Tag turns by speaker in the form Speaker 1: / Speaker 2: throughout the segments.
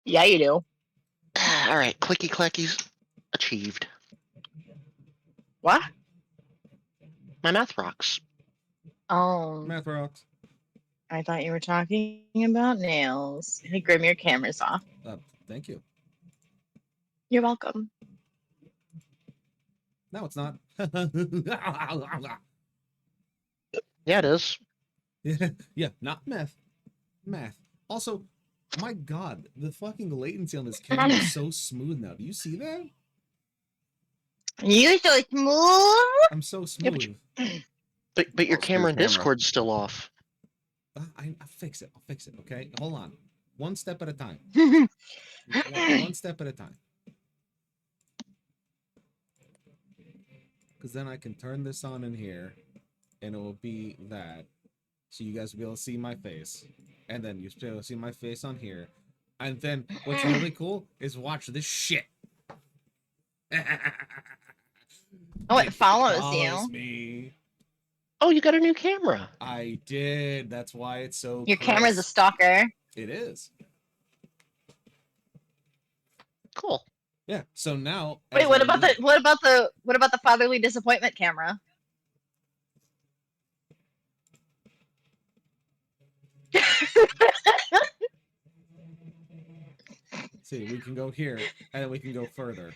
Speaker 1: Yeah, you do.
Speaker 2: All right, clicky clackies achieved.
Speaker 1: What?
Speaker 2: My math rocks.
Speaker 1: Oh,
Speaker 3: Math rocks.
Speaker 1: I thought you were talking about nails. Hey, Grim, your camera's off.
Speaker 3: Thank you.
Speaker 1: You're welcome.
Speaker 3: No, it's not.
Speaker 2: Yeah, it is.
Speaker 3: Yeah, not meth. Math. Also, my God, the fucking latency on this camera is so smooth now. Do you see that?
Speaker 1: You so smooth.
Speaker 3: I'm so
Speaker 2: Yeah,
Speaker 3: smooth.
Speaker 2: but your
Speaker 4: Oh,
Speaker 2: camera in
Speaker 4: smooth camera.
Speaker 2: Discord's still off.
Speaker 3: I'll fix it. I'll fix it. Okay, hold on. One step at a time. One step at a time. Because then I can turn this on in here, and it will be that. So you guys will be able to see my face, and then you'll be able to see my face on here. And then what's really cool is watch this shit.
Speaker 1: Oh, it follows you.
Speaker 3: Me.
Speaker 2: Oh, you got a new camera.
Speaker 3: I did. That's why it's so.
Speaker 1: Your
Speaker 3: crisp.
Speaker 1: camera's a stalker.
Speaker 3: It is.
Speaker 2: Cool.
Speaker 3: Yeah. So now.
Speaker 1: Wait, what about the fatherly disappointment camera?
Speaker 3: See, we can go here, and then we can go further.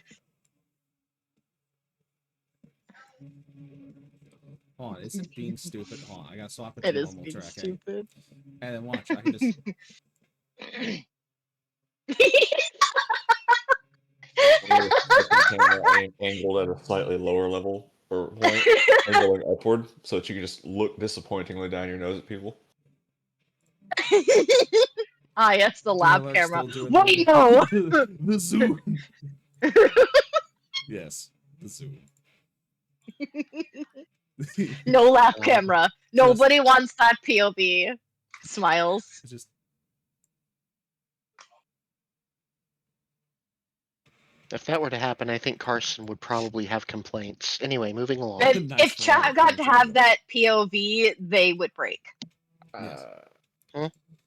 Speaker 3: Hold on, is it being stupid? Hold on, I gotta swap it to normal tracking.
Speaker 1: Stupid.
Speaker 3: And then watch, I can just.
Speaker 4: Camera angled at a slightly lower level or point and going upward, so that you can just look disappointingly down your nose at people.
Speaker 1: Ah, yes, the lab
Speaker 3: Let's
Speaker 1: camera.
Speaker 3: still do it.
Speaker 1: Wait, no.
Speaker 3: The zoom. Yes, the zoom.
Speaker 1: No lab camera. Nobody wants that POV. Smiles.
Speaker 3: Just
Speaker 2: If that were to happen, I think Carson would probably have complaints. Anyway, moving along.
Speaker 1: If chat got to have that POV, they would break.
Speaker 3: Yes.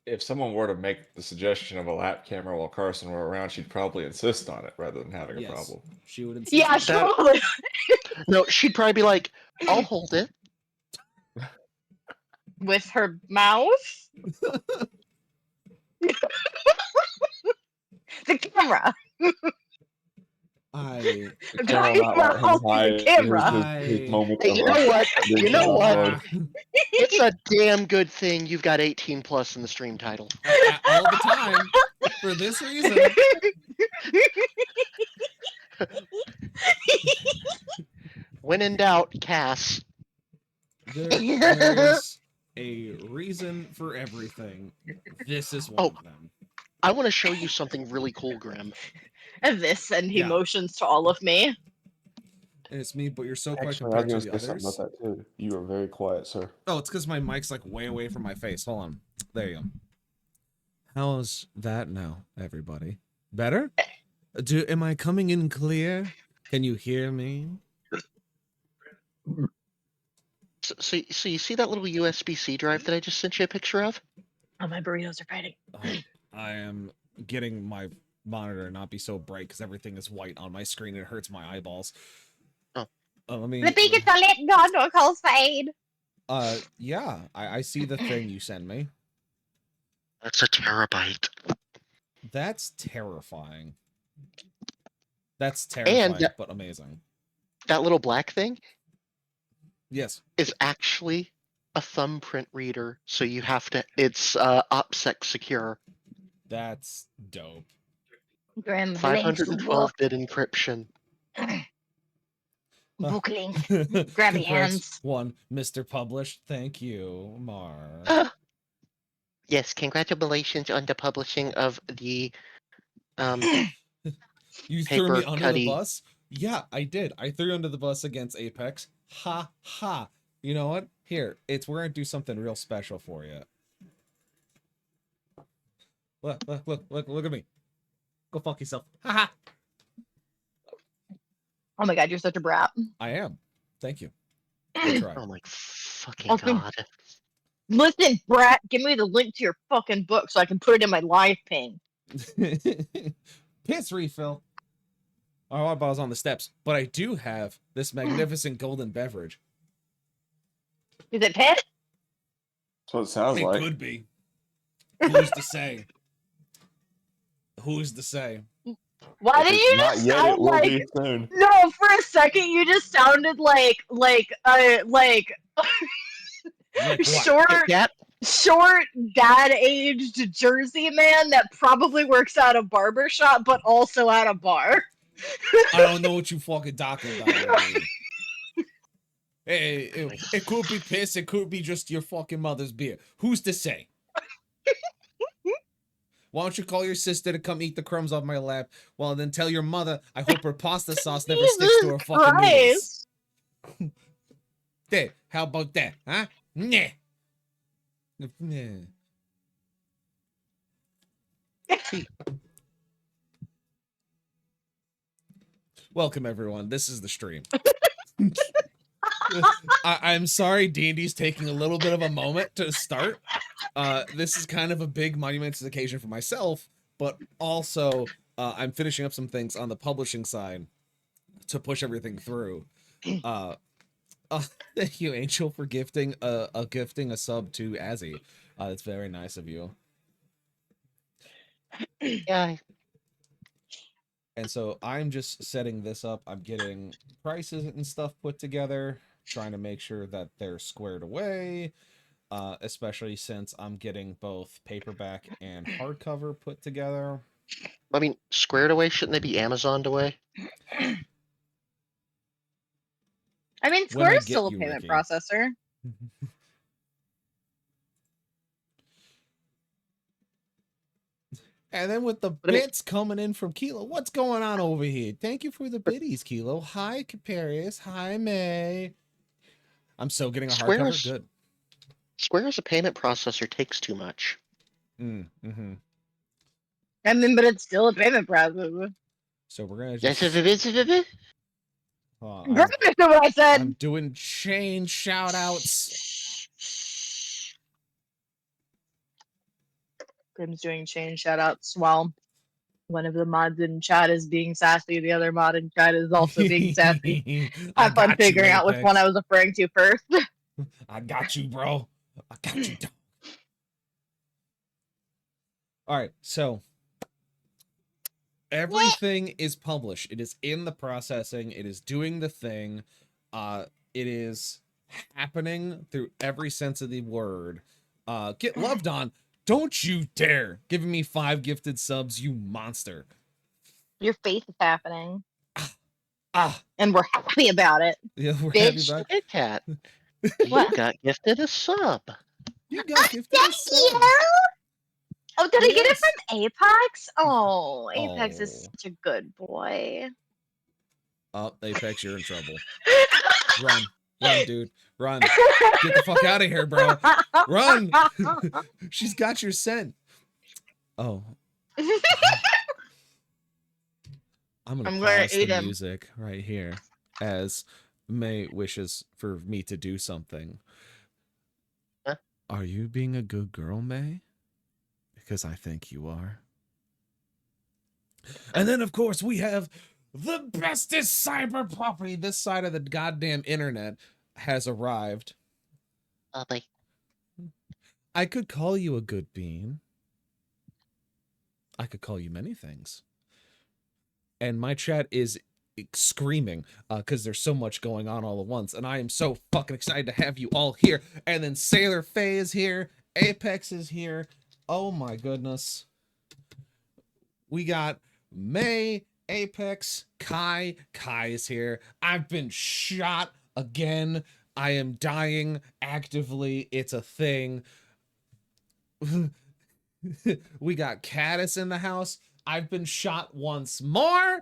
Speaker 4: If someone were to make the suggestion of a lap camera while Carson were around, she'd probably insist on it rather than having a problem.
Speaker 3: She would insist.
Speaker 1: Yeah, totally.
Speaker 2: No, she'd probably be like, "I'll hold it."
Speaker 1: With her mouth? The camera.
Speaker 4: The camera not let him hide his moment
Speaker 2: Hey,
Speaker 4: of
Speaker 2: you know what? You know what?
Speaker 4: joy.
Speaker 2: It's a damn good thing you've got 18 plus in the stream title.
Speaker 3: All the time. For this reason.
Speaker 2: When in doubt, Cass.
Speaker 3: There is a reason for everything. This is one of them.
Speaker 2: I want to show you something really cool, Grim.
Speaker 1: And this, and he motions to all of me.
Speaker 3: And it's me, but you're so quiet
Speaker 4: Actually, I
Speaker 3: compared
Speaker 4: was
Speaker 3: to
Speaker 4: going
Speaker 3: the
Speaker 4: to say
Speaker 3: others.
Speaker 4: something about that too. You are very quiet, sir.
Speaker 3: Oh, it's because my mic's like way away from my face. Hold on. There you go. How's that now, everybody? Better? Am I coming in clear? Can you hear me?
Speaker 2: So you see that little USB-C drive that I just sent you a picture of?
Speaker 1: Oh, my burritos are fighting.
Speaker 3: I am getting my monitor to not be so bright because everything is white on my screen. It hurts my eyeballs. Let me.
Speaker 1: The beacon to let God no calls fade.
Speaker 3: Yeah, I see the thing you send me.
Speaker 2: That's a terabyte.
Speaker 3: That's terrifying. That's terrifying, but amazing.
Speaker 2: That little black thing?
Speaker 3: Yes.
Speaker 2: Is actually a thumbprint reader, so you have to. It's OPSEC secure.
Speaker 3: That's dope.
Speaker 2: 512-bit encryption.
Speaker 1: Bookling. Grab your hands.
Speaker 3: One, Mr. Published. Thank you, Mar.
Speaker 2: Yes, congratulations on the publishing of the
Speaker 3: You threw me under the bus? Yeah, I did. I threw you under the bus against Apex. Ha ha. You know what? Here, we're gonna do something real special for you. Look at me. Go fuck yourself. Ha ha.
Speaker 1: Oh my god, you're such a brat.
Speaker 3: I am. Thank you.
Speaker 2: Oh my fucking god.
Speaker 1: Listen, brat, give me the link to your fucking book so I can put it in my live ping.
Speaker 3: Piss refill. Our water bottle's on the steps, but I do have this magnificent golden beverage.
Speaker 1: Is it piss?
Speaker 4: That's what it sounds
Speaker 3: It
Speaker 4: like.
Speaker 3: could be. Who's to say? Who's to say?
Speaker 1: Why
Speaker 4: If
Speaker 1: did
Speaker 4: it's
Speaker 1: you
Speaker 4: not
Speaker 1: just
Speaker 4: yet, it
Speaker 1: sound
Speaker 4: will
Speaker 1: like?
Speaker 4: be soon.
Speaker 1: No, for a second you just sounded like
Speaker 3: Like what?
Speaker 1: short
Speaker 2: Cat?
Speaker 1: short dad-aged Jersey man that probably works at a barber shop but also at a bar.
Speaker 3: I don't know what you fucking talking about over here. Hey, it could be piss. It could be just your fucking mother's beer. Who's to say? Why don't you call your sister to come eat the crumbs off my lap? Well, then tell your mother I hope her pasta sauce never sticks to her
Speaker 1: Jesus
Speaker 3: fucking noodles.
Speaker 1: Christ.
Speaker 3: There, how about that, huh? Nah. Nah. Welcome everyone. This is the stream. I'm sorry D&D's taking a little bit of a moment to start. This is kind of a big monumentous occasion for myself, but also I'm finishing up some things on the publishing side to push everything through. Thank you, Angel, for gifting a sub to Azzy. That's very nice of you.
Speaker 2: Yeah.
Speaker 3: And so I'm just setting this up. I'm getting prices and stuff put together, trying to make sure that they're squared away, especially since I'm getting both paperback and hardcover put together.
Speaker 2: I mean, squared away, shouldn't they be Amazoned away?
Speaker 1: I mean,
Speaker 3: When I
Speaker 1: Square's
Speaker 3: get
Speaker 1: still a
Speaker 3: you,
Speaker 1: payment
Speaker 3: Ricky.
Speaker 1: processor.
Speaker 3: And then with the
Speaker 2: I mean-
Speaker 3: bits coming in from Kilo, what's going on over here? Thank you for the biddies, Kilo. Hi, Caparius. Hi, May. I'm so getting a hardcover.
Speaker 2: Square's-
Speaker 3: Good.
Speaker 2: Square as a payment processor takes too much.
Speaker 3: Mm-hmm.
Speaker 1: I mean, but it's still a payment processor.
Speaker 3: So we're gonna
Speaker 2: Yes,
Speaker 3: just.
Speaker 1: That's what I said.
Speaker 3: I'm doing chain shout outs.
Speaker 1: Grim's doing chain shoutouts while one of the mods in chat is being sassy. The other mod in chat is also being sassy.
Speaker 3: I
Speaker 1: Have fun
Speaker 3: got you,
Speaker 1: figuring out which one I
Speaker 3: Apex.
Speaker 1: was referring to first.
Speaker 3: I got you, bro. I got you, dog. All right, so everything is published. It is in the processing. It is doing the thing. It is happening through every sense of the word. Get loved on. Don't you dare giving me 5 gifted subs, you monster.
Speaker 1: Your faith is happening.
Speaker 3: Ah,
Speaker 1: And we're happy about it.
Speaker 3: yeah, we're happy
Speaker 1: Bitch.
Speaker 3: about.
Speaker 2: Hey, Cat. You
Speaker 1: What?
Speaker 2: got gifted a sub.
Speaker 3: You got gifted a
Speaker 1: Thank
Speaker 3: sub.
Speaker 1: you! Oh, did I get it
Speaker 3: Yes.
Speaker 1: from Apex? Oh, Apex
Speaker 3: Oh.
Speaker 1: is such a good boy.
Speaker 3: Oh, Apex, you're in trouble. Run, dude, run. Get the fuck out of here, bro. Run. She's got your scent. Oh. I'm gonna pause
Speaker 1: eat
Speaker 3: the
Speaker 1: him.
Speaker 3: music right here as May wishes for me to do something.
Speaker 2: Huh?
Speaker 3: Are you being a good girl, May? Because I think you are. And then, of course, we have the bestest cyber property this side of the goddamn internet has arrived.
Speaker 2: Lovely.
Speaker 3: I could call you a good bean. I could call you many things. And my chat is screaming because there's so much going on all at once. And I am so fucking excited to have you all here. And then Sailor Faye is here. Apex is here. Oh my goodness. We got May, Apex, Kai. Kai is here. I've been shot again. I am dying actively. It's a thing. We got Caddis in the house. I've been shot once more.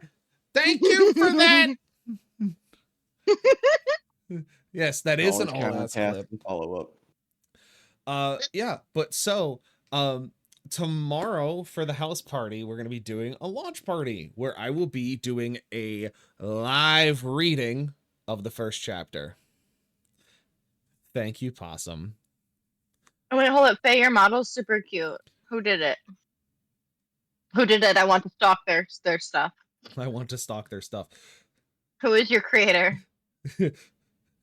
Speaker 3: Thank you for that. Yes, that is an all ass clip.
Speaker 4: Follow up.
Speaker 3: Yeah, but so tomorrow for the house party, we're gonna be doing a launch party where I will be doing a live reading of the first chapter. Thank you, Possum.
Speaker 1: Oh, wait, hold up. Faye, your model's super cute. Who did it? Who did it? I want to stalk their stuff.
Speaker 3: I want to stalk their stuff.
Speaker 1: Who is your creator?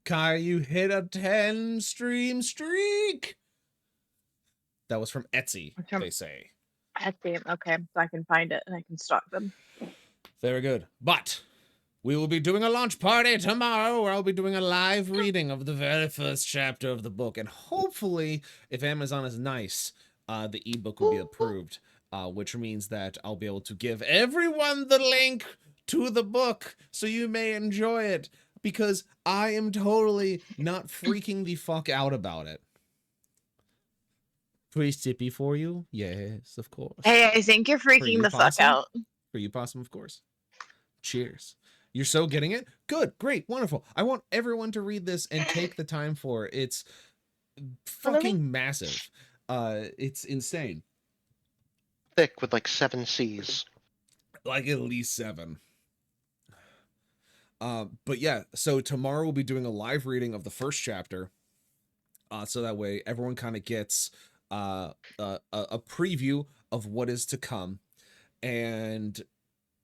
Speaker 3: Kai, you hit a 10 stream streak. That was from Etsy, they say.
Speaker 1: Etsy. Okay, so I can find it and I can stalk them.
Speaker 3: Very good. But we will be doing a launch party tomorrow where I'll be doing a live reading of the very first chapter of the book. And hopefully, if Amazon is nice, the ebook will be approved, which means that I'll be able to give everyone the link to the book so you may enjoy it, because I am totally not freaking the fuck out about it. Free sippy for you? Yes, of course.
Speaker 1: Hey, I think you're freaking the fuck out.
Speaker 3: For you, Possum, of course. Cheers. You're so getting it? Good, great, wonderful. I want everyone to read this and take the time for it. It's fucking massive. It's insane.
Speaker 2: Thick with like 7 C's.
Speaker 3: Like at least 7. But yeah, so tomorrow we'll be doing a live reading of the first chapter. So that way everyone kind of gets a preview of what is to come. And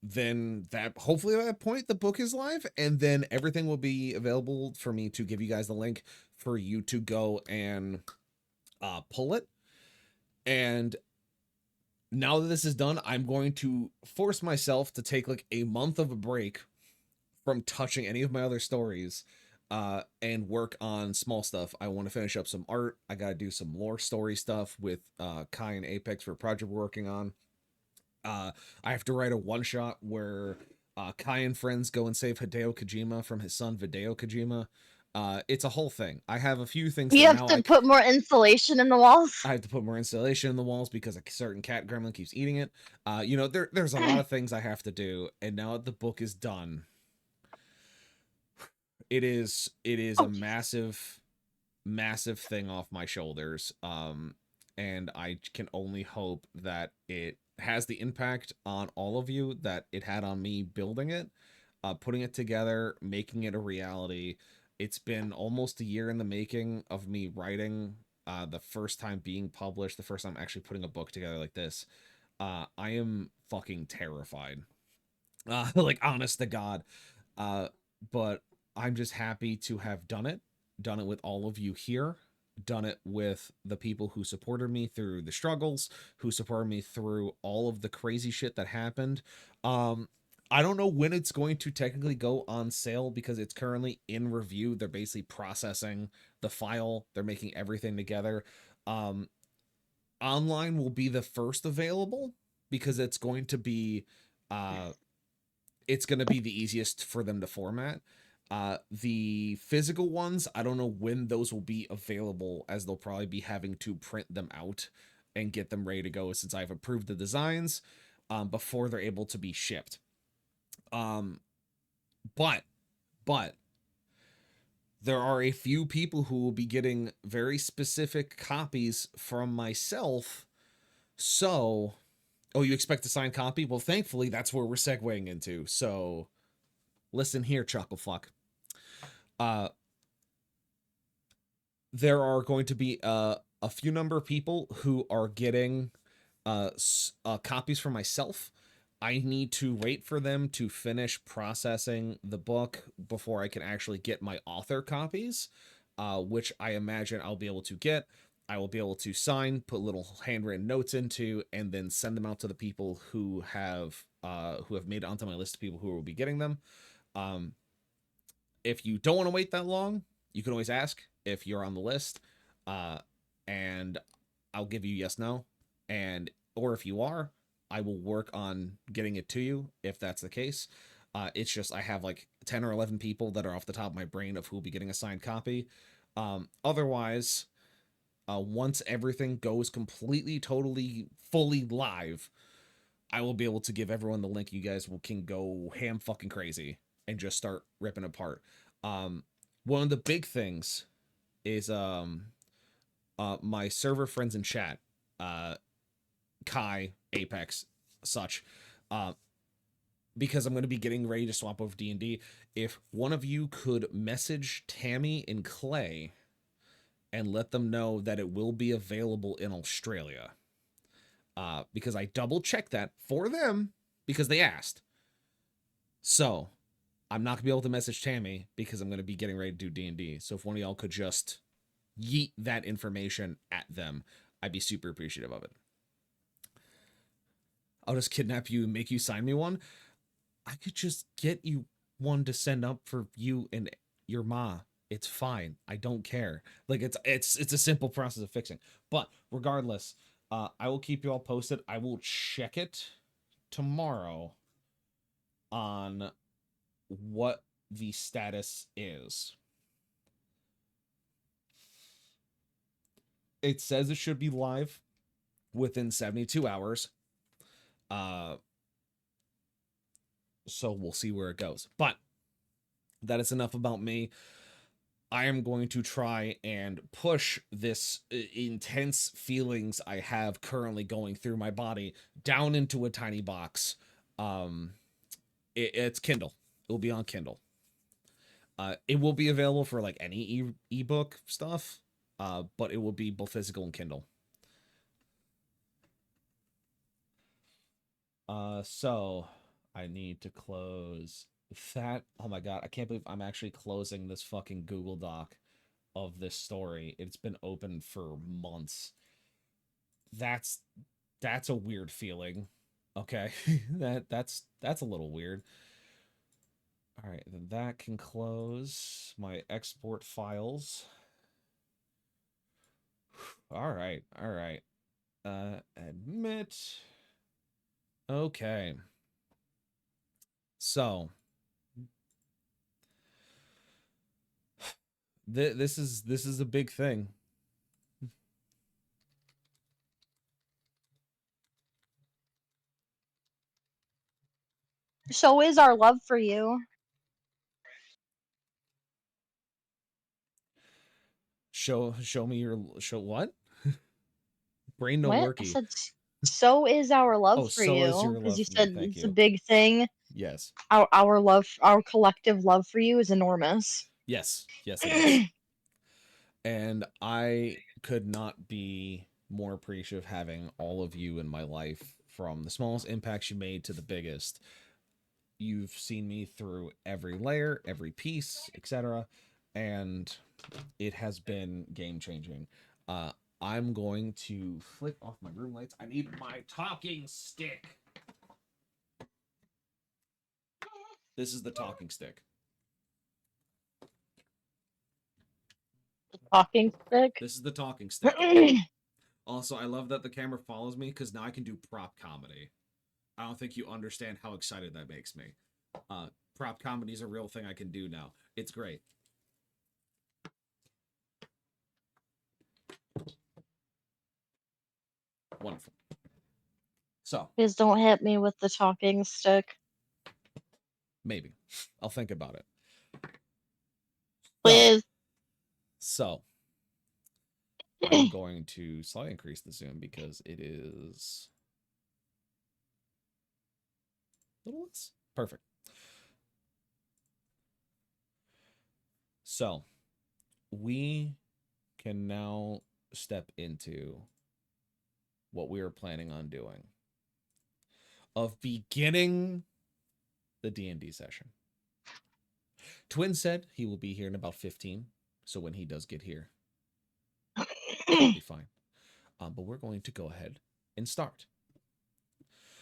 Speaker 3: then that hopefully at that point the book is live, and then everything will be available for me to give you guys the link for you to go and pull it. And now that this is done, I'm going to force myself to take like a month of a break from touching any of my other stories and work on small stuff. I want to finish up some art. I got to do some more story stuff with Kai and Apex for a project we're working on. I have to write a one-shot where Kai and friends go and save Hideo Kojima from his son Hideo Kojima. It's a whole thing. I have a few things.
Speaker 1: You have to put more insulation in the walls.
Speaker 3: I have to put more insulation in the walls because a certain cat gremlin keeps eating it. You know, there's a lot of things I have to do, and now that the book is done, it is a massive thing off my shoulders. And I can only hope that it has the impact on all of you that it had on me building it, putting it together, making it a reality. It's been almost a year in the making of me writing, the first time being published, the first time actually putting a book together like this. I am fucking terrified. Like, honest to God. But I'm just happy to have done it with all of you here, done it with the people who supported me through the struggles, who supported me through all of the crazy shit that happened. I don't know when it's going to technically go on sale because it's currently in review. They're basically processing the file. They're making everything together. Online will be the first available because it's going to be the easiest for them to format. The physical ones, I don't know when those will be available, as they'll probably be having to print them out and get them ready to go since I've approved the designs before they're able to be shipped. But there are a few people who will be getting very specific copies from myself. So, oh, you expect a signed copy? Well, thankfully, that's where we're segueing into. So, listen here, Chucklefuck. There are going to be a few number of people who are getting copies for myself. I need to wait for them to finish processing the book before I can actually get my author copies, which I imagine I'll be able to get. I will be able to sign, put little handwritten notes into, and then send them out to the people who have made it onto my list of people who will be getting them. If you don't want to wait that long, you can always ask if you're on the list, and I'll give you yes, no, or if you are, I will work on getting it to you if that's the case. It's just I have like 10 or 11 people that are off the top of my brain of who will be getting a signed copy. Otherwise, once everything goes completely, totally, fully live, I will be able to give everyone the link. You guys can go ham fucking crazy and just start ripping apart. One of the big things is my server friends in chat, Kai, Apex, such, because I'm going to be getting ready to swap over D&D. If one of you could message Tammy and Clay and let them know that it will be available in Australia, because I double checked that for them because they asked. So I'm not gonna be able to message Tammy because I'm gonna be getting ready to do D&D. So if one of y'all could just yeet that information at them, I'd be super appreciative of it. I'll just kidnap you and make you sign me one. I could just get you one to send up for you and your ma. It's fine. I don't care. Like it's a simple process of fixing. But regardless, I will keep you all posted. I will check it tomorrow on what the status is. It says it should be live within 72 hours. So we'll see where it goes. But that is enough about me. I am going to try and push this intense feelings I have currently going through my body down into a tiny box. It's Kindle. It will be on Kindle. It will be available for like any ebook stuff, but it will be both physical and Kindle. So I need to close that. Oh my god, I can't believe I'm actually closing this fucking Google Doc of this story. It's been open for months. That's a weird feeling. Okay. that's a little weird. All right, then that can close my export files. All right. Admit. Okay. So this is a big thing.
Speaker 1: So is our love for you.
Speaker 3: Show me your show what? Brain no
Speaker 1: What? I
Speaker 3: worky.
Speaker 1: said, so is our love
Speaker 3: Oh,
Speaker 1: for
Speaker 3: so is
Speaker 1: you.
Speaker 3: your
Speaker 1: Because
Speaker 3: love
Speaker 1: you
Speaker 3: for me.
Speaker 1: said
Speaker 3: Thank
Speaker 1: it's a
Speaker 3: you.
Speaker 1: big thing.
Speaker 3: Yes.
Speaker 1: Our love, our collective love for you is enormous.
Speaker 3: Yes, it is. And I could not be more appreciative having all of you in my life, from the smallest impacts you made to the biggest. You've seen me through every layer, every piece, etc. And it has been game changing. I'm going to flick off my room lights. I need my talking stick. This is the talking stick.
Speaker 1: Talking stick.
Speaker 3: This is the talking stick. Also, I love that the camera follows me because now I can do prop comedy. I don't think you understand how excited that makes me. Prop comedy is a real thing I can do now. It's great. Wonderful. So,
Speaker 1: Please don't hit me with the talking stick.
Speaker 3: maybe. I'll think about it.
Speaker 1: Please.
Speaker 3: So, I'm going to slightly increase the zoom because it is a little less. Perfect. So, we can now step into what we are planning on doing, of beginning the D&D session. Twin said he will be here in about 15, so when he does get here, it'll be fine. But we're going to go ahead and start.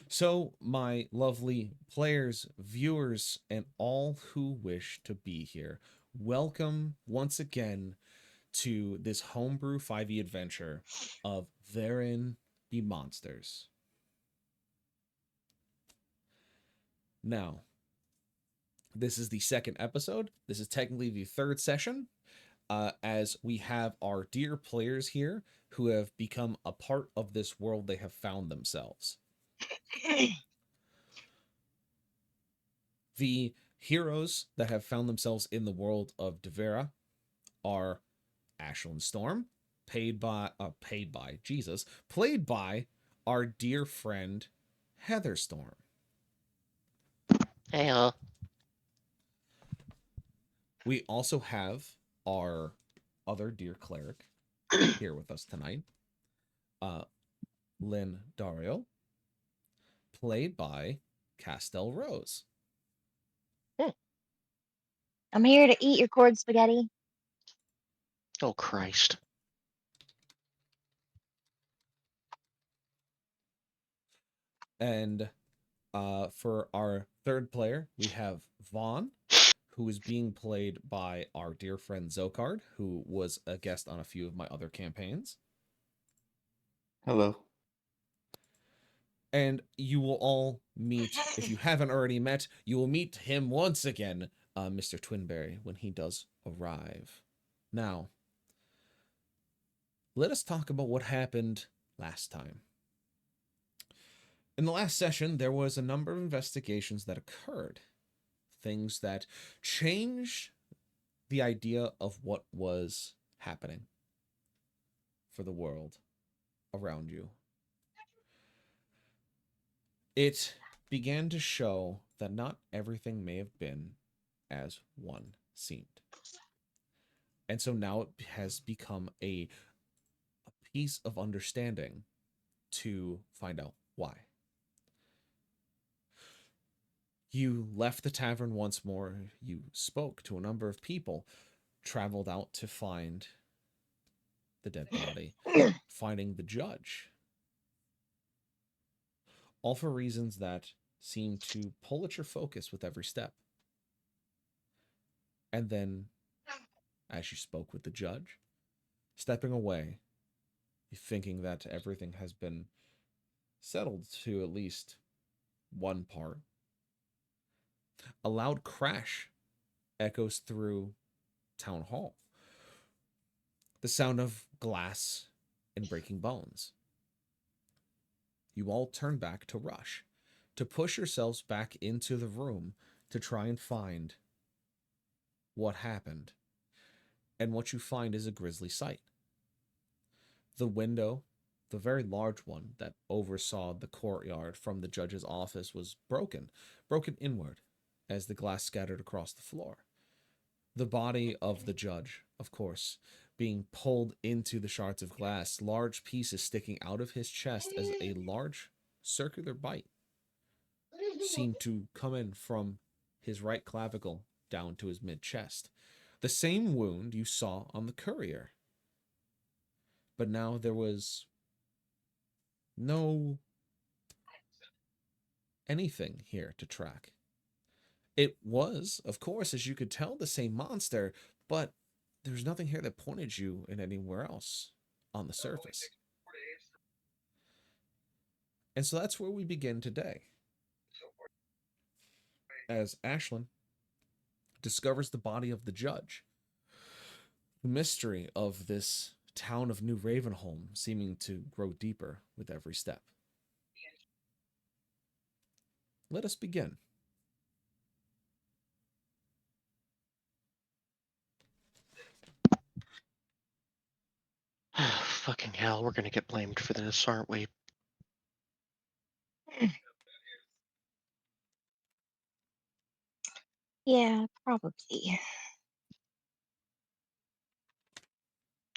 Speaker 3: So, my lovely players, viewers, and all who wish to be here, welcome once again to this Homebrew 5e adventure of Therein Be Monsters. Now, this is the second episode. This is technically the third session, as we have our dear players here who have become a part of this world they have found themselves. The heroes that have found themselves in the world of Devera are Ashlyn Storm, played by our dear friend Heather Storm.
Speaker 2: Hey,
Speaker 3: We also have our other dear cleric here with us tonight, Lynn Dario, played by Castel Rose.
Speaker 5: I'm here to eat your corn spaghetti.
Speaker 2: Oh, Christ.
Speaker 3: And for our third player, we have Vaughn, who is being played by our dear friend Zokard, who was a guest on a few of my other campaigns.
Speaker 4: Hello.
Speaker 3: And you will all meet, if you haven't already met, you will meet him once again, Mr. Twinberry, when he does arrive. Now, let us talk about what happened last time. In the last session, there was a number of investigations that occurred. Things that changed the idea of what was happening for the world around you. It began to show that not everything may have been as one seemed. And so now it has become a piece of understanding to find out why. You left the tavern once more. You spoke to a number of people, traveled out to find the dead body, finding the judge. All for reasons that seem to pull at your focus with every step. And then, as you spoke with the judge, stepping away, thinking that everything has been settled to at least one part, a loud crash echoes through Town Hall. The sound of glass and breaking bones. You all turn back to rush, to push yourselves back into the room to try and find what happened. And what you find is a grisly sight. The window, the very large one that oversaw the courtyard from the judge's office, was broken inward as the glass scattered across the floor. The body of the judge, of course, being pulled into the shards of glass, large pieces sticking out of his chest as a large circular bite seemed to come in from his right clavicle down to his mid-chest. The same wound you saw on the courier. But now there was no anything here to track. It was, of course, as you could tell, the same monster, but there's nothing here that pointed you in anywhere else on the surface. And so that's where we begin today. As Ashlyn discovers the body of the judge, the mystery of this town of New Ravenholm seeming to grow deeper with every step. Let us begin.
Speaker 2: Fucking hell, we're gonna get blamed for this, aren't we?
Speaker 5: Yeah, probably.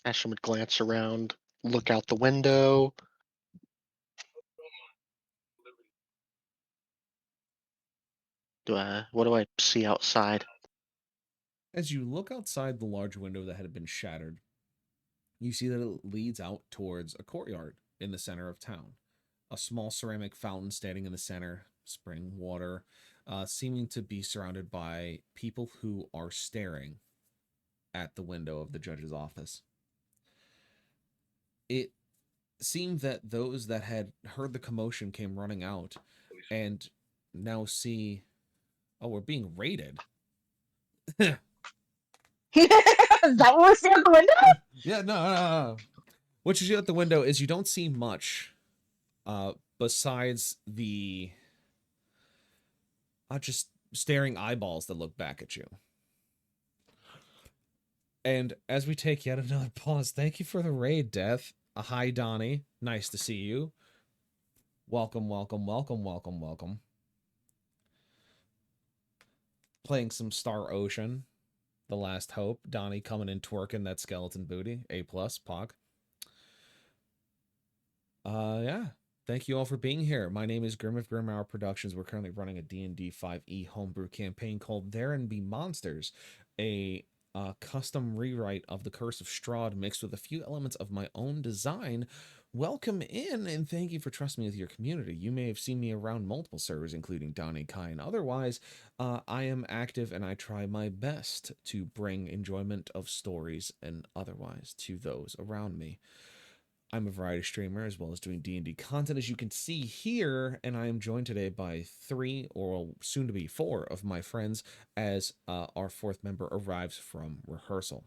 Speaker 2: Ashley would glance around, look out the window. What do I see outside?
Speaker 3: As you look outside the large window that had been shattered, you see that it leads out towards a courtyard in the center of town. A small ceramic fountain standing in the center, spraying water, seeming to be surrounded by people who are staring at the window of the judge's office. It seemed that those that had heard the commotion came running out and now see, oh, we're being raided.
Speaker 5: Is that what we're seeing out the window?
Speaker 3: Yeah, no. What you see out the window is you don't see much besides the just staring eyeballs that look back at you. And as we take yet another pause, thank you for the raid, Death. Hi, Donnie. Nice to see you. Welcome. Playing some Star Ocean, The Last Hope. Donnie coming in twerking that skeleton booty. A+, Pog. Yeah. Thank you all for being here. My name is Grim of Grim Hour Productions. We're currently running a D&D 5e homebrew campaign called There and Be Monsters, a custom rewrite of the Curse of Strahd mixed with a few elements of my own design. Welcome in, and thank you for trusting me with your community. You may have seen me around multiple servers, including Donnie, Kai, and otherwise. I am active, and I try my best to bring enjoyment of stories and otherwise to those around me. I'm a variety streamer as well as doing D&D content, as you can see here, and I am joined today by 3, or soon to be 4, of my friends as our 4th member arrives from rehearsal.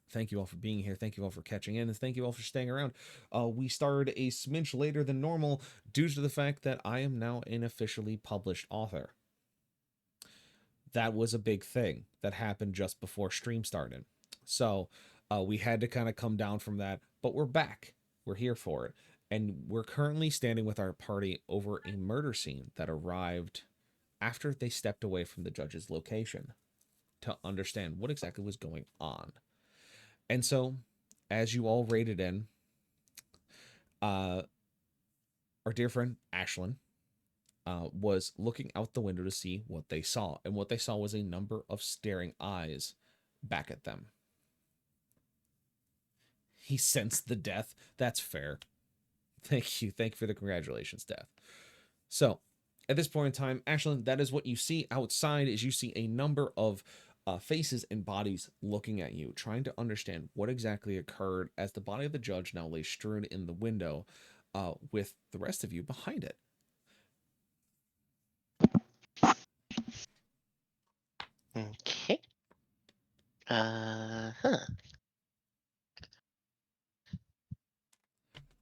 Speaker 3: Thank you all for being here. Thank you all for catching in, and thank you all for staying around. We started a smidge later than normal due to the fact that I am now an officially published author. That was a big thing that happened just before stream started. So we had to kind of come down from that, but we're back. We're here for it. And we're currently standing with our party over a murder scene that arrived after they stepped away from the judge's location to understand what exactly was going on. And so, as you all rated in, our dear friend Ashlyn was looking out the window to see what they saw. And what they saw was a number of staring eyes back at them. He sensed the death. That's fair. Thank you. Thank you for the congratulations, Death. So, at this point in time, Ashlyn, that is what you see outside. Is you see a number of faces and bodies looking at you, trying to understand what exactly occurred as the body of the judge now lays strewn in the window with the rest of you behind it.
Speaker 2: Okay.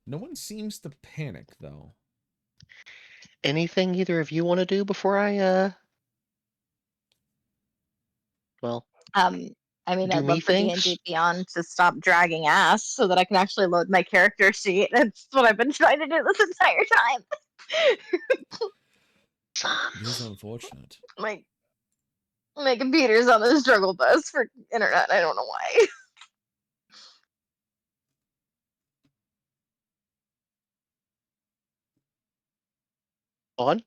Speaker 3: No one seems to panic, though.
Speaker 2: Anything either of you want to do before I well,
Speaker 5: I mean,
Speaker 2: do
Speaker 5: I'd
Speaker 2: me
Speaker 5: love for
Speaker 2: things?
Speaker 5: D&D Beyond to stop dragging ass so that I can actually load my character sheet. That's what I've been trying to do this entire time.
Speaker 3: It is unfortunate.
Speaker 5: my my computer's on the struggle bus for internet. I don't know why.
Speaker 2: On?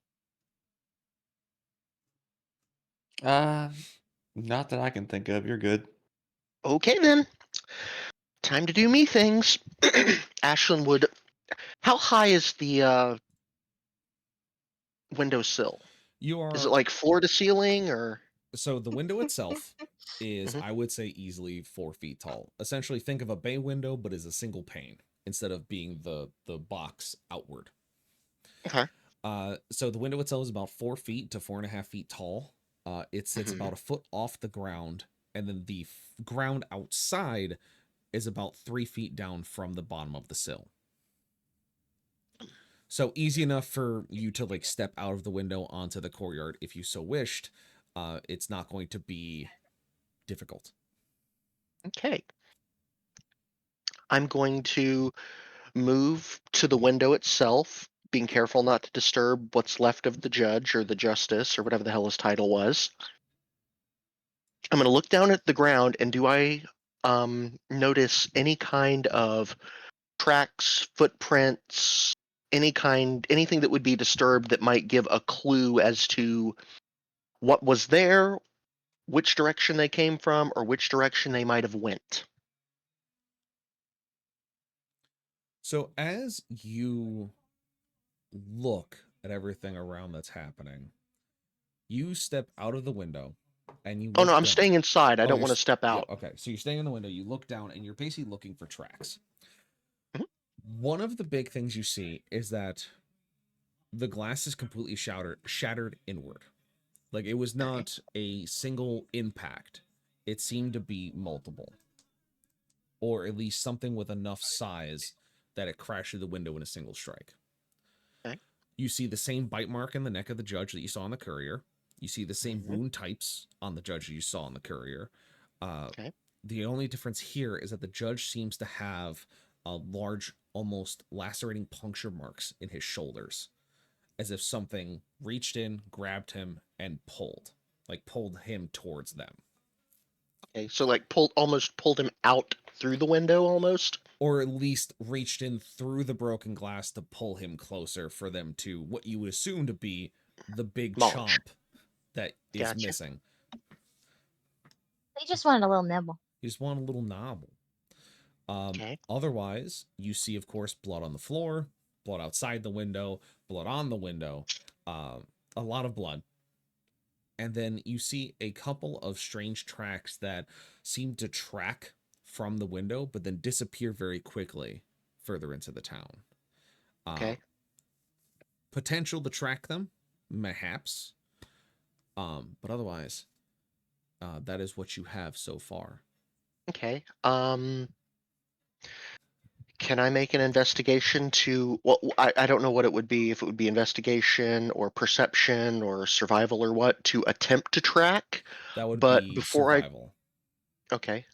Speaker 4: Not that I can think of. You're good.
Speaker 2: Okay then. Time to do me things. Ashlyn would. How high is the windowsill?
Speaker 3: You
Speaker 2: Is it
Speaker 3: are
Speaker 2: like floor to ceiling or?
Speaker 3: so the window itself is,
Speaker 2: Mhm.
Speaker 3: I would say, easily 4 feet tall. Essentially, think of a bay window, but as a single pane instead of being the box outward.
Speaker 2: Okay.
Speaker 3: So the window itself is about 4 feet to 4.5 feet tall. It sits
Speaker 2: Mhm.
Speaker 3: about a foot off the ground, and then the ground outside is about 3 feet down from the bottom of the sill. So easy enough for you to like step out of the window onto the courtyard if you so wished. It's not going to be difficult.
Speaker 2: Okay. I'm going to move to the window itself, being careful not to disturb what's left of the judge or the justice or whatever the hell his title was. I'm going to look down at the ground, and do I notice any kind of tracks, footprints, anything that would be disturbed that might give a clue as to what was there, which direction they came from, or which direction they might have went?
Speaker 3: So as you look at everything around that's happening, you step out of the window and you
Speaker 2: Oh no,
Speaker 3: look
Speaker 2: I'm
Speaker 3: down.
Speaker 2: staying inside. I
Speaker 3: Oh,
Speaker 2: don't want to step
Speaker 3: yeah,
Speaker 2: out.
Speaker 3: okay. So you're staying in the window, you look down, and you're basically looking for tracks.
Speaker 2: Mhm.
Speaker 3: One of the big things you see is that the glass is completely shattered inward. Like it was
Speaker 2: Okay.
Speaker 3: not a single impact. It seemed to be multiple. Or at least something with enough size that it crashed through the window in a single strike.
Speaker 2: Okay.
Speaker 3: You see the same bite mark in the neck of the judge that you saw on the courier. You see the same
Speaker 2: Mhm.
Speaker 3: wound types on the judge that you saw on the courier.
Speaker 2: Okay.
Speaker 3: The only difference here is that the judge seems to have a large, almost lacerating puncture marks in his shoulders, as if something reached in, grabbed him, and pulled him towards them.
Speaker 2: Okay. So like almost pulled him out through the window almost.
Speaker 3: or at least reached in through the broken glass to pull him closer for them to what you would assume to be the big
Speaker 2: Munch.
Speaker 3: chomp that is
Speaker 2: Gotcha.
Speaker 3: missing.
Speaker 5: They just wanted a little nibble.
Speaker 3: You just want a little nobble.
Speaker 2: Okay.
Speaker 3: Otherwise, you see, of course, blood on the floor, blood outside the window, blood on the window, a lot of blood. And then you see a couple of strange tracks that seem to track from the window, but then disappear very quickly further into the town.
Speaker 2: Okay.
Speaker 3: Potential to track them, perhaps. But otherwise, that is what you have so far.
Speaker 2: Okay. Can I make an investigation to, well, I don't know what it would be, if it would be investigation or perception or survival or what, to attempt to track.
Speaker 3: That would
Speaker 2: But
Speaker 3: be survival.
Speaker 2: Okay.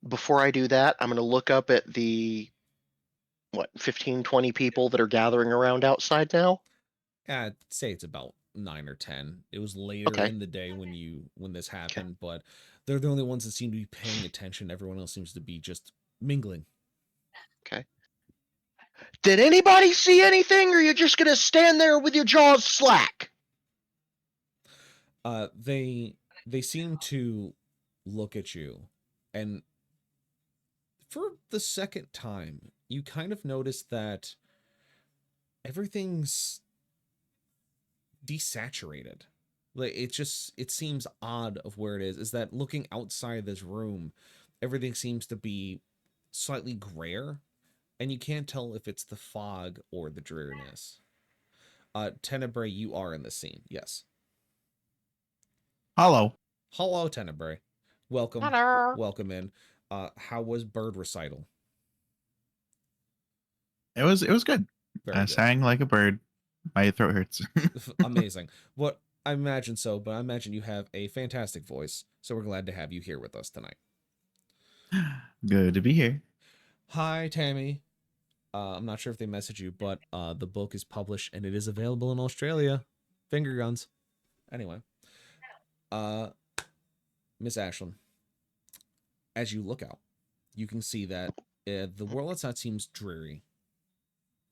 Speaker 2: Before I do that, I'm going to look up at the, 15, 20 people that are gathering around outside now?
Speaker 3: I'd say it's about 9 or 10. It was later
Speaker 2: Okay.
Speaker 3: in the day when this happened, but they're the only ones that seem to be paying attention. Everyone else seems to be just mingling.
Speaker 2: Okay. Did anybody see anything, or are you just going to stand there with your jaws slack?
Speaker 3: They seem to look at you, and for the second time, you kind of notice that everything's desaturated. Like it seems odd of where it is that looking outside this room, everything seems to be slightly grayer, and you can't tell if it's the fog or the dreariness. Tenebrae, you are in the scene. Yes.
Speaker 6: Hello.
Speaker 3: Hello, Tenebrae. Welcome.
Speaker 5: Hello.
Speaker 3: Welcome in. How was bird recital?
Speaker 6: It was good.
Speaker 3: Very
Speaker 6: I
Speaker 3: good.
Speaker 6: sang like a bird. My throat hurts.
Speaker 3: Amazing. What I imagine so, but I imagine you have a fantastic voice, so we're glad to have you here with us tonight.
Speaker 6: Good to be here.
Speaker 3: Hi, Tammy. I'm not sure if they messaged you, but the book is published and it is available in Australia. Finger guns. Anyway, Miss Ashlyn, as you look out, you can see that the world outside seems dreary,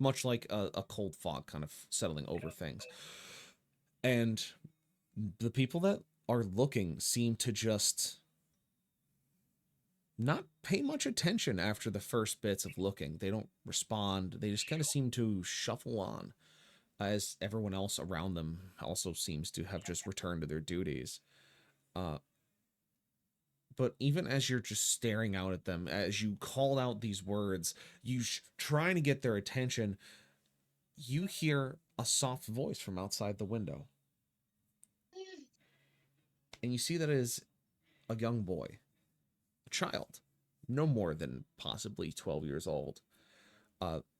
Speaker 3: much like a cold fog kind of settling over things. And the people that are looking seem to just not pay much attention after the first bits of looking. They don't respond. They just kind of seem to shuffle on as everyone else around them also seems to have just returned to their duties. But even as you're just staring out at them, as you called out these words, trying to get their attention, you hear a soft voice from outside the window. And you see that it is a young boy, a child, no more than possibly 12 years old,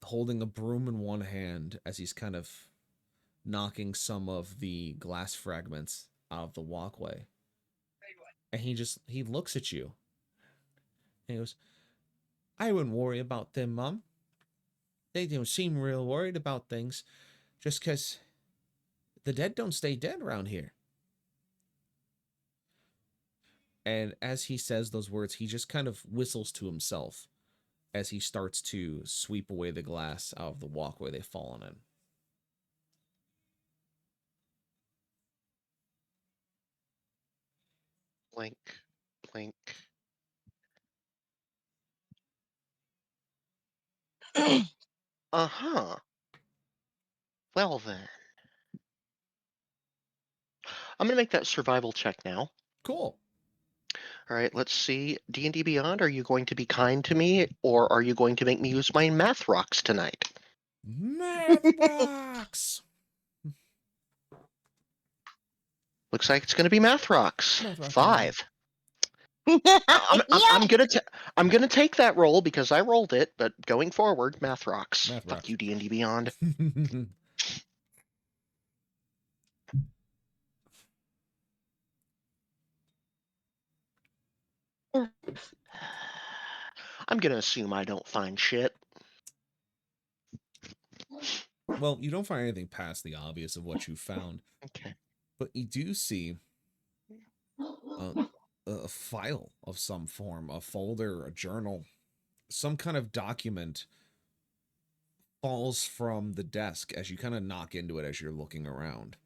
Speaker 3: holding a broom in one hand as he's kind of knocking some of the glass fragments out of the walkway. And he looks at you and he goes, I wouldn't worry about them, Mom. They don't seem real worried about things just because the dead don't stay dead around here. And as he says those words, he just kind of whistles to himself as he starts to sweep away the glass out of the walkway they've fallen in.
Speaker 2: Blink, blink. Uh-huh. Well then. I'm going to make that survival check now.
Speaker 3: Cool.
Speaker 2: All right, let's see. D&D Beyond, are you going to be kind to me, or are you going to make me use my math rocks tonight?
Speaker 3: Math rocks!
Speaker 2: Looks like it's going to be math rocks.
Speaker 3: Math rocks,
Speaker 2: 5.
Speaker 5: Yeah.
Speaker 2: I'm gonna take that roll because I rolled it, but going forward, math rocks.
Speaker 3: Math
Speaker 2: Fuck
Speaker 3: rocks.
Speaker 2: you, D&D Beyond. I'm gonna assume I don't find shit.
Speaker 3: Well, you don't find anything past the obvious of what you found,
Speaker 2: Okay.
Speaker 3: but you do see a file of some form, a folder, a journal, some kind of document falls from the desk as you kind of knock into it as you're looking around.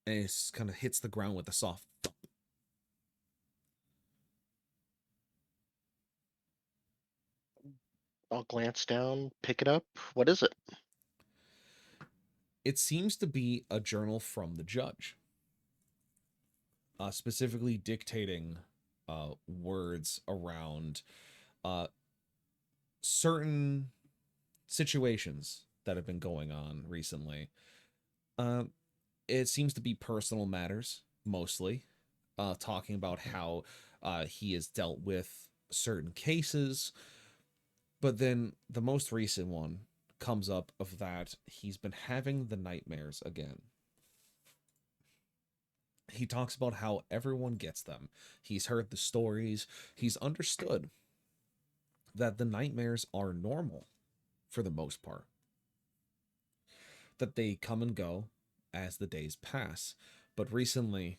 Speaker 3: And it kind of hits the ground with a soft thump.
Speaker 2: I'll glance down, pick it up. What is it?
Speaker 3: It seems to be a journal from the judge, specifically dictating words around certain situations that have been going on recently. It seems to be personal matters, mostly, talking about how he has dealt with certain cases. But then the most recent one comes up of that he's been having the nightmares again. He talks about how everyone gets them. He's heard the stories. He's understood that the nightmares are normal for the most part. That they come and go as the days pass. But recently,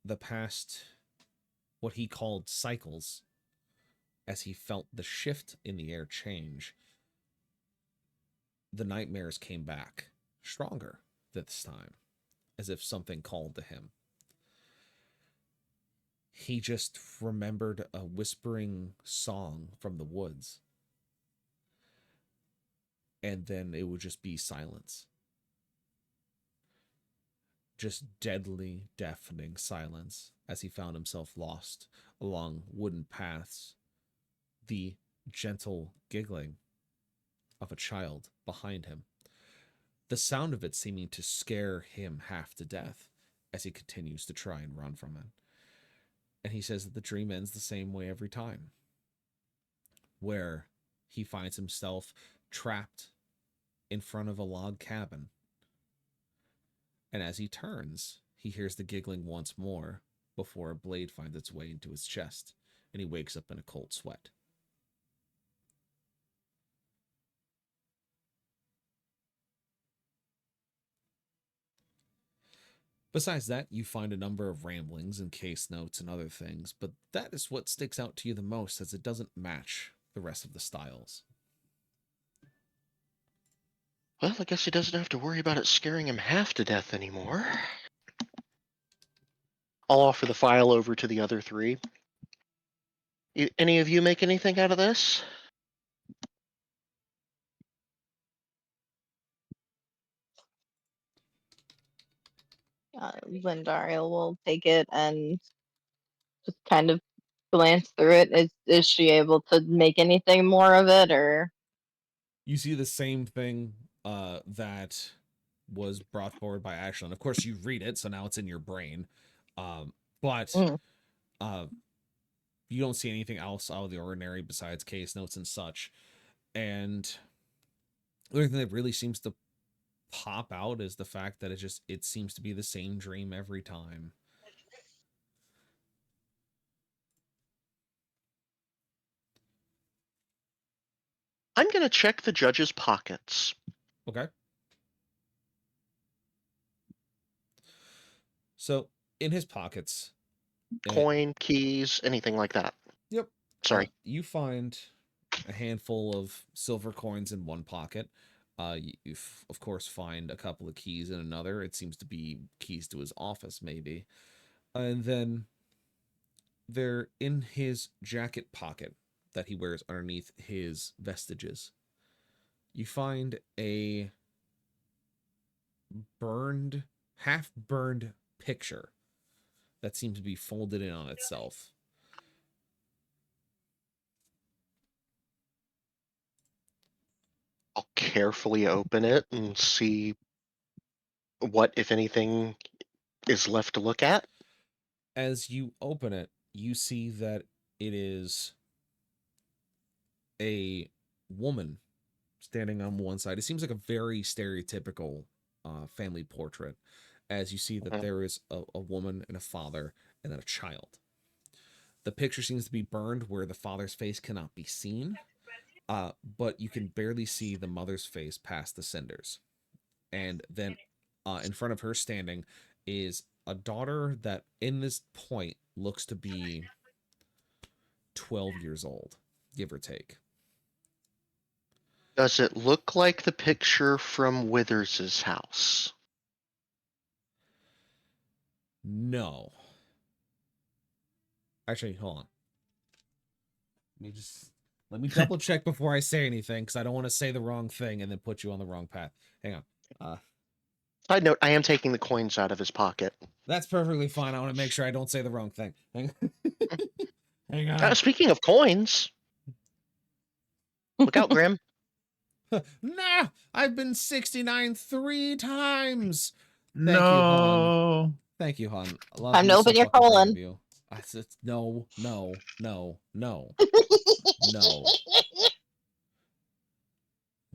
Speaker 3: the past, what he called cycles, as he felt the shift in the air change, the nightmares came back stronger this time, as if something called to him. He just remembered a whispering song from the woods, and then it would just be silence. Just deadly, deafening silence as he found himself lost along wooden paths, the gentle giggling of a child behind him, the sound of it seeming to scare him half to death as he continues to try and run from it. And he says that the dream ends the same way every time, where he finds himself trapped in front of a log cabin. And as he turns, he hears the giggling once more before a blade finds its way into his chest, and he wakes up in a cold sweat. Besides that, you find a number of ramblings and case notes and other things, but that is what sticks out to you the most, as it doesn't match the rest of the styles.
Speaker 2: Well, I guess he doesn't have to worry about it scaring him half to death anymore. I'll offer the file over to the other three. Any of you make anything out of this?
Speaker 5: Lindaria will take it and just kind of glance through it. Is she able to make anything more of it, or?
Speaker 3: You see the same thing that was brought forward by Ashlyn. Of course, you read it, so now it's in your brain. But
Speaker 5: Mm.
Speaker 3: You don't see anything else out of the ordinary besides case notes and such. And the only thing that really seems to pop out is the fact that it seems to be the same dream every time.
Speaker 2: I'm going to check the judge's pockets.
Speaker 3: Okay. So in his pockets,
Speaker 2: Coin, keys, anything like that.
Speaker 3: Yep.
Speaker 2: Sorry.
Speaker 3: You find a handful of silver coins in one pocket. You of course find a couple of keys in another. It seems to be keys to his office, maybe. And then they're in his jacket pocket that he wears underneath his vestiges. You find a half burned picture that seems to be folded in on itself.
Speaker 2: I'll carefully open it and see what, if anything, is left to look at.
Speaker 3: As you open it, you see that it is a woman standing on one side. It seems like a very stereotypical family portrait, as you see that there is a woman and a father and then a child. The picture seems to be burned where the father's face cannot be seen, but you can barely see the mother's face past the cinders. And then in front of her standing is a daughter that in this point looks to be 12 years old, give or take.
Speaker 2: Does it look like the picture from Withers's house?
Speaker 3: No. Actually, hold on. Let me double check before I say anything, because I don't want to say the wrong thing and then put you on the wrong path. Hang on.
Speaker 2: Side note, I am taking the coins out of his pocket.
Speaker 3: That's perfectly fine. I want to make sure I don't say the wrong thing. Hang on.
Speaker 2: Speaking of coins, look out, Grim.
Speaker 3: Nah, I've been 69 3 times. Thank
Speaker 6: no.
Speaker 3: you, hon. Thank you, hon. I love
Speaker 5: Time
Speaker 3: you,
Speaker 5: to
Speaker 3: so
Speaker 5: open your
Speaker 3: fucking proud
Speaker 5: colon.
Speaker 3: of you. No.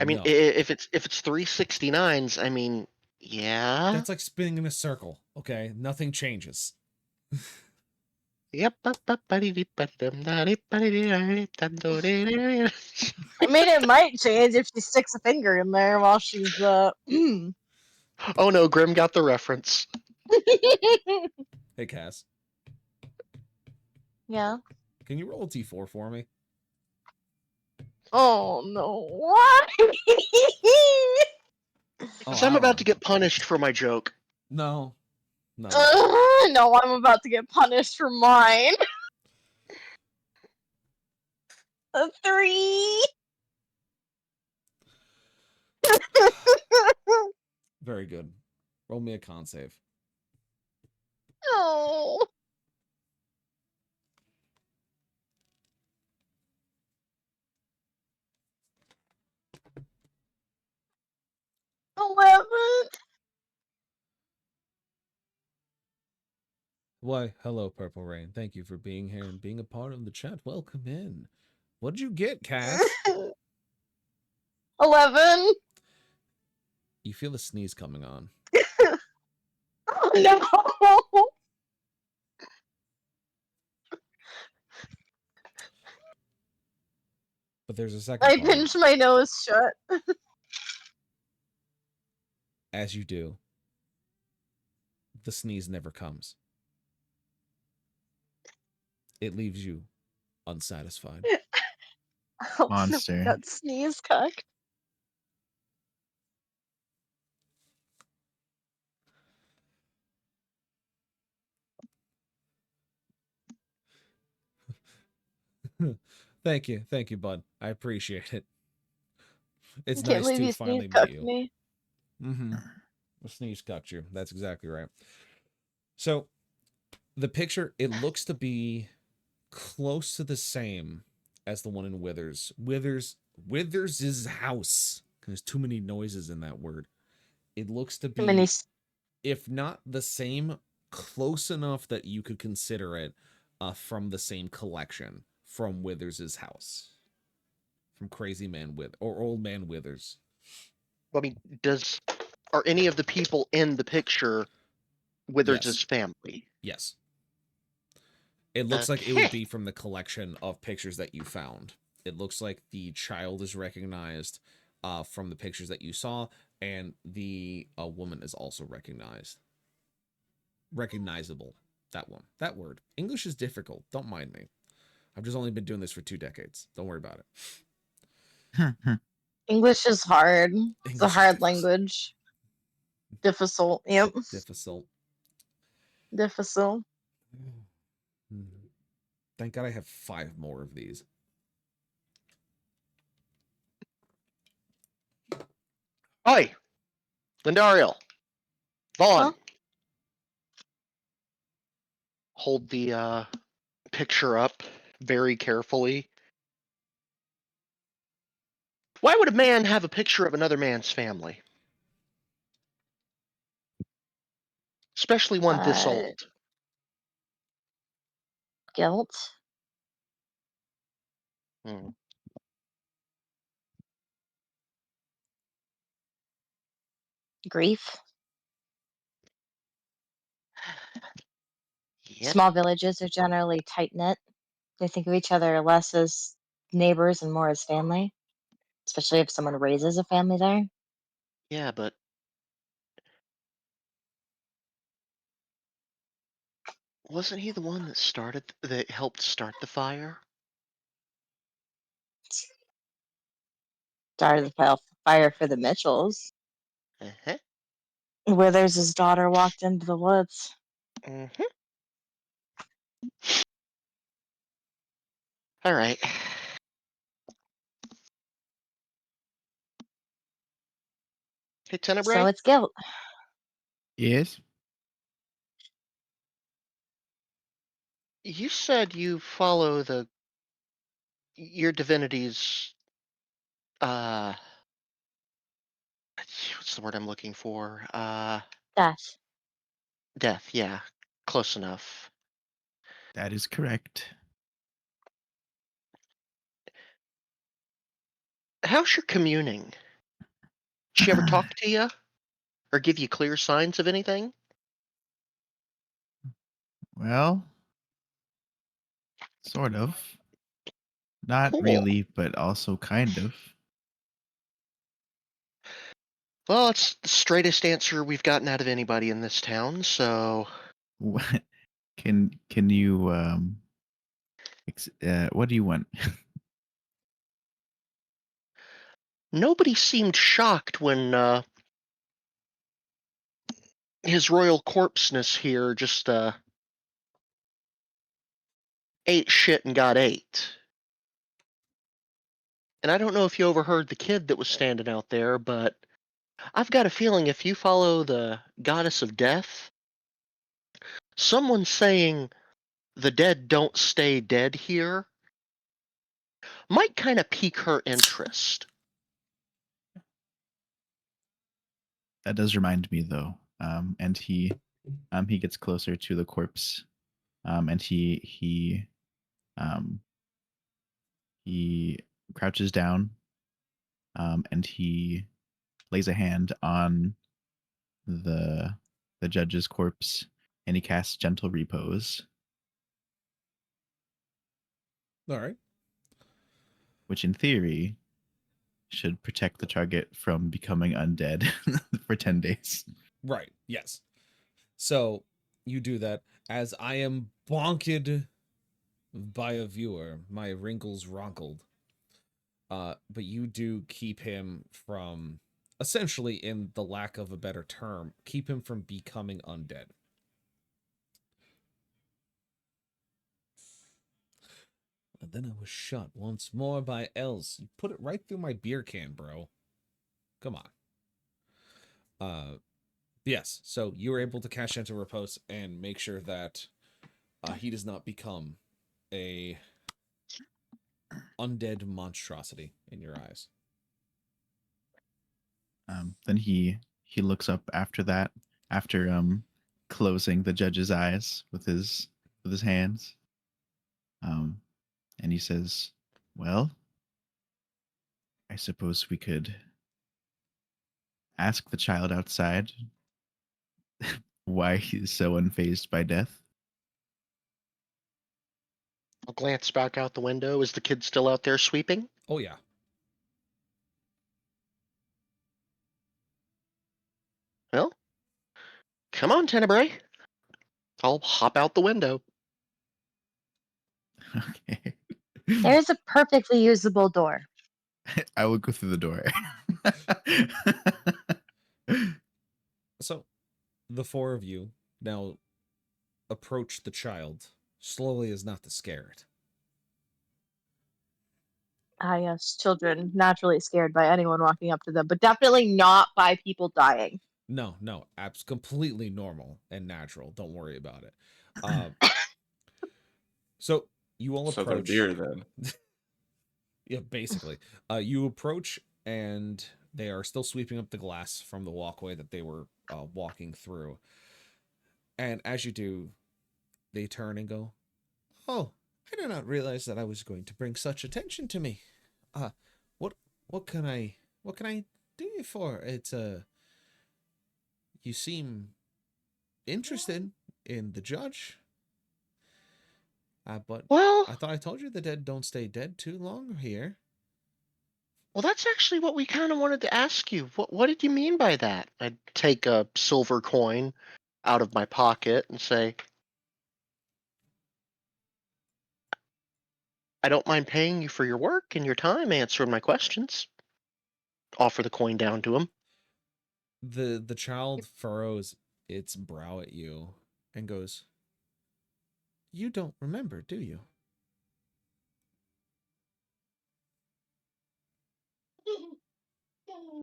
Speaker 2: I mean,
Speaker 3: No.
Speaker 2: if it's 369s, I mean, yeah.
Speaker 3: That's like spinning in a circle, okay? Nothing changes.
Speaker 2: Yep.
Speaker 5: I mean, it might change if she sticks a finger in there while she's
Speaker 2: Oh no, Grim got the reference.
Speaker 3: Hey, Cass.
Speaker 5: Yeah.
Speaker 3: Can you roll a T4 for me?
Speaker 5: Oh no! What?
Speaker 2: Because I'm about to get punished for my joke.
Speaker 3: No. No.
Speaker 5: No, I'm about to get punished for mine. A 3.
Speaker 3: Very good. Roll me a con save.
Speaker 5: No. 11.
Speaker 3: Why, hello, Purple Rain. Thank you for being here and being a part of the chat. Welcome in. What'd you get, Cass?
Speaker 5: 11.
Speaker 3: You feel a sneeze coming on.
Speaker 5: Oh no.
Speaker 3: But there's a second
Speaker 5: I
Speaker 3: part.
Speaker 5: pinched my nose shut.
Speaker 3: As you do, the sneeze never comes. It leaves you unsatisfied.
Speaker 5: Oh,
Speaker 6: Monster.
Speaker 5: No, got sneeze cocked.
Speaker 3: Thank you, bud. I appreciate it. It's
Speaker 5: Can't
Speaker 3: nice
Speaker 5: believe
Speaker 3: to
Speaker 5: you
Speaker 3: finally
Speaker 5: sneeze
Speaker 3: meet
Speaker 5: cocked
Speaker 3: you.
Speaker 5: me.
Speaker 3: Mm-hmm. The sneeze got you. That's exactly right. So, the picture, it looks to be close to the same as the one in Withers' house. There's too many noises in that word. It looks to
Speaker 5: Too many.
Speaker 3: be, if not the same, close enough that you could consider it from the same collection from Withers' house. From Crazy Man or Old Man Withers.
Speaker 2: I mean, are any of the people in the picture Withers's
Speaker 3: Yes.
Speaker 2: family?
Speaker 3: Yes. It looks like it would be from the collection of pictures that you found. It looks like the child is recognized from the pictures that you saw, and the woman is also recognizable. That word. English is difficult. Don't mind me. I've just only been doing this for 2 decades. Don't worry about it.
Speaker 5: English is hard. It's a
Speaker 3: English is
Speaker 5: hard
Speaker 3: difficult.
Speaker 5: language. Difficult. Yep.
Speaker 3: Difficult.
Speaker 5: Difficult.
Speaker 3: Thank God I have 5 more of these.
Speaker 2: Hi, Lindariel. Vaughn.
Speaker 5: Huh?
Speaker 2: Hold the picture up very carefully. Why would a man have a picture of another man's family? Especially one this old.
Speaker 5: Guilt.
Speaker 2: Hmm.
Speaker 5: Grief.
Speaker 2: Yep.
Speaker 5: Small villages are generally tight knit. They think of each other less as neighbors and more as family, especially if someone raises a family there.
Speaker 2: Yeah, but wasn't he the one that helped start the fire?
Speaker 5: Started the fire for the Mitchells.
Speaker 2: Uh-huh.
Speaker 5: Withers' daughter walked into the woods.
Speaker 2: Mm-hmm. All right. Hey, Tenebrae,
Speaker 5: So it's guilt.
Speaker 6: Yes.
Speaker 2: you said you follow your divinity's what's the word I'm looking for?
Speaker 5: Death.
Speaker 2: Death. Yeah, close enough.
Speaker 6: That is correct.
Speaker 2: How's your communing? She ever talk to you or give you clear signs of anything?
Speaker 6: Well, sort of. Not
Speaker 2: Cool.
Speaker 6: really, but also kind of.
Speaker 2: Well, it's the straightest answer we've gotten out of anybody in this town, so
Speaker 6: What can you what do you want?
Speaker 2: nobody seemed shocked when his royal corpseness here just ate shit and got ate. And I don't know if you overheard the kid that was standing out there, but I've got a feeling if you follow the goddess of death, someone saying the dead don't stay dead here might kind of pique her interest.
Speaker 6: That does remind me though. And he gets closer to the corpse. And um he crouches down. And he lays a hand on the judge's corpse, and he casts gentle repose,
Speaker 3: All right.
Speaker 6: which in theory should protect the target from becoming undead for 10 days.
Speaker 3: Right. Yes. So you do that as I am bonked by a viewer, my wrinkles wrinkled. But you do keep him from, essentially, in the lack of a better term, keep him from becoming undead. And then I was shot once more by Els. You put it right through my beer can, bro. Come on. Yes, so you were able to cash into repose and make sure that he does not become a undead monstrosity in your eyes.
Speaker 6: Then he looks up after that, after closing the judge's eyes with his hands, and he says, "Well, I suppose we could ask the child outside why he's so unfazed by death."
Speaker 2: I'll glance back out the window. Is the kid still out there sweeping?
Speaker 3: Oh yeah.
Speaker 2: Well, come on, Tenebrae. I'll hop out the window.
Speaker 6: Okay.
Speaker 5: There's a perfectly usable door.
Speaker 6: I will go through the door.
Speaker 3: So the four of you now approach the child slowly as not to scare it.
Speaker 5: Ah, yes, children naturally scared by anyone walking up to them, but definitely not by people dying.
Speaker 3: No, abs completely normal and natural. Don't worry about it. Uh, so you all
Speaker 4: So they're
Speaker 3: approach.
Speaker 4: deer then.
Speaker 3: Yeah, basically. You approach and they are still sweeping up the glass from the walkway that they were walking through. And as you do, they turn and go, "Oh, I did not realize that I was going to bring such attention to me. Uh, what what can I do you for? It's you seem interested in the judge. But
Speaker 2: Well,
Speaker 3: I thought I told you the dead don't stay dead too long here."
Speaker 2: well, that's actually what we kind of wanted to ask you. What did you mean by that? I'd take a silver coin out of my pocket and say, I don't mind paying you for your work and your time answering my questions. offer the coin down to him.
Speaker 3: The child furrows its brow at you and goes, "You don't remember, do you?"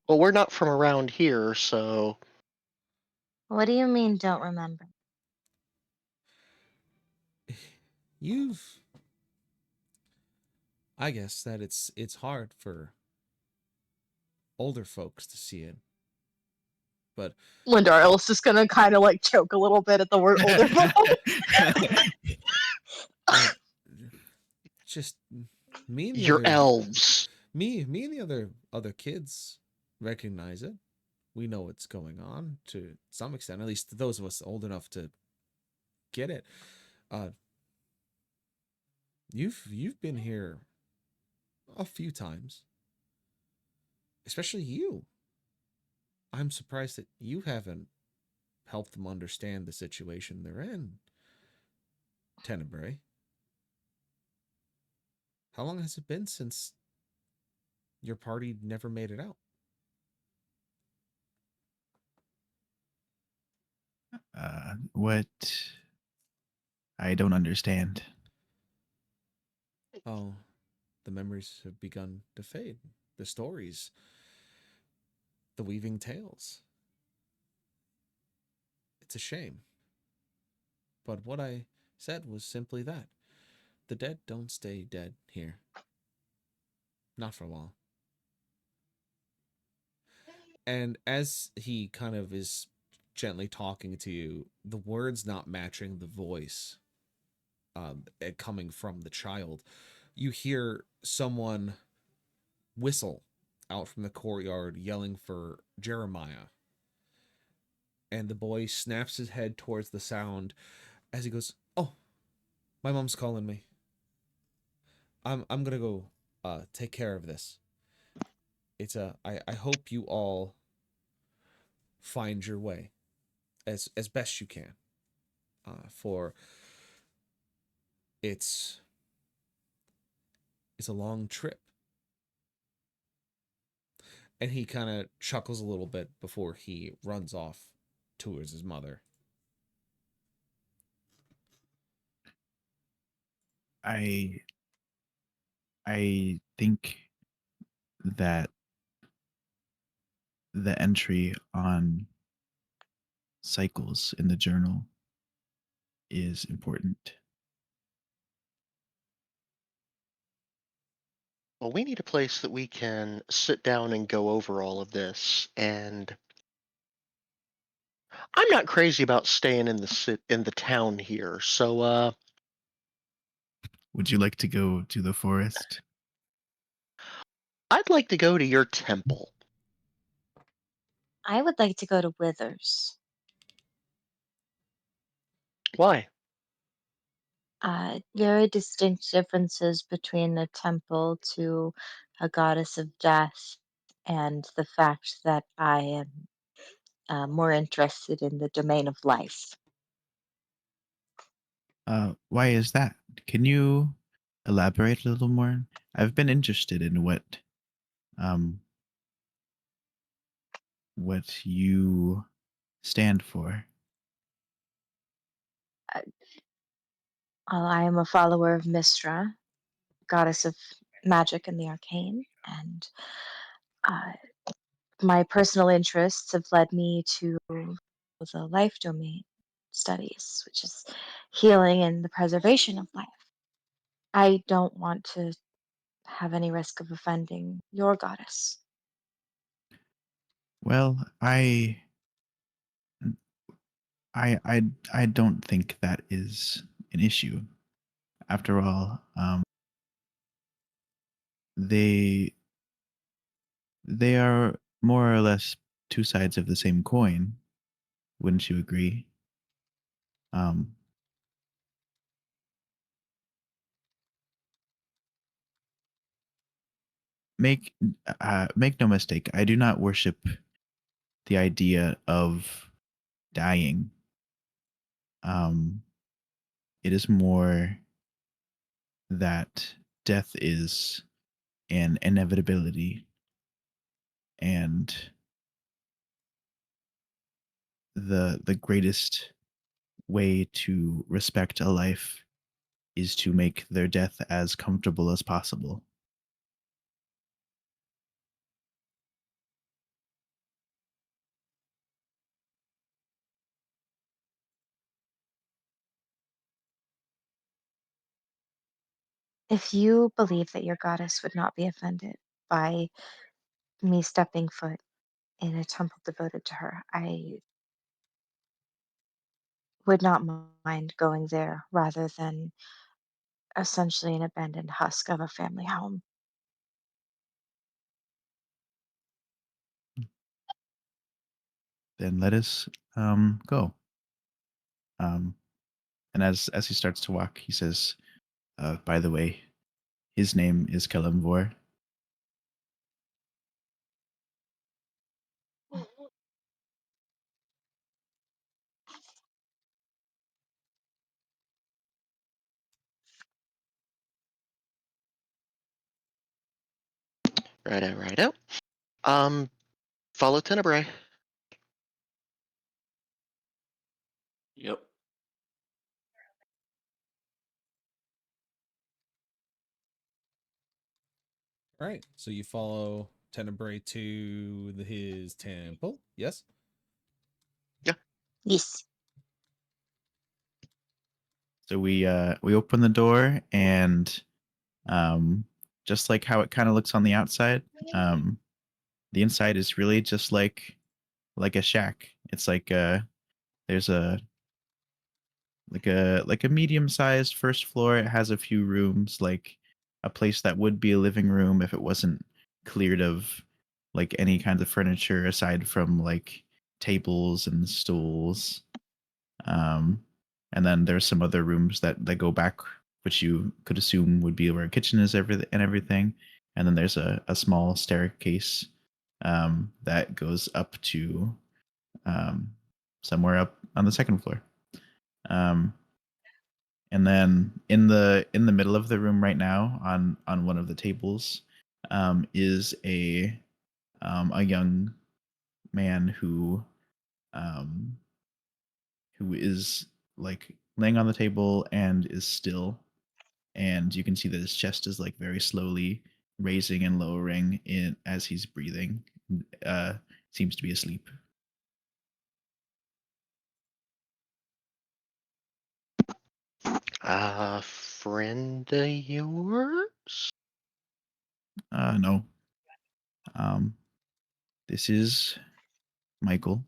Speaker 2: Well, we're not from around here, so
Speaker 5: What do you mean, don't remember?
Speaker 3: You've I guess that it's hard for older folks to see it. But
Speaker 1: Lindarle's just gonna kind of like choke a little bit at the word older folk.
Speaker 3: uh, just me and the
Speaker 2: you're
Speaker 3: other
Speaker 2: elves.
Speaker 3: me and the other kids recognize it. We know what's going on to some extent, at least those of us old enough to get it. Uh you've been here a few times, especially you. I'm surprised that you haven't helped them understand the situation they're in. Tenebrae, how long has it been since your party never made it out?
Speaker 6: What? I don't understand.
Speaker 3: Oh, the memories have begun to fade. The stories, the weaving tales. It's a shame. But what I said was simply that. The dead don't stay dead here. Not for long. And as he kind of is gently talking to you, the words not matching the voice coming from the child, you hear someone whistle out from the courtyard yelling for Jeremiah. And the boy snaps his head towards the sound as he goes, "Oh, my mom's calling me. I'm gonna go take care of this. I hope you all find your way as best you can. For it's a long trip." And he kind of chuckles a little bit before he runs off towards his mother.
Speaker 6: I I think that the entry on cycles in the journal is important.
Speaker 2: Well, we need a place that we can sit down and go over all of this. And I'm not crazy about staying in the town here. So,
Speaker 6: Would you like to go to the forest?
Speaker 2: I'd like to go to your temple.
Speaker 5: I would like to go to Withers.
Speaker 2: Why?
Speaker 5: Very distinct differences between a temple to a goddess of death and the fact that I am more interested in the domain of life.
Speaker 6: Why is that? Can you elaborate a little more? I've been interested in um what you stand for.
Speaker 5: Uh, I am a follower of Mistra, goddess of magic and the arcane, and uh, my personal interests have led me to the life domain studies, which is healing and the preservation of life. I don't want to have any risk of offending your goddess.
Speaker 6: Well, I don't think that is an issue. After all, they they are more or less two sides of the same coin. Wouldn't you agree? Um, make make no mistake. I do not worship the idea of dying. Um, it is more that death is an inevitability. and the greatest way to respect a life is to make their death as comfortable as possible.
Speaker 5: If you believe that your goddess would not be offended by me stepping foot in a temple devoted to her, I would not mind going there rather than essentially an abandoned husk of a family home.
Speaker 6: Then let us go. Um, and as he starts to walk, he says, "By the way, his name is Kalimvor."
Speaker 2: Righto, righto. Follow Tenebrae.
Speaker 4: Yep.
Speaker 3: All right. So you follow Tenebrae to his temple. Yes.
Speaker 5: Yes.
Speaker 6: So we open the door, and just like how it kind of looks on the outside, the inside is really just like a shack. It's like there's a like a medium sized first floor. It has a few rooms, like a place that would be a living room if it wasn't cleared of like any kinds of furniture aside from like tables and stools. Um, and then there's some other rooms that go back, which you could assume would be where a kitchen is and everything. And then there's a small staircase that goes up to um, somewhere up on the second floor. Um, and then in the middle of the room right now, on one of the tables, is a young man um, who is like laying on the table and is still, and you can see that his chest is like very slowly raising and lowering in as he's breathing. Uh, Seems to be asleep.
Speaker 2: Friend of yours?
Speaker 6: No. Um, this is Michael.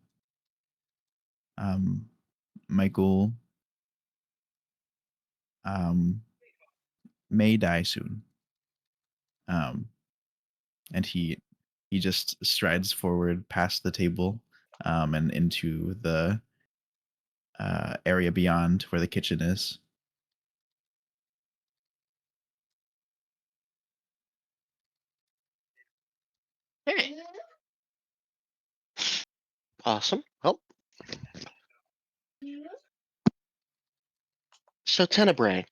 Speaker 6: Um, Michael um may die soon. Um, and he just strides forward past the table, and into the area beyond where the kitchen is.
Speaker 2: Hey. Awesome. Well, so Tenebrae,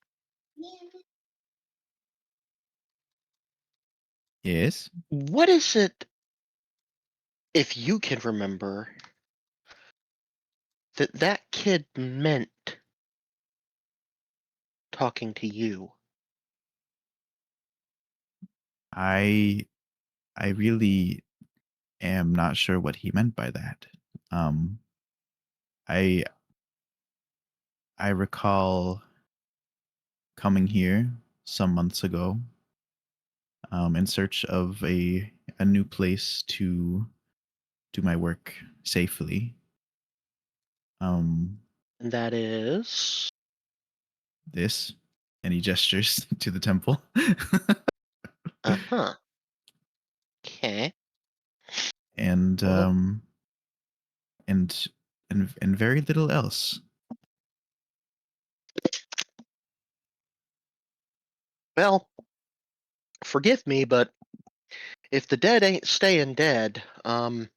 Speaker 6: Yes.
Speaker 2: what is it, if you can remember, that kid meant talking to you?
Speaker 6: I I really am not sure what he meant by that. Um, I I recall coming here some months ago, in search of a new place to do my work safely. Um,
Speaker 2: And that is.
Speaker 6: this, and he gestures to the temple.
Speaker 2: Uh-huh. Okay.
Speaker 6: and
Speaker 2: Well,
Speaker 6: and and very little else.
Speaker 2: well, forgive me, but if the dead ain't staying dead, I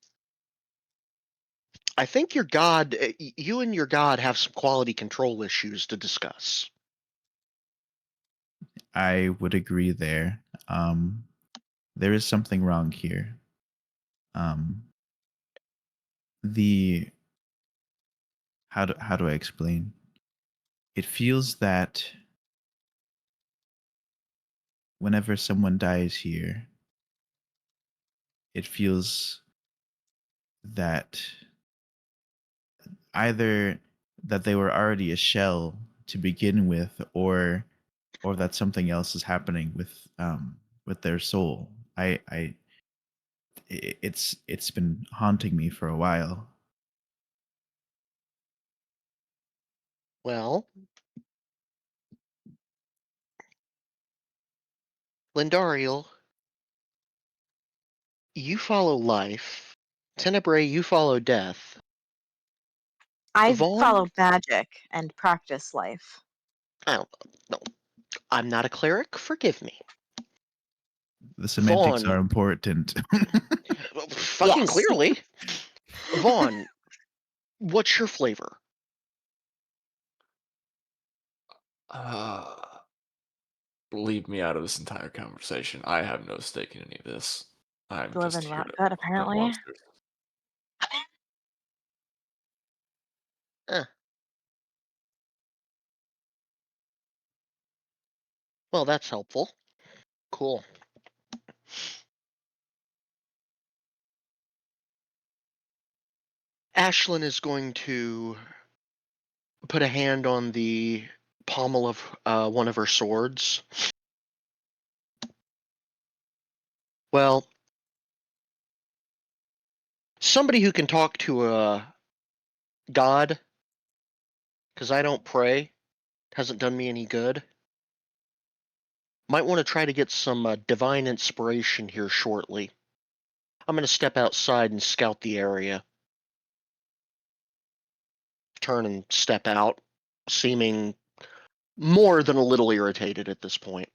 Speaker 2: think your god, you and your god have some quality control issues to discuss.
Speaker 6: I would agree there. There is something wrong here. Um, the how do I explain? It feels that whenever someone dies here, it feels that either that they were already a shell to begin with, or that something else is happening with their soul. It's been haunting me for a while.
Speaker 2: Well, Lindariel, you follow life. Tenebrae, you follow death.
Speaker 5: I
Speaker 2: Vaughn,
Speaker 5: follow magic and practice life.
Speaker 2: I don't know. I'm not a cleric. Forgive me.
Speaker 6: The semantics
Speaker 2: Vaughn,
Speaker 6: are important.
Speaker 2: fucking
Speaker 5: Yes.
Speaker 2: clearly. Vaughn, what's your flavor?
Speaker 4: Leave me out of this entire conversation. I have no stake in any of this. I'm
Speaker 5: Live
Speaker 4: just
Speaker 5: and
Speaker 4: here
Speaker 5: rot
Speaker 4: to
Speaker 5: gut,
Speaker 4: hunt
Speaker 5: apparently.
Speaker 4: monsters.
Speaker 2: Eh, well, that's helpful. Cool. Ashlyn is going to put a hand on the pommel of one of her swords. Well, somebody who can talk to a god, because I don't pray, hasn't done me any good. Might want to try to get some divine inspiration here shortly. I'm going to step outside and scout the area. Turn and step out, seeming more than a little irritated at this point.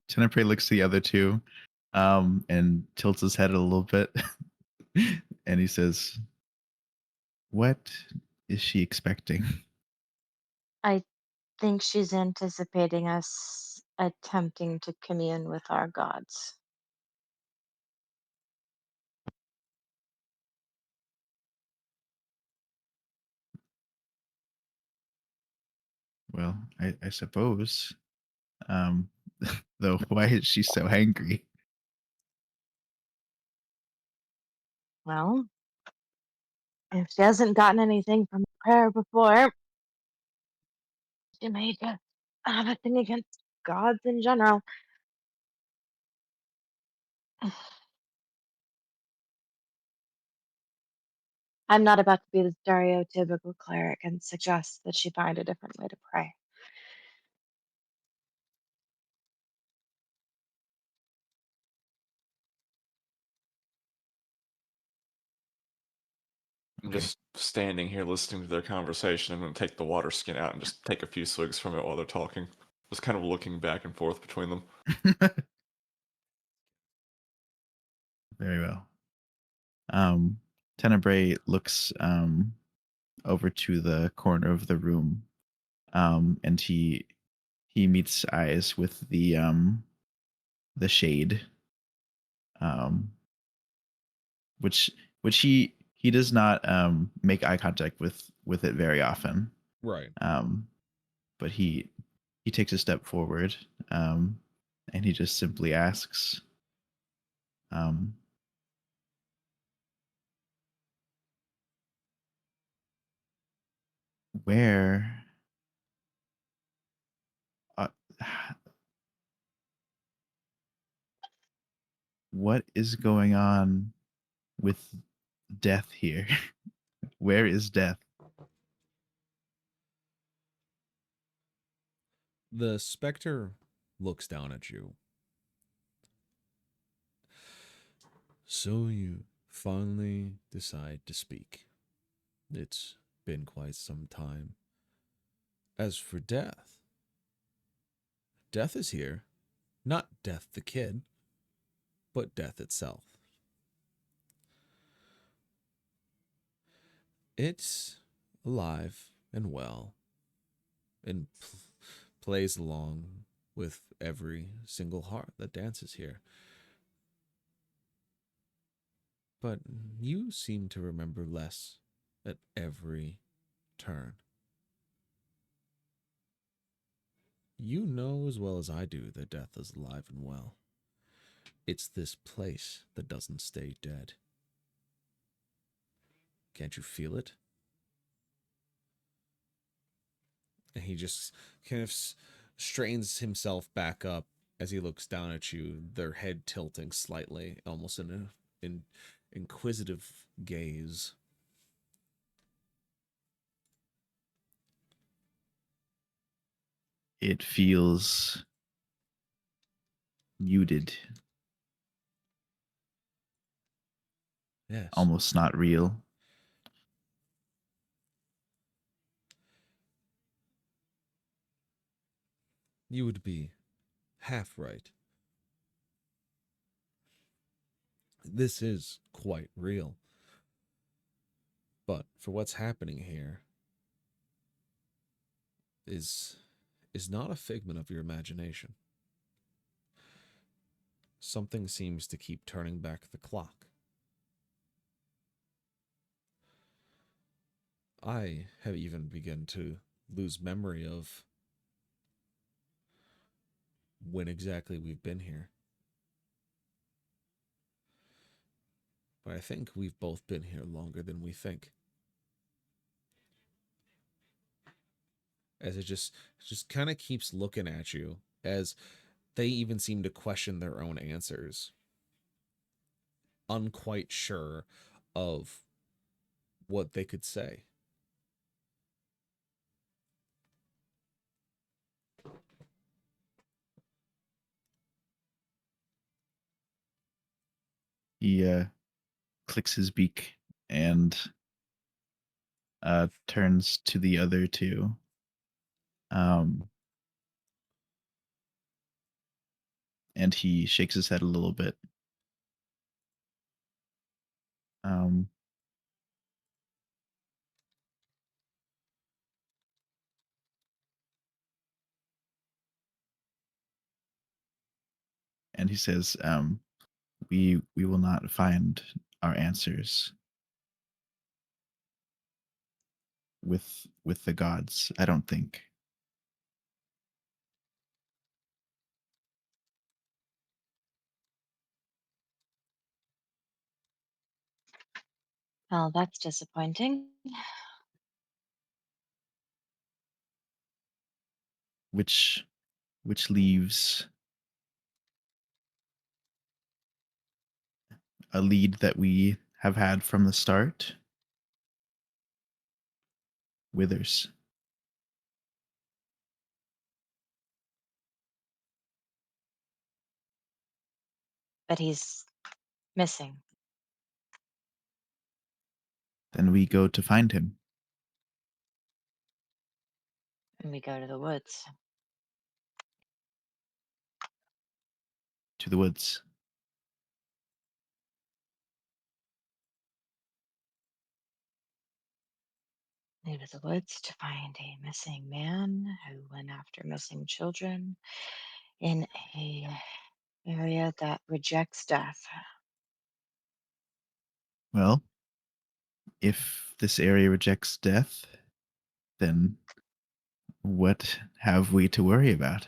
Speaker 6: Tenebrae looks to the other two, and tilts his head a little bit, and he says, "What is she expecting?"
Speaker 5: I think she's anticipating us attempting to commune with our gods.
Speaker 6: Well, I suppose. Um, though, why is she so angry?
Speaker 5: Well, if she hasn't gotten anything from prayer before, she may just have a thing against gods in general. I'm not about to be the stereotypical cleric and suggest that she find a different way to pray.
Speaker 4: I'm
Speaker 6: Okay.
Speaker 4: just standing here listening to their conversation. I'm going to take the water skin out and just take a few swigs from it while they're talking. Just kind of looking back and forth between them.
Speaker 6: Very well. Tenebrae looks over to the corner of the room, and he meets eyes with the shade, um, which he does not make eye contact with it very often.
Speaker 3: Right.
Speaker 6: But he takes a step forward, and he just simply asks, um, "Where? Uh, what is going on with death here? Where is death?"
Speaker 3: The specter looks down at you. So you finally decide to speak. It's been quite some time. As for death, death is here. Not Death the kid, but death itself. It's alive and well and plays along with every single heart that dances here. But you seem to remember less at every turn. You know as well as I do that death is alive and well. It's this place that doesn't stay dead. Can't you feel it? And he just kind of strains himself back up as he looks down at you, their head tilting slightly, almost in an inquisitive gaze.
Speaker 6: It feels muted,
Speaker 3: Yes.
Speaker 6: almost not real.
Speaker 3: You would be half right. This is quite real. But for what's happening here is not a figment of your imagination. Something seems to keep turning back the clock. I have even begun to lose memory of when exactly we've been here. But I think we've both been here longer than we think. As it just kind of keeps looking at you, as they even seem to question their own answers, unquite sure of what they could say.
Speaker 6: He clicks his beak and turns to the other two. Um, and he shakes his head a little bit. Um, and he says, we will not find our answers with the gods, I don't think.
Speaker 5: Well, that's disappointing.
Speaker 6: Which leaves a lead that we have had from the start. Withers.
Speaker 5: But he's missing.
Speaker 6: Then we go to find him.
Speaker 5: And we go to the woods.
Speaker 6: To the woods.
Speaker 5: We go to the woods to find a missing man who went after missing children in a area that rejects death.
Speaker 6: Well, if this area rejects death, then what have we to worry about?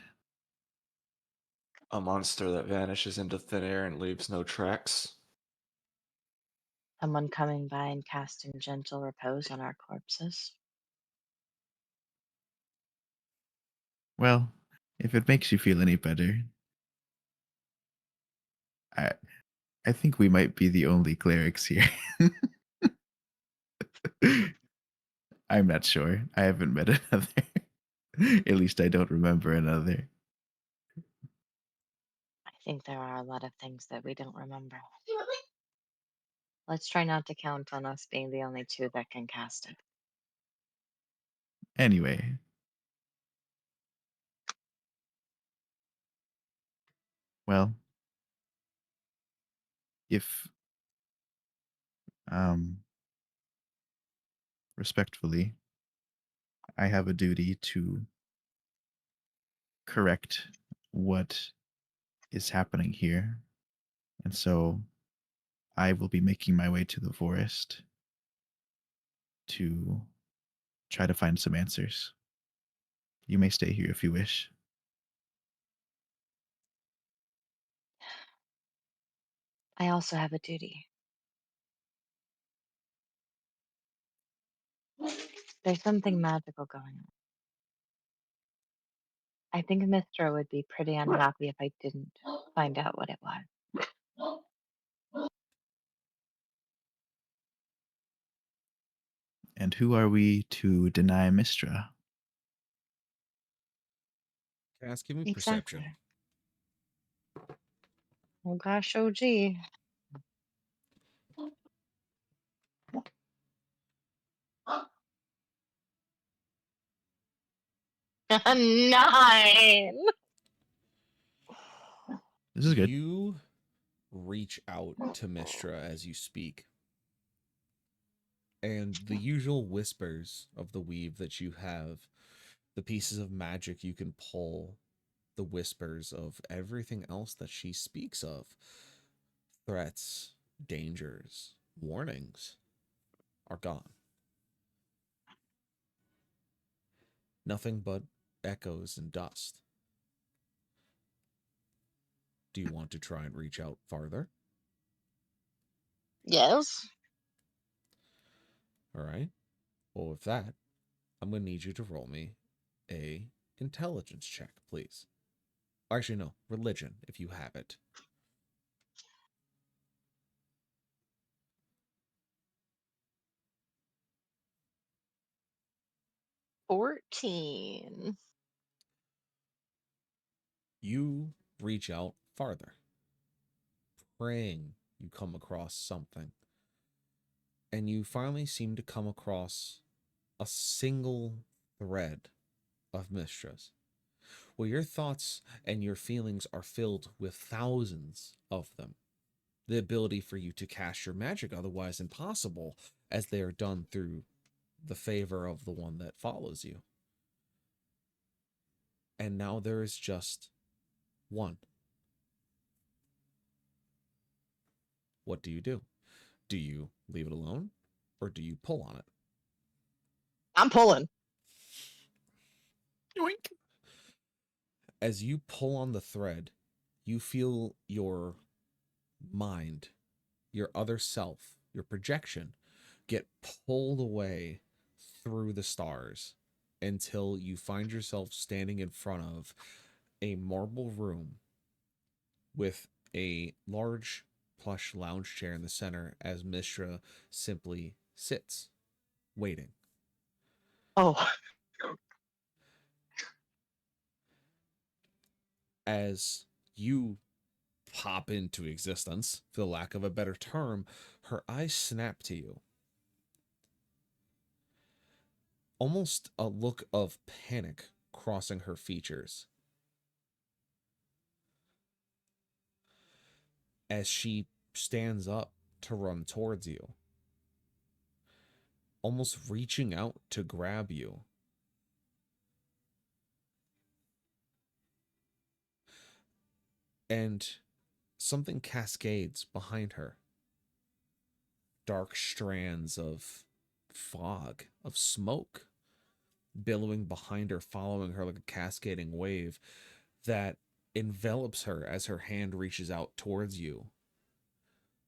Speaker 4: A monster that vanishes into thin air and leaves no tracks.
Speaker 5: Someone coming by and casting gentle repose on our corpses.
Speaker 6: Well, if it makes you feel any better, I I think we might be the only clerics here. I'm not sure. I haven't met another. At least I don't remember another.
Speaker 5: I think there are a lot of things that we don't remember. Let's try not to count on us being the only two that can cast it.
Speaker 6: Anyway. Well, if respectfully, I have a duty to correct what is happening here. And so I will be making my way to the forest to try to find some answers. You may stay here if you wish.
Speaker 5: I also have a duty. There's something magical going on. I think Mistra would be pretty unhappy if I didn't find out what it was.
Speaker 6: And who are we to deny Mistra?
Speaker 3: Cass, give me
Speaker 5: Exactly.
Speaker 3: perception.
Speaker 5: Oh gosh, oh gee. 9.
Speaker 6: This is good.
Speaker 3: You reach out to Mistra as you speak, and the usual whispers of the weave that you have, the pieces of magic you can pull, the whispers of everything else that she speaks of, threats, dangers, warnings, are gone. Nothing but echoes and dust. Do you want to try and reach out farther?
Speaker 5: Yes.
Speaker 3: All right. Well, with that, I'm going to need you to roll me a intelligence check, please. Actually, no, religion, if you have it.
Speaker 5: 14.
Speaker 3: You reach out farther, praying you come across something. And you finally seem to come across a single thread of Mistress. Well, your thoughts and your feelings are filled with thousands of them. The ability for you to cast your magic otherwise impossible, as they are done through the favor of the one that follows you. And now there is just one. What do you do? Do you leave it alone, or do you pull on it?
Speaker 1: I'm pulling.
Speaker 6: Yoink.
Speaker 3: As you pull on the thread, you feel your mind, your other self, your projection get pulled away through the stars until you find yourself standing in front of a marble room with a large plush lounge chair in the center as Mishra simply sits, waiting.
Speaker 1: Oh,
Speaker 3: As you pop into existence, for the lack of a better term, her eyes snap to you. Almost a look of panic crossing her features as she stands up to run towards you, almost reaching out to grab you. And something cascades behind her. Dark strands of fog, of smoke, billowing behind her, following her like a cascading wave that envelops her as her hand reaches out towards you.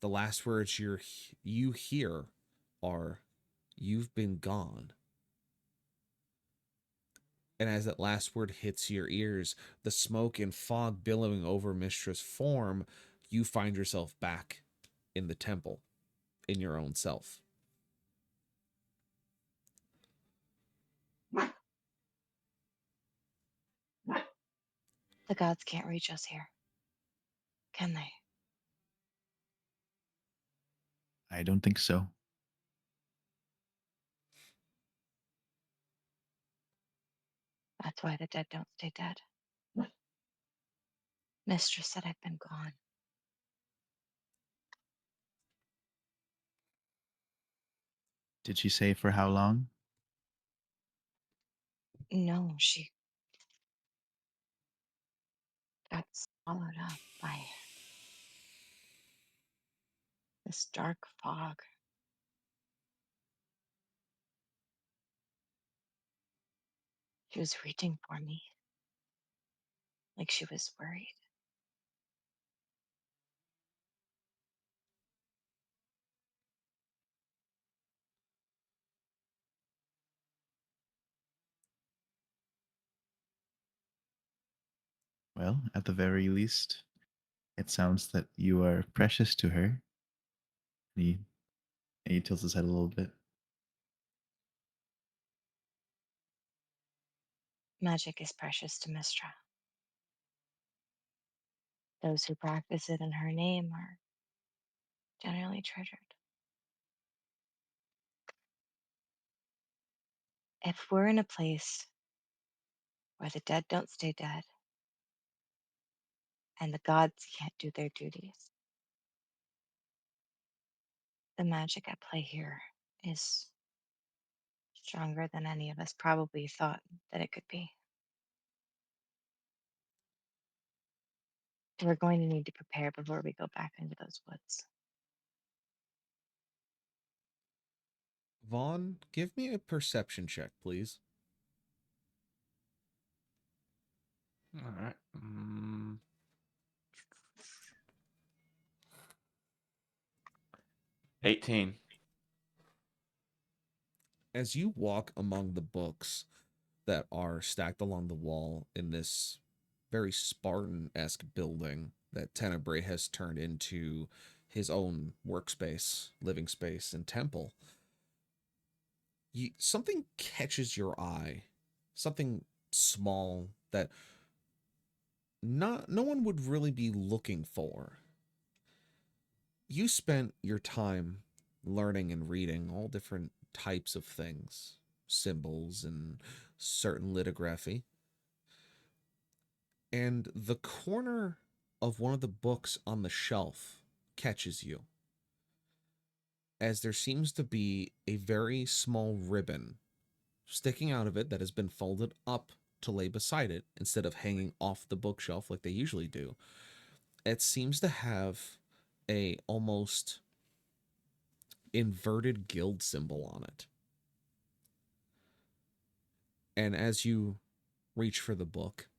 Speaker 3: The last words you hear are, "You've been gone." And as that last word hits your ears, the smoke and fog billowing over Mistra's form, you find yourself back in the temple, in your own self.
Speaker 5: The gods can't reach us here, can they?
Speaker 6: I don't think so.
Speaker 5: That's why the dead don't stay dead. Mistress said I've been gone.
Speaker 6: Did she say for how long?
Speaker 5: No, she got swallowed up by this dark fog. She was reaching for me, like she was worried.
Speaker 6: Well, at the very least, it sounds that you are precious to her. And he tilts his head a little bit.
Speaker 5: Magic is precious to Mistra. Those who practice it in her name are generally treasured. If we're in a place where the dead don't stay dead and the gods can't do their duties, the magic at play here is stronger than any of us probably thought that it could be. We're going to need to prepare before we go back into those woods.
Speaker 3: Vaughn, give me a perception check, please.
Speaker 7: All right. 18.
Speaker 3: As you walk among the books that are stacked along the wall in this very Spartan-esque building that Tenebrae has turned into his own workspace, living space, and temple, something catches your eye. Something small that no one would really be looking for. You spent your time learning and reading all different types of things, symbols and certain lithography. And the corner of one of the books on the shelf catches you, as there seems to be a very small ribbon sticking out of it that has been folded up to lay beside it instead of hanging off the bookshelf like they usually do. It seems to have a almost inverted guild symbol on it. And as you reach for the book,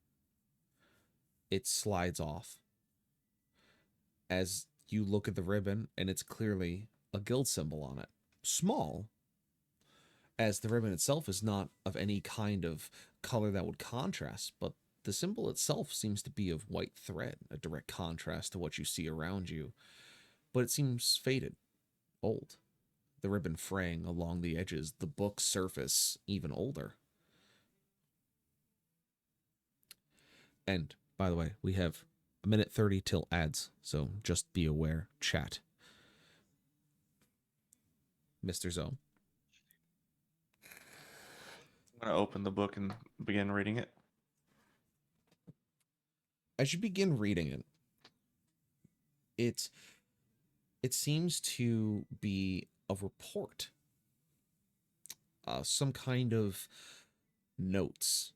Speaker 3: it slides off. As you look at the ribbon, and it's clearly a guild symbol on it. Small, as the ribbon itself is not of any kind of color that would contrast, but the symbol itself seems to be of white thread, a direct contrast to what you see around you. But it seems faded, old. The ribbon fraying along the edges, the book surface even older. And, by the way, we have a minute 30 till ads, so just be aware, chat. Mr. Zoe.
Speaker 7: I'm going to open the book and begin reading it.
Speaker 3: As you begin reading it, it seems to be a report, some kind of notes.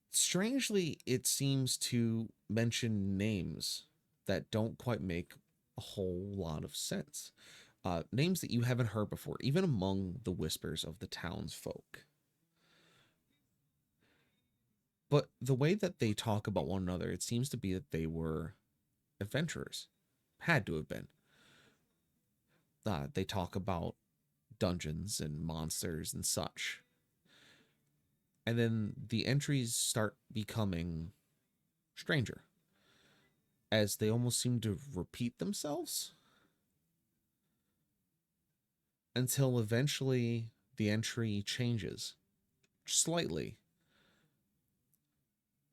Speaker 3: Strangely, it seems to mention names that don't quite make a whole lot of sense. Names that you haven't heard before, even among the whispers of the townsfolk. But the way that they talk about one another, it seems to be that they were adventurers. Had to have been. They talk about dungeons and monsters and such. And then the entries start becoming stranger, as they almost seem to repeat themselves, until eventually the entry changes slightly.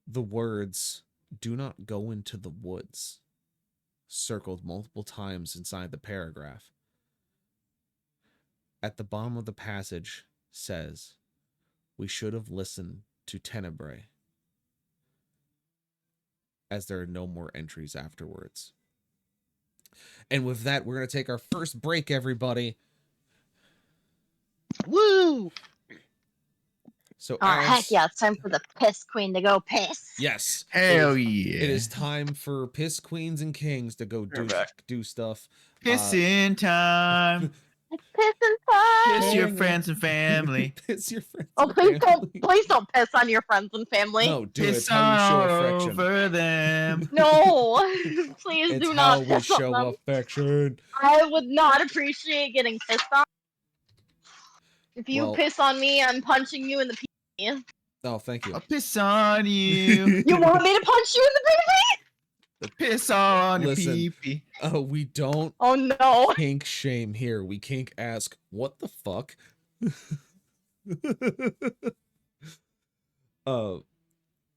Speaker 3: The words, "do not go into the woods," circled multiple times inside the paragraph. At the bottom of the passage says, "we should have listened to Tenebrae," as there are no more entries afterwards. And with that, we're going to take our first break, everybody.
Speaker 2: Woo!
Speaker 3: So
Speaker 5: Heck yeah, it's time for the piss queen to go piss.
Speaker 3: Yes.
Speaker 6: Hell yeah.
Speaker 3: It is time for piss queens and kings to go do stuff.
Speaker 6: Pissing time.
Speaker 5: It's pissing time.
Speaker 6: Piss your friends and family.
Speaker 3: Piss your friends
Speaker 5: Oh,
Speaker 3: and
Speaker 5: please
Speaker 3: family.
Speaker 5: don't piss on your friends and family.
Speaker 3: No, do
Speaker 6: Piss
Speaker 3: it's how you show
Speaker 6: all
Speaker 3: affection.
Speaker 6: over them.
Speaker 5: No, please
Speaker 3: It's
Speaker 5: do
Speaker 3: how
Speaker 5: not
Speaker 3: we
Speaker 5: piss on
Speaker 3: show
Speaker 5: them.
Speaker 3: affection.
Speaker 5: I would not appreciate getting pissed on. If you
Speaker 3: Well-
Speaker 5: piss on me, I'm punching you in the pee.
Speaker 3: Oh, thank you.
Speaker 6: I'll piss on you.
Speaker 5: You want me to punch you in the pee?
Speaker 6: The piss on your
Speaker 3: Listen.
Speaker 6: pee-pee.
Speaker 3: We don't
Speaker 5: Oh no.
Speaker 3: kink shame here. We kink ask, what the fuck? But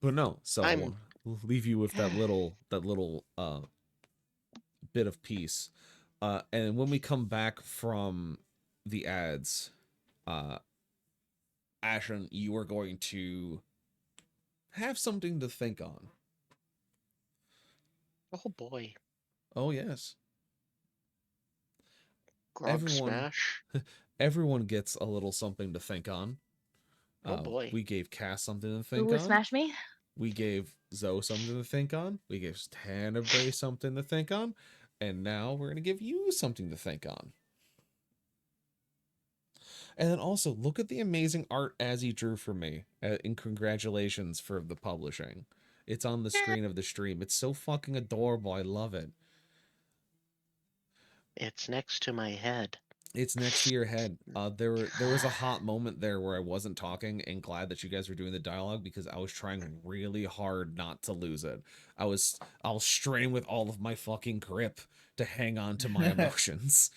Speaker 3: no, so
Speaker 2: I'm-
Speaker 3: we'll leave you with that little bit of peace. And when we come back from the ads, Ashen, you are going to have something to think on.
Speaker 2: Oh boy.
Speaker 3: Oh yes.
Speaker 2: Grog
Speaker 3: Everyone-
Speaker 2: smash.
Speaker 3: Everyone gets a little something to think on.
Speaker 2: Oh boy.
Speaker 3: We gave Cass something to think
Speaker 5: Ooh,
Speaker 3: on.
Speaker 5: smash me.
Speaker 3: We gave Zoe something to think on. We gave Tanabre something to think on. And now we're going to give you something to think on. And then also, look at the amazing art Azzy drew for me. And congratulations for the publishing. It's on the screen of the stream. It's so fucking adorable. I love it.
Speaker 2: It's next to my head.
Speaker 3: It's next to your head. There was a hot moment there where I wasn't talking, and glad that you guys were doing the dialogue because I was trying really hard not to lose it. I was straining with all of my fucking grip to hang on to my emotions.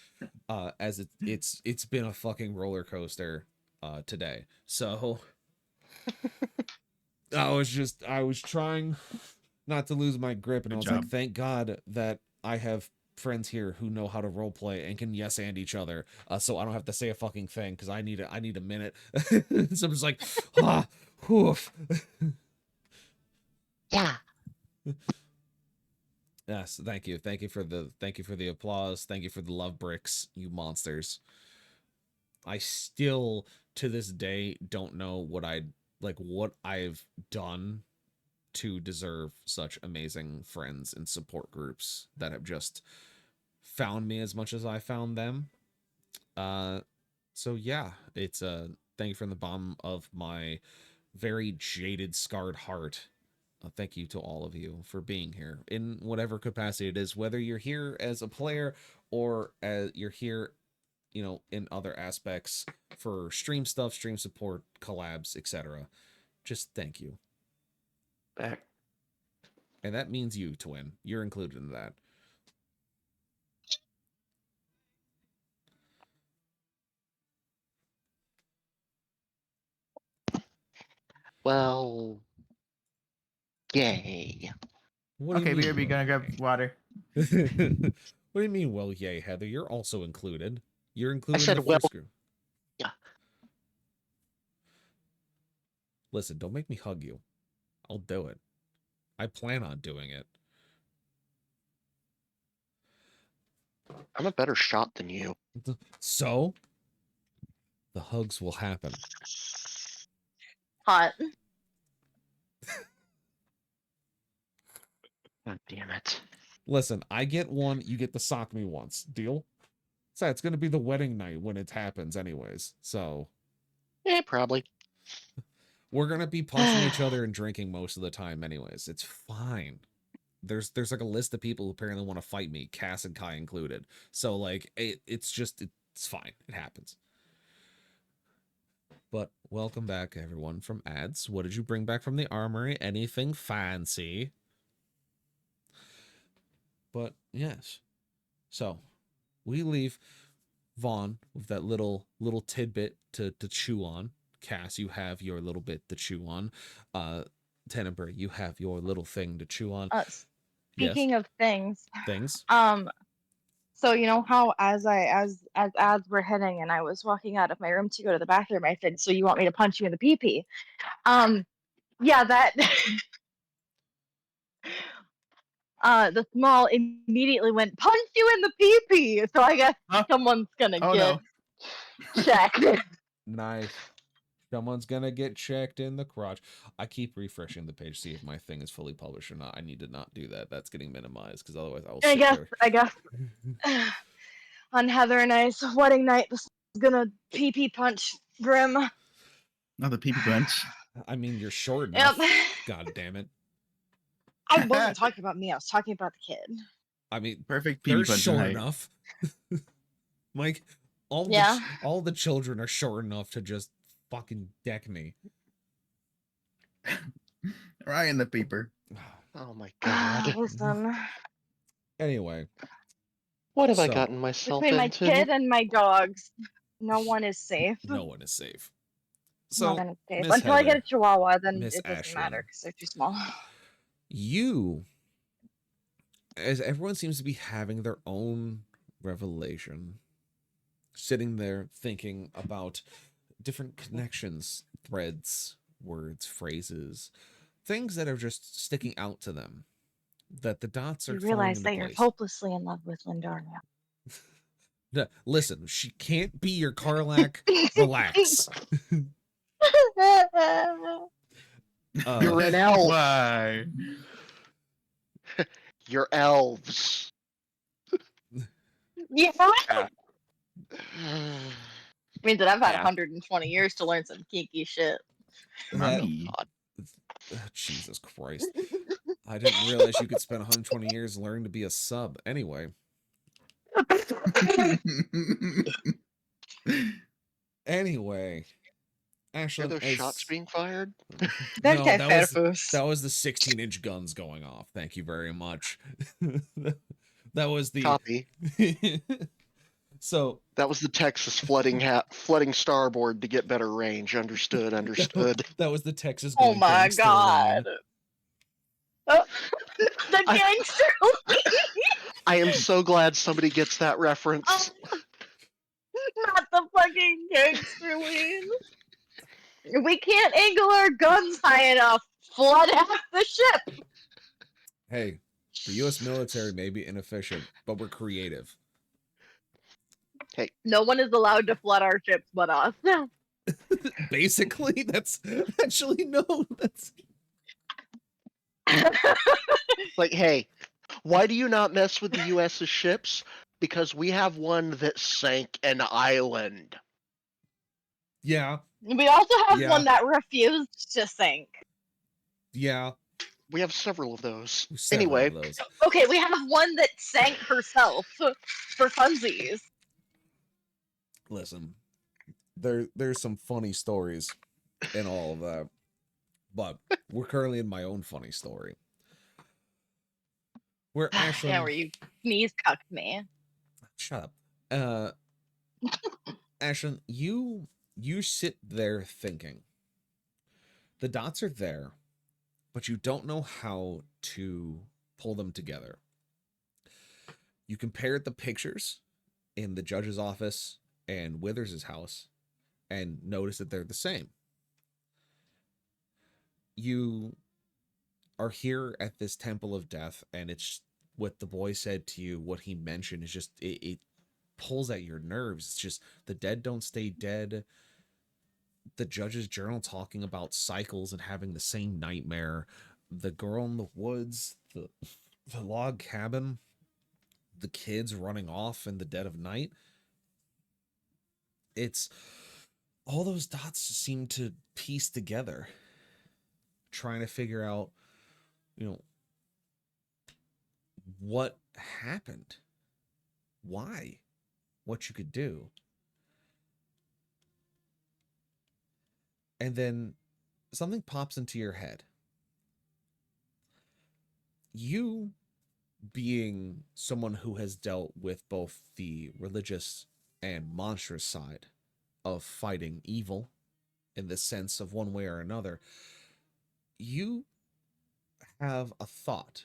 Speaker 3: As it's been a fucking roller coaster today. So I was trying not to lose my grip, and I was like, thank God that I have friends here who know how to roleplay and can yes and each other, so I don't have to say a fucking thing because I need a minute. So I'm just like, whoof.
Speaker 2: Yeah.
Speaker 3: Yes, thank you for the applause, thank you for the love bricks, you monsters. I still to this day don't know what I've done to deserve such amazing friends and support groups that have just found me as much as I found them. So yeah, it's thank you from the bottom of my very jaded, scarred heart. Thank you to all of you for being here in whatever capacity it is, whether you're here as a player or as you're here, in other aspects for stream stuff, stream support, collabs, etc. Just thank you.
Speaker 2: Back.
Speaker 3: And that means you, Twin. You're included in that.
Speaker 2: Well, yay.
Speaker 3: What do
Speaker 6: Okay,
Speaker 3: you mean,
Speaker 6: BRB, gonna grab water.
Speaker 3: What do you mean, well, yay, Heather? You're also included. You're included
Speaker 2: said,
Speaker 3: in the
Speaker 2: well,
Speaker 3: first group.
Speaker 2: yeah.
Speaker 3: Listen, don't make me hug you. I'll do it. I plan on doing it.
Speaker 2: I'm a better shot than you.
Speaker 3: So, the hugs will happen.
Speaker 5: Hot.
Speaker 2: God damn it.
Speaker 3: Listen, I get one, you get to sock me once. Deal? So it's going to be the wedding night when it happens anyways. So,
Speaker 2: Probably.
Speaker 3: we're going to be punching each other and drinking most of the time anyways. It's fine. There's like a list of people who apparently want to fight me, Cass and Kai included. So like it's fine. It happens. But welcome back everyone from ads. What did you bring back from the armory? Anything fancy? But yes. So we leave Vaughn with that little tidbit to chew on. Cass, you have your little bit to chew on. Tenebrae, you have your little thing to chew on.
Speaker 5: Speaking of things, so you know how as ads were hitting and I was walking out of my room to go to the bathroom, I said, "So you want me to punch you in the pee-pee?" Yeah, that. The small immediately went, "Punch you in the pee-pee." So I guess someone's gonna get checked.
Speaker 3: Nice. Someone's gonna get checked in the crotch. I keep refreshing the page, see if my thing is fully published or not. I need to not do that. That's getting minimized because otherwise I'll sit there.
Speaker 1: I guess. On Heather and I's wedding night, this is gonna pee punch Grim.
Speaker 6: Not the pee punch.
Speaker 3: I mean, you're short
Speaker 1: Yep.
Speaker 3: enough. God damn it.
Speaker 1: I wasn't talking about me. I was talking about the kid.
Speaker 3: I mean,
Speaker 6: Perfect
Speaker 3: they're
Speaker 6: pee punch
Speaker 3: short
Speaker 6: height.
Speaker 3: enough. Like, all the children are short enough to just fucking deck me.
Speaker 6: Right in the peeper.
Speaker 2: Oh my god.
Speaker 1: Listen,
Speaker 3: Anyway,
Speaker 2: What have I
Speaker 3: So-
Speaker 2: gotten myself
Speaker 1: between my
Speaker 2: into?
Speaker 1: kid and my dogs, no one is safe.
Speaker 3: no one is safe.
Speaker 1: No
Speaker 3: So,
Speaker 1: one is safe.
Speaker 3: Miss
Speaker 1: Until I get a
Speaker 3: Heather,
Speaker 1: Chihuahua, then
Speaker 3: Miss
Speaker 1: it doesn't
Speaker 3: Ashlyn.
Speaker 1: matter because they're too small.
Speaker 3: you, as everyone seems to be having their own revelation, sitting there thinking about different connections, threads, words, phrases, things that are just sticking out to them, that the dots are
Speaker 5: You
Speaker 3: falling
Speaker 5: realize
Speaker 3: into
Speaker 5: that you're
Speaker 3: place.
Speaker 5: hopelessly in love with Lindaria.
Speaker 3: No, listen, she can't be your Carlac. Relax.
Speaker 2: You're an elf.
Speaker 6: Why?
Speaker 2: You're elves.
Speaker 1: Yeah. Means that I've had
Speaker 7: Yeah.
Speaker 1: 120 years to learn some kinky shit.
Speaker 6: Mommy.
Speaker 3: Jesus Christ. I didn't realize you could spend 120 years learning to be a sub. Anyway. Anyway.
Speaker 2: Are
Speaker 3: Ashlyn,
Speaker 2: those shots being fired?
Speaker 3: No,
Speaker 1: Okay,
Speaker 3: that was the 16-inch guns going off. Thank you very much. That was the
Speaker 2: Copy.
Speaker 3: So
Speaker 2: That was the Texas flooding starboard to get better range. Understood.
Speaker 3: that was the Texas
Speaker 1: Oh
Speaker 3: going
Speaker 1: my
Speaker 3: gangster
Speaker 1: god.
Speaker 3: lean.
Speaker 1: Oh, the gangster.
Speaker 2: I am so glad somebody gets that reference.
Speaker 1: Not the fucking gangster lean. We can't angle our guns high enough. Flood half the ship.
Speaker 3: Hey, the US military may be inefficient, but we're creative.
Speaker 1: No one is allowed to flood our ships but us.
Speaker 3: Basically, that's actually no, that's
Speaker 2: Like, hey, why do you not mess with the US's ships? Because we have one that sank an island.
Speaker 3: yeah,
Speaker 1: We also have
Speaker 3: Yeah.
Speaker 1: one that refused to sink.
Speaker 3: yeah.
Speaker 2: We have several of those.
Speaker 3: Several
Speaker 2: Anyway,
Speaker 3: of those.
Speaker 1: Okay, we have one that sank herself for funsies.
Speaker 3: Listen, there's some funny stories in all of that, but we're currently in my own funny story. Where Ashlyn,
Speaker 1: Yeah, where you sneeze cucked me.
Speaker 3: shut up. Ashlyn, you sit there thinking. The dots are there, but you don't know how to pull them together. You compared the pictures in the judge's office and Withers' house and notice that they're the same. You are here at this temple of death, and it's what the boy said to you, what he mentioned is just it pulls at your nerves. It's just the dead don't stay dead. The judge's journal talking about cycles and having the same nightmare. The girl in the woods, the log cabin, the kids running off in the dead of night. It's all those dots seem to piece together, trying to figure out, what happened, why, what you could do. And then something pops into your head. You, being someone who has dealt with both the religious and monstrous side of fighting evil in the sense of one way or another, you have a thought.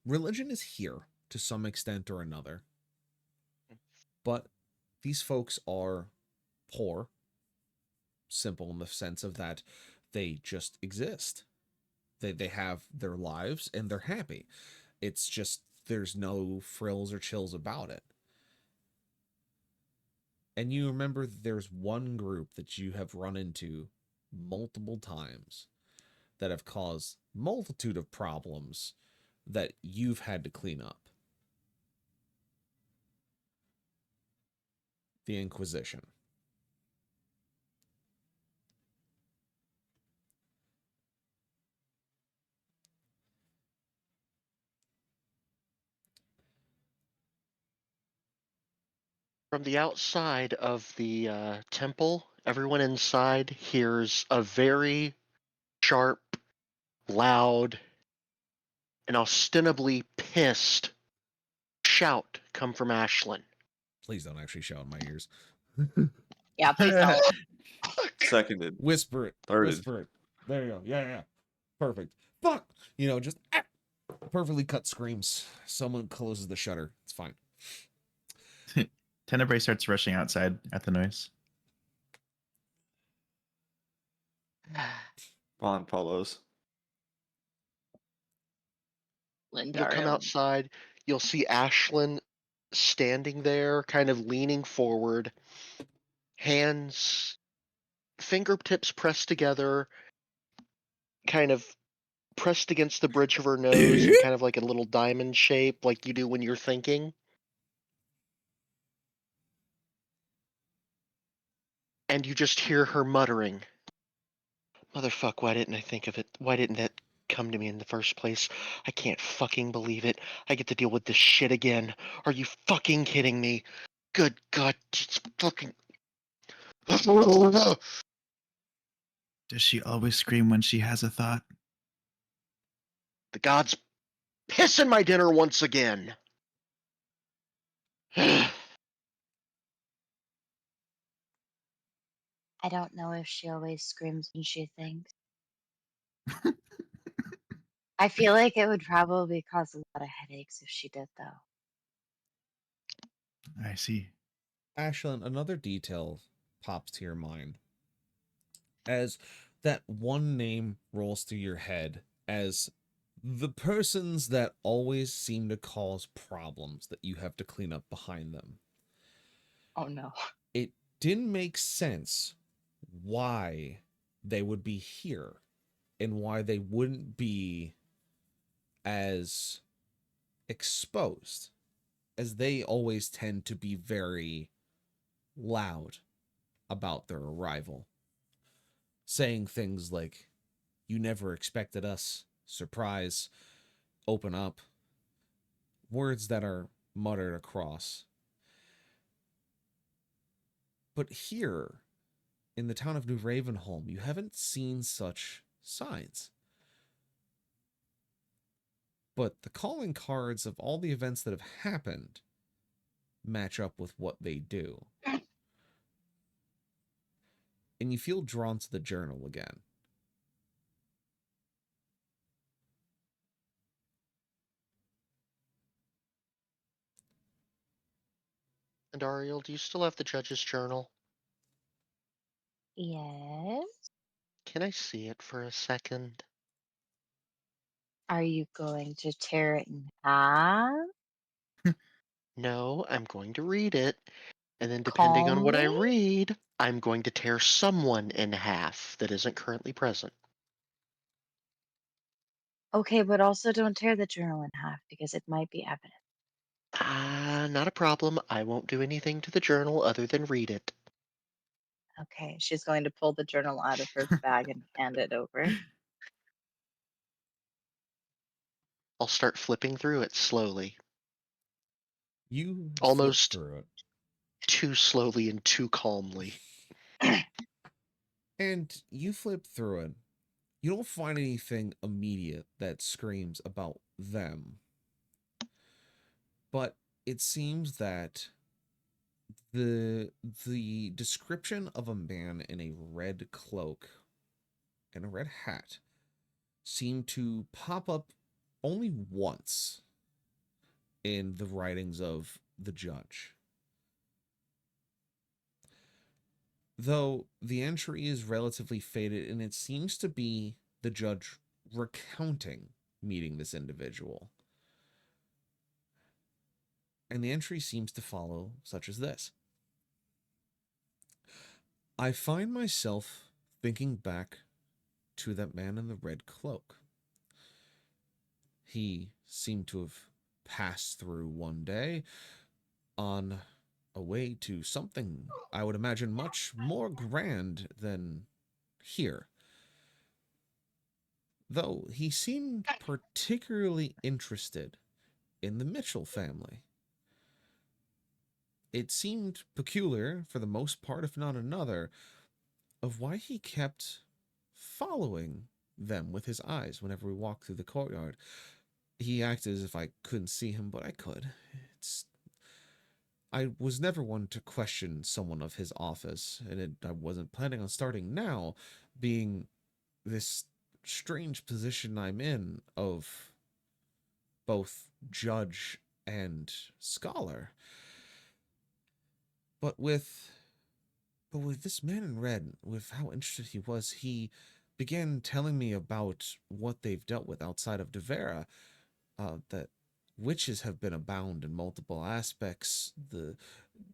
Speaker 3: Religion is here to some extent or another, but these folks are poor, simple in the sense of that they just exist. They have their lives and they're happy. It's just there's no frills or chills about it. And you remember that there's one group that you have run into multiple times that have caused multitude of problems that you've had to clean up. The Inquisition.
Speaker 2: From the outside of the temple, everyone inside hears a very sharp, loud, and ostensibly pissed shout come from Ashlyn.
Speaker 3: Please don't actually shout in my ears.
Speaker 1: Yeah, please don't.
Speaker 7: Seconded.
Speaker 3: Whisper it.
Speaker 7: Thirded.
Speaker 3: Whisper it. There you go. Yeah. Perfect. Fuck. You know, just perfectly cut screams. Someone closes the shutter. It's fine.
Speaker 6: Tenebrae starts rushing outside at the noise.
Speaker 7: Vaughn follows.
Speaker 2: You'll come
Speaker 1: Lindario.
Speaker 2: outside, you'll see Ashlyn standing there, kind of leaning forward, hands, fingertips pressed together, kind of pressed against the bridge of her nose in kind of like a little diamond shape, like you do when you're thinking. And you just hear her muttering, "Motherfuck, why didn't I think of it? Why didn't that come to me in the first place? I can't fucking believe it. I get to deal with this shit again. Are you fucking kidding me? Good God, it's fucking..."
Speaker 6: Does she always scream when she has a thought?
Speaker 2: The gods pissing my dinner once again.
Speaker 5: I don't know if she always screams when she thinks. I feel like it would probably cause a lot of headaches if she did, though.
Speaker 6: I see.
Speaker 3: Ashlyn, another detail pops to your mind as that one name rolls through your head as the persons that always seem to cause problems that you have to clean up behind them.
Speaker 1: Oh no.
Speaker 3: It didn't make sense why they would be here and why they wouldn't be as exposed, as they always tend to be very loud about their arrival, saying things like, "You never expected us," "surprise," "open up," words that are muttered across. But here, in the town of New Ravenholm, you haven't seen such signs. But the calling cards of all the events that have happened match up with what they do. And you feel drawn to the journal again.
Speaker 2: And Ariel, do you still have the judge's journal?
Speaker 5: Yes?
Speaker 2: Can I see it for a second?
Speaker 5: Are you going to tear it in half?
Speaker 2: No, I'm going to read it. And then depending on what I
Speaker 5: Calmly?
Speaker 2: read, I'm going to tear someone in half that isn't currently present.
Speaker 5: Okay, but also don't tear the journal in half because it might be evidence.
Speaker 2: Not a problem. I won't do anything to the journal other than read it.
Speaker 1: Okay, she's going to pull the journal out of her bag and hand it over.
Speaker 2: I'll start flipping through it slowly.
Speaker 3: You flip
Speaker 2: Almost
Speaker 3: through it.
Speaker 2: too slowly and too calmly.
Speaker 3: And you flip through it. You don't find anything immediate that screams about them. But it seems that the description of a man in a red cloak and a red hat seemed to pop up only once in the writings of the judge. Though the entry is relatively faded and it seems to be the judge recounting meeting this individual. And the entry seems to follow such as this. I find myself thinking back to that man in the red cloak. He seemed to have passed through one day on a way to something I would imagine much more grand than here. Though he seemed particularly interested in the Mitchell family. It seemed peculiar, for the most part, if not another, of why he kept following them with his eyes whenever we walked through the courtyard. He acted as if I couldn't see him, but I could. I was never one to question someone of his office, and I wasn't planning on starting now, being this strange position I'm in of both judge and scholar. But with this man in red, with how interested he was, he began telling me about what they've dealt with outside of Devera, that witches have been abound in multiple aspects, the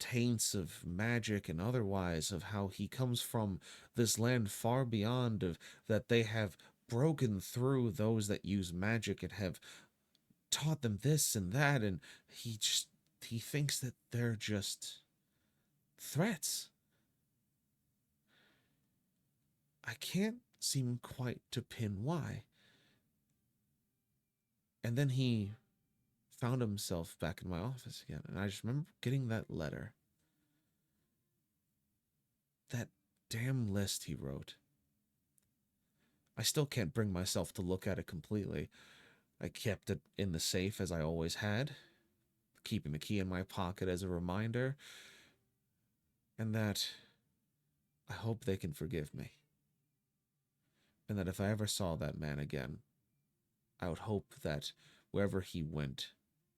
Speaker 3: taints of magic and otherwise, of how he comes from this land far beyond, of that they have broken through those that use magic and have taught them this and that, and he thinks that they're just threats. I can't seem quite to pin why. And then he found himself back in my office again, and I just remember getting that letter. That damn list he wrote. I still can't bring myself to look at it completely. I kept it in the safe as I always had, keeping the key in my pocket as a reminder, and that I hope they can forgive me. And that if I ever saw that man again, I would hope that wherever he went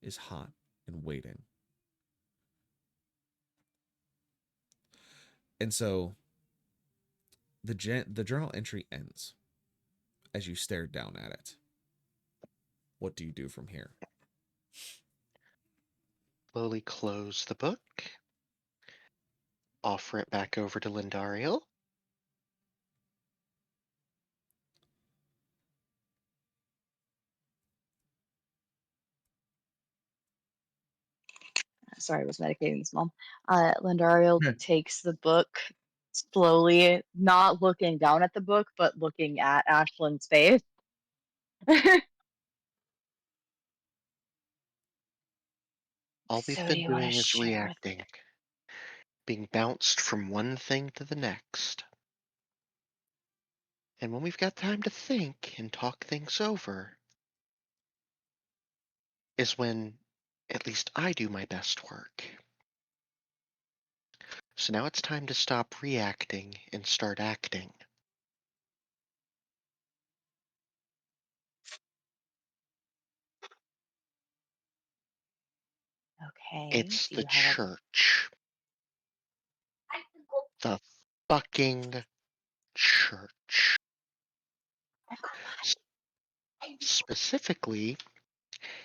Speaker 3: is hot and waiting. And so the journal entry ends as you stare down at it. What do you do from here?
Speaker 2: Slowly close the book. Offer it back over to Lindariel.
Speaker 1: Sorry, I was medicating this mom. Lindariel
Speaker 6: Yeah.
Speaker 1: takes the book slowly, not looking down at the book, but looking at Ashlyn's face.
Speaker 2: All we've
Speaker 1: So do
Speaker 2: been
Speaker 1: you want to
Speaker 2: doing is
Speaker 1: share with
Speaker 2: reacting, being bounced from one thing to the next. And when we've got time to think and talk things over, is when at least I do my best work. So now it's time to stop reacting and start acting.
Speaker 1: Okay.
Speaker 2: It's
Speaker 1: Do
Speaker 2: the
Speaker 1: you have
Speaker 2: church. The fucking church. S- Specifically,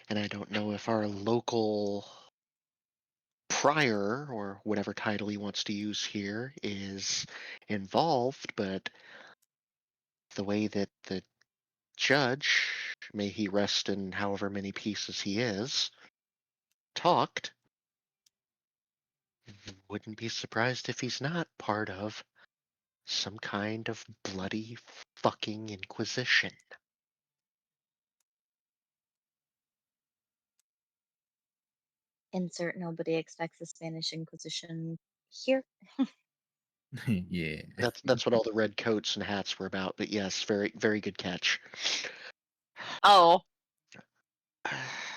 Speaker 2: and I don't know if our local prior or whatever title he wants to use here is involved, but the way that the judge, may he rest in however many pieces he is, talked, wouldn't be surprised if he's not part of some kind of bloody fucking inquisition.
Speaker 5: Insert nobody expects the Spanish Inquisition here.
Speaker 6: Yeah.
Speaker 2: That's what all the red coats and hats were about. But yes, very very good catch.
Speaker 1: Oh,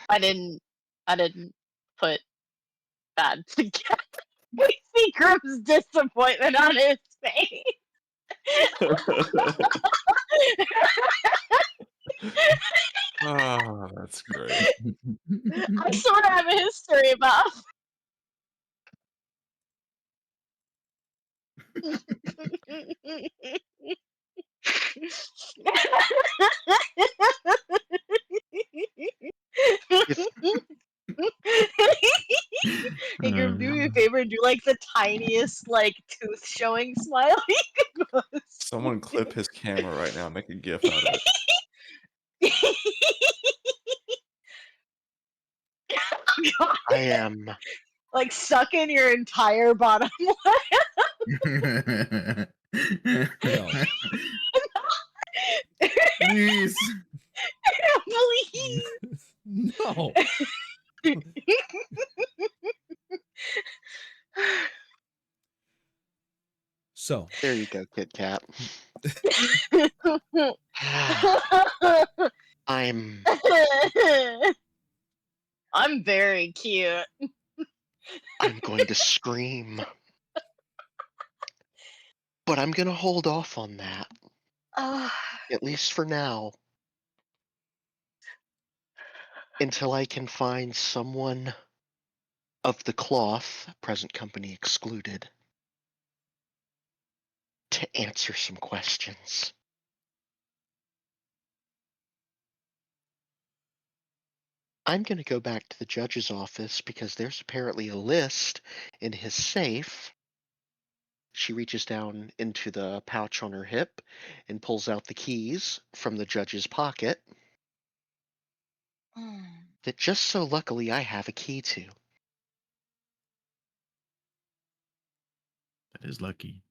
Speaker 1: I didn't put that together. We see Grim's disappointment on his face.
Speaker 4: Oh, that's great.
Speaker 1: I sort of have a history buff.
Speaker 2: If
Speaker 1: Hey, Grim, do me a favor and do like the tiniest like tooth showing smile he could
Speaker 4: Someone clip his camera right now and make a gif out of it.
Speaker 1: God,
Speaker 2: I am.
Speaker 1: like suck in your entire bottom
Speaker 3: No.
Speaker 6: Please.
Speaker 1: please.
Speaker 3: No. So,
Speaker 2: There you go, Kit Kat. I'm
Speaker 1: I'm very cute.
Speaker 2: going to scream. But I'm going to hold off on that, at least for now, until I can find someone of the cloth, present company excluded, to answer some questions. I'm going to go back to the judge's office because there's apparently a list in his safe. She reaches down into the pouch on her hip and pulls out the keys from the judge's pocket that just so luckily I have a key to.
Speaker 6: That is lucky.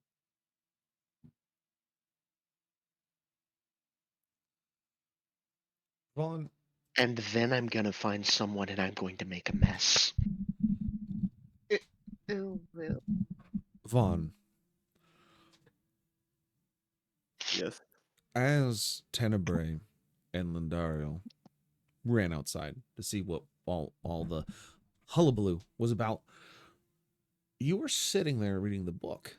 Speaker 3: Vaughn,
Speaker 2: And then I'm going to find someone and I'm going to make a mess.
Speaker 1: Ooh, ooh.
Speaker 3: Vaughn,
Speaker 4: Yes.
Speaker 3: as Tenebrae and Lindario ran outside to see what all the hullabaloo was about, you were sitting there reading the book.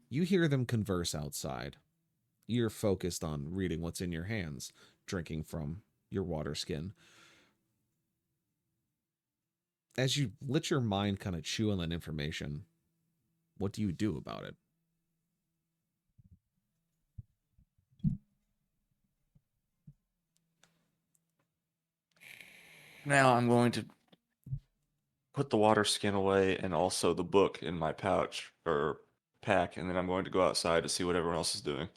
Speaker 3: You hear them converse outside. You're focused on reading what's in your hands, drinking from your water skin. As you let your mind kind of chew on that information, what do you do about it?
Speaker 7: Now I'm going to put the water skin away and also the book in my pouch or pack, and then I'm going to go outside to see what everyone else is doing.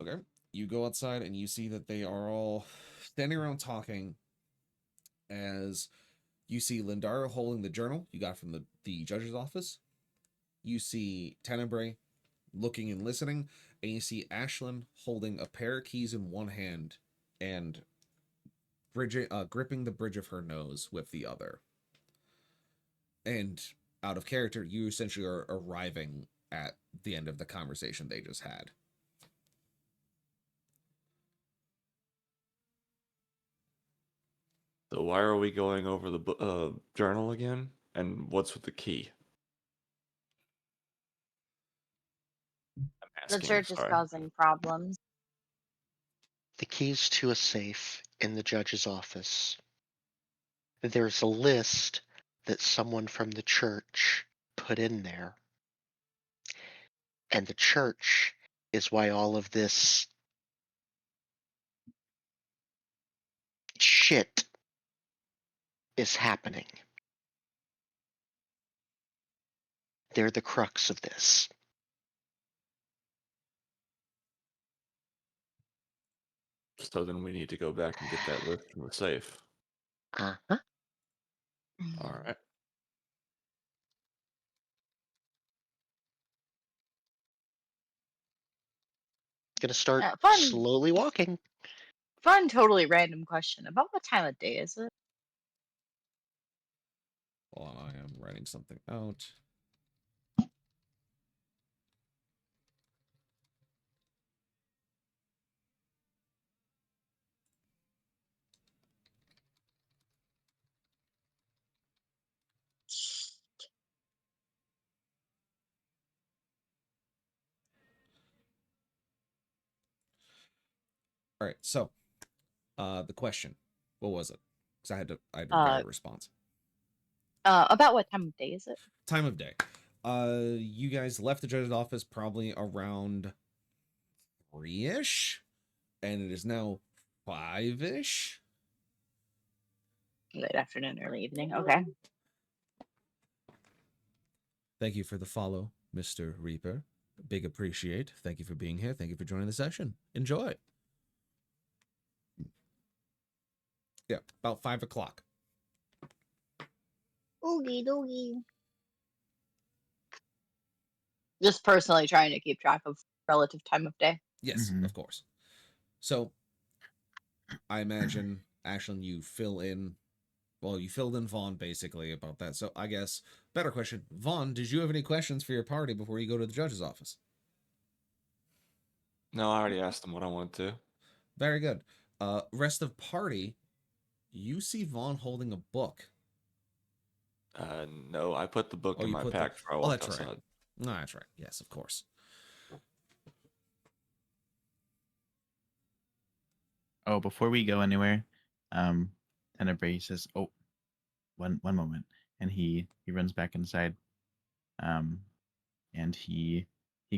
Speaker 3: Okay. You go outside and you see that they are all standing around talking as you see Lindario holding the journal you got from the judge's office. You see Tenebrae looking and listening, and you see Ashlyn holding a pair of keys in one hand and gripping the bridge of her nose with the other. And out of character, you essentially are arriving at the end of the conversation they just had.
Speaker 7: So why are we going over the journal again? And what's with the key? I'm
Speaker 1: The
Speaker 7: asking,
Speaker 1: church is
Speaker 7: sorry.
Speaker 1: causing problems.
Speaker 2: The keys to a safe in the judge's office. There's a list that someone from the church put in there. And the church is why all of this shit is happening. They're the crux of this.
Speaker 7: So then we need to go back and get that list from the safe.
Speaker 2: Uh-huh.
Speaker 7: All right.
Speaker 2: Gonna start
Speaker 1: Fun,
Speaker 2: slowly walking.
Speaker 1: totally random question. About what time of day is it?
Speaker 3: Well, I am writing something out. All right, so the question, what was it? Because I had to write a response.
Speaker 1: About what time of day is it?
Speaker 3: Time of day. You guys left the judge's office probably around 3-ish. and it is now 5-ish.
Speaker 1: Late afternoon, early evening. Okay.
Speaker 3: Thank you for the follow, Mr. Reaper. Big appreciate. Thank you for being here. Thank you for joining the session. Enjoy. Yeah, about 5 o'clock.
Speaker 1: Oogie doogie. Just personally trying to keep track of relative time of day.
Speaker 3: Yes,
Speaker 6: Mhm.
Speaker 3: of course. So, I imagine, Ashlyn, you fill in. Well, you filled in Vaughn basically about that. So, I guess, better question. Vaughn, did you have any questions for your party before you go to the judge's office?
Speaker 7: No, I already asked him what I wanted to.
Speaker 3: Very good. Rest of party, you see Vaughn holding a book.
Speaker 7: No, I put the book
Speaker 3: Oh,
Speaker 7: in
Speaker 3: you
Speaker 7: my
Speaker 3: put
Speaker 7: pack before I
Speaker 3: Oh,
Speaker 7: walked
Speaker 3: that's right.
Speaker 7: outside.
Speaker 3: No, that's right. Yes, of course.
Speaker 6: Oh, before we go anywhere, Tenebrae says, "Oh, one moment," and he runs back inside, um, and he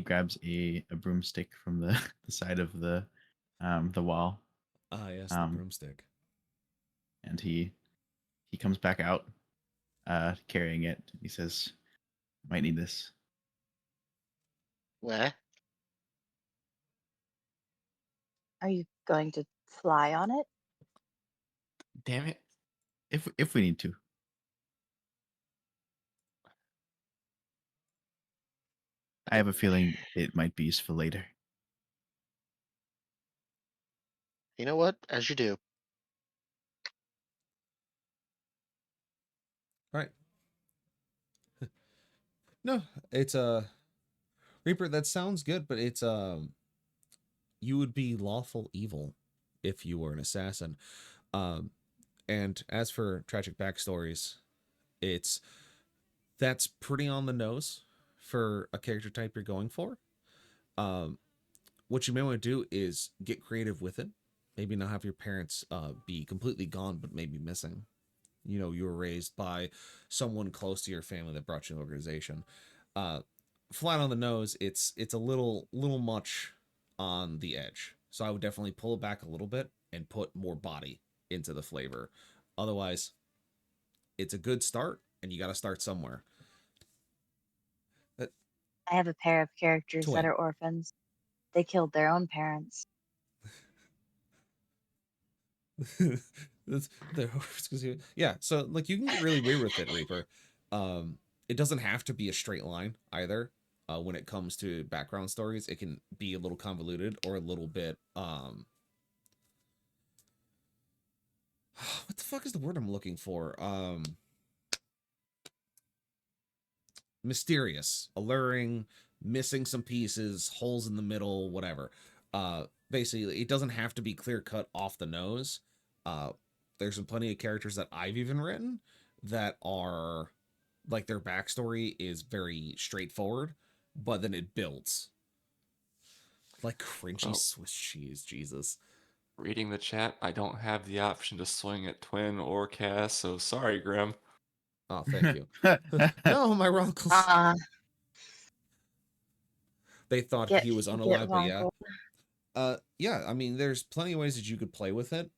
Speaker 6: grabs a broomstick from the, the side of the wall,
Speaker 3: Ah, yes, the
Speaker 6: um,
Speaker 3: broomstick.
Speaker 6: and he comes back out, carrying it. He says, "Might need this."
Speaker 2: What?
Speaker 5: Are you going to fly on it?
Speaker 6: Damn it! If we need to, I have a feeling it might be useful later.
Speaker 2: You know what? As you do.
Speaker 3: Right. No, it's Reaper, that sounds good, but it's you would be lawful evil if you were an assassin. Um and as for tragic backstories, it's that's pretty on the nose for a character type you're going for. Um what you may want to do is get creative with it. Maybe not have your parents be completely gone, but maybe missing. You know, you were raised by someone close to your family that brought you an organization. Uh, Flat on the nose, it's a little much on the edge. So I would definitely pull it back a little bit and put more body into the flavor. Otherwise, it's a good start, and you got to start somewhere. That
Speaker 5: I have a pair of characters that
Speaker 3: twin.
Speaker 5: are orphans. They killed their own parents.
Speaker 3: That's yeah. So like you can get really weird with it, Reaper. It doesn't have to be a straight line either. When it comes to background stories, it can be a little convoluted or a little bit what the fuck is the word I'm looking for? Mysterious, alluring, missing some pieces, holes in the middle, whatever. Basically, it doesn't have to be clear cut off the nose. Uh, there's some plenty of characters that I've even written that are like their backstory is very straightforward, but then it builds like cringy
Speaker 7: Well,
Speaker 3: Swiss cheese. Jesus.
Speaker 7: reading the chat, I don't have the option to swing at Twin or Cass, so sorry, Grim.
Speaker 3: Oh, thank you. No, my uncles. They thought he was
Speaker 5: Get
Speaker 3: unalive, but yeah.
Speaker 5: Wonka.
Speaker 3: Yeah, I mean, there's plenty of ways that you could play with it.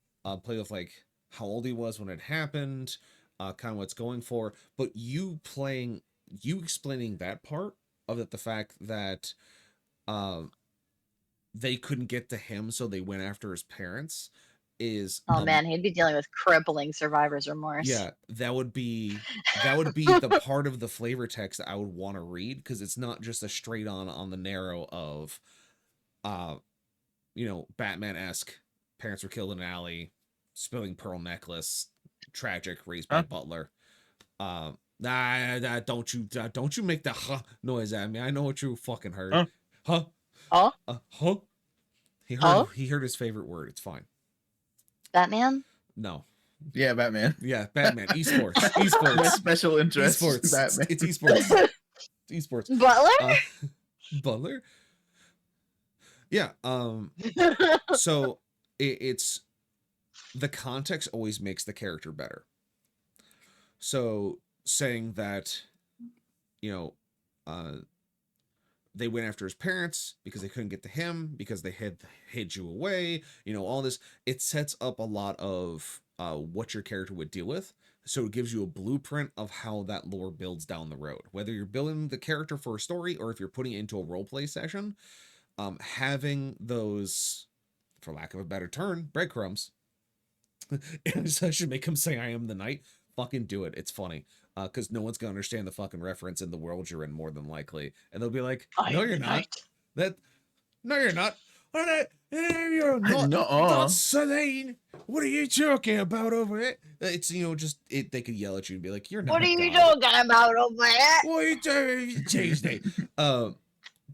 Speaker 3: Play with like how old he was when it happened, kind of what's going for. But you explaining that part of it, the fact that um they couldn't get to him, so they went after his parents, is
Speaker 1: Oh man, he'd be dealing with crippling survivor's remorse.
Speaker 3: yeah, that would be the part of the flavor text that I would want to read, because it's not just a straight on the narrow of uh Batman-esque, parents were killed in an alley, spilling pearl necklace, tragic, raised by
Speaker 6: Huh?
Speaker 3: butler. Don't you make the huh noise at me. I know what you fucking heard.
Speaker 6: Huh?
Speaker 3: Huh?
Speaker 1: Huh?
Speaker 3: Huh?
Speaker 1: Huh?
Speaker 3: He heard his favorite word. It's fine.
Speaker 5: Batman?
Speaker 3: No.
Speaker 6: Yeah, Batman.
Speaker 3: Yeah, Batman. Esports.
Speaker 6: My
Speaker 3: Esports.
Speaker 6: special interest,
Speaker 3: Esports.
Speaker 6: Batman.
Speaker 3: It's esports. It's esports.
Speaker 1: Butler?
Speaker 3: Butler? Yeah. So it's the context always makes the character better. So saying that, you know, they went after his parents because they couldn't get to him because they had hid you away. All this. It sets up a lot of what your character would deal with. So it gives you a blueprint of how that lore builds down the road. Whether you're building the character for a story or if you're putting it into a role play session, having those, for lack of a better term, breadcrumbs. I should make him say I am the knight. Fucking do it. It's funny. Because no one's gonna understand the fucking reference in the world you're in, more than likely. And they'll be like, no, you're not. No, you're not. You're not.
Speaker 6: Nuh-uh.
Speaker 3: That's Celine. What are you talking about over it? It's, they could yell at you and be like, you're not
Speaker 1: What are
Speaker 3: a
Speaker 1: you
Speaker 3: god.
Speaker 1: talking about over there?
Speaker 3: What are you doing Tuesday? But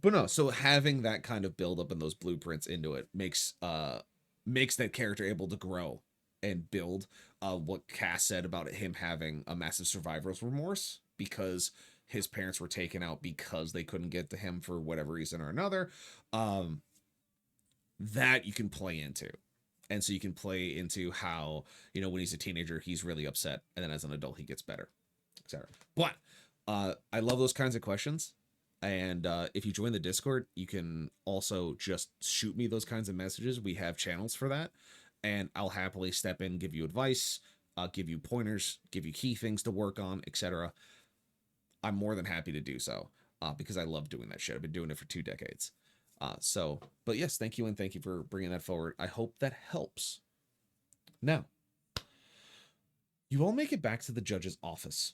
Speaker 3: no, so having that kind of build up and those blueprints into it makes that character able to grow and build. What Cass said about him having a massive survivor's remorse because his parents were taken out because they couldn't get to him for whatever reason or another. That you can play into. And so you can play into how, when he's a teenager, he's really upset. And then as an adult, he gets better, etc. But I love those kinds of questions. And if you join the Discord, you can also just shoot me those kinds of messages. We have channels for that. And I'll happily step in, give you advice, give you pointers, give you key things to work on, etc. I'm more than happy to do so because I love doing that shit. I've been doing it for 2 decades. But yes, thank you, and thank you for bringing that forward. I hope that helps. Now, you all make it back to the judge's office.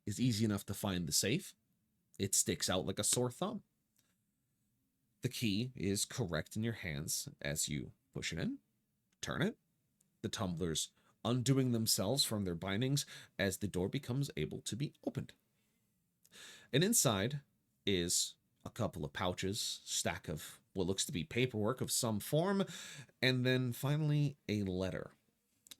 Speaker 3: It's easy enough to find the safe. It sticks out like a sore thumb. The key is correct in your hands as you push it in, turn it. The tumblers undoing themselves from their bindings as the door becomes able to be opened. And inside is a couple of pouches, stack of what looks to be paperwork of some form, and then finally a letter.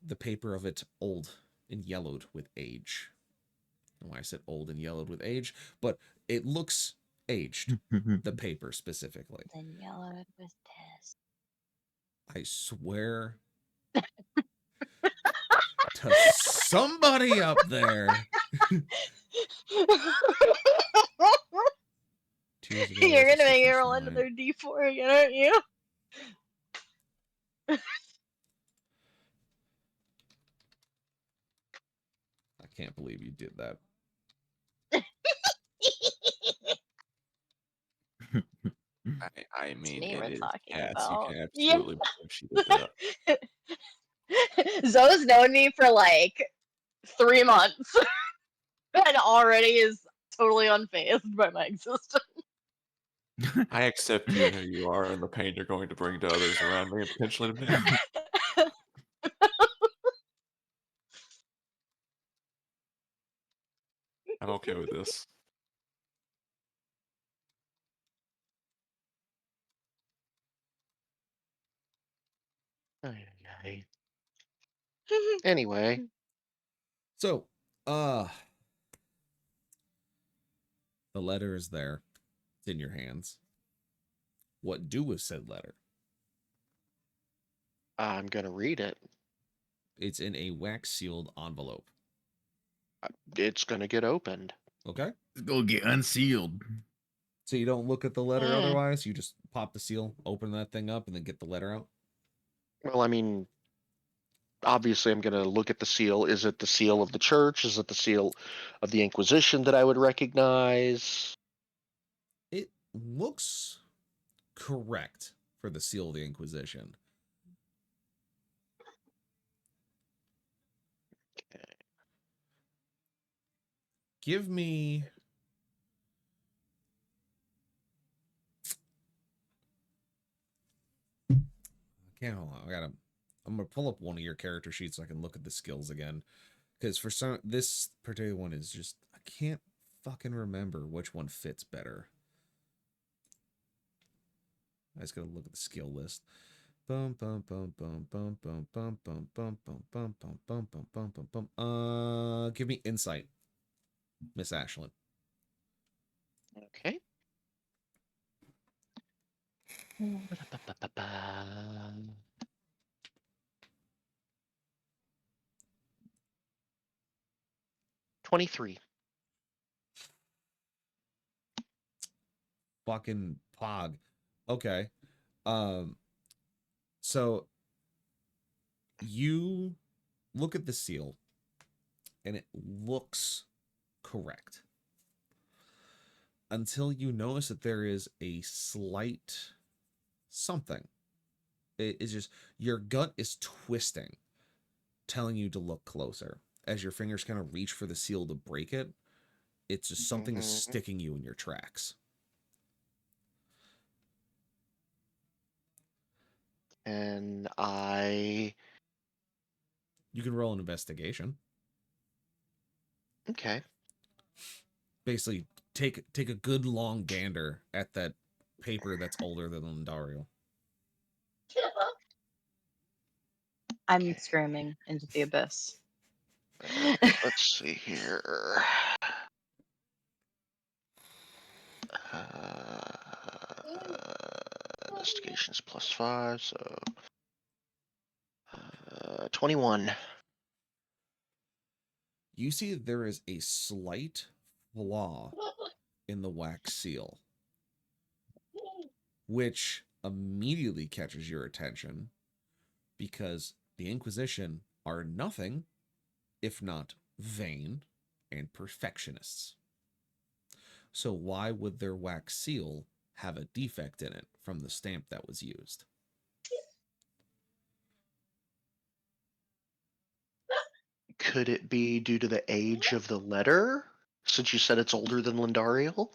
Speaker 3: The paper of it old and yellowed with age. I don't know why I said old and yellowed with age, but it looks aged, the paper specifically.
Speaker 5: Then yellowed with piss.
Speaker 3: I swear to somebody up there.
Speaker 1: You're gonna make me roll another D4 again, aren't you?
Speaker 3: I can't believe you did that.
Speaker 7: I mean,
Speaker 1: me
Speaker 7: it
Speaker 1: we're
Speaker 7: is
Speaker 1: talking
Speaker 7: cats. You
Speaker 1: about.
Speaker 7: can
Speaker 1: Yeah.
Speaker 7: absolutely believe she did that.
Speaker 1: Zoe's known me for like 3 months and already is totally unfazed by my existence.
Speaker 7: I accept you and who you are and the pain you're going to bring to others around me and potentially to me. I'm okay with this.
Speaker 2: Anyway,
Speaker 3: So, the letter is there. It's in your hands. What do with said letter?
Speaker 2: I'm gonna read it.
Speaker 3: It's in a wax sealed envelope.
Speaker 2: It's gonna get opened.
Speaker 3: Okay?
Speaker 6: Go get unsealed.
Speaker 3: So you don't look at the letter
Speaker 2: Mm.
Speaker 3: otherwise? You just pop the seal, open that thing up, and then get the letter out?
Speaker 2: Well, I mean, obviously, I'm gonna look at the seal. Is it the seal of the church? Is it the seal of the Inquisition that I would recognize?
Speaker 3: It looks correct for the seal of the Inquisition.
Speaker 2: Okay.
Speaker 3: Give me... Okay, hold on. I'm gonna pull up one of your character sheets so I can look at the skills again. Because for some, this particular one is just, I can't fucking remember which one fits better. I just gotta look at the skill list. Bum bum bum bum bum bum bum bum bum bum bum bum bum bum bum bum bum. Give me insight, Miss Ashlyn.
Speaker 2: Okay. 23.
Speaker 3: Fucking pog. Okay. So you look at the seal and it looks correct until you notice that there is a slight something. It is just your gut is twisting, telling you to look closer. As your fingers kind of reach for the seal to break it, it's just something is sticking you in your tracks.
Speaker 2: And
Speaker 3: You can roll an investigation.
Speaker 2: okay.
Speaker 3: Basically, take a good long gander at that paper that's older than Lindario.
Speaker 1: I'm screaming into the abyss.
Speaker 2: Let's see here. Investigations +5, so 21.
Speaker 3: You see that there is a slight flaw in the wax seal, which immediately catches your attention because the Inquisition are nothing if not vain and perfectionists. So why would their wax seal have a defect in it from the stamp that was used?
Speaker 2: Could it be due to the age of the letter? Since you said it's older than Lindariel?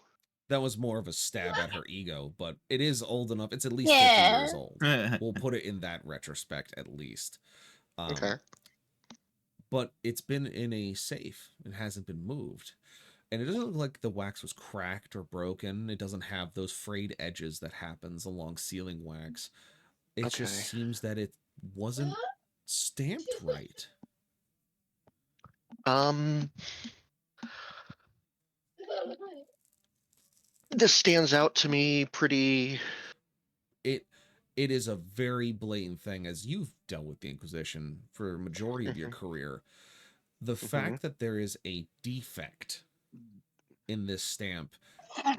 Speaker 3: That was more of a stab at her ego, but it is old enough. It's at least 50
Speaker 1: Yeah.
Speaker 3: years old. We'll put it in that retrospect at least.
Speaker 2: Okay.
Speaker 3: But it's been in a safe. It hasn't been moved. And it doesn't look like the wax was cracked or broken. It doesn't have those frayed edges that happens along sealing wax. It
Speaker 2: Okay.
Speaker 3: just seems that it wasn't stamped right.
Speaker 2: This stands out to me pretty.
Speaker 3: It is a very blatant thing, as you've dealt with the Inquisition for a majority of your career. The fact that there is a defect in this stamp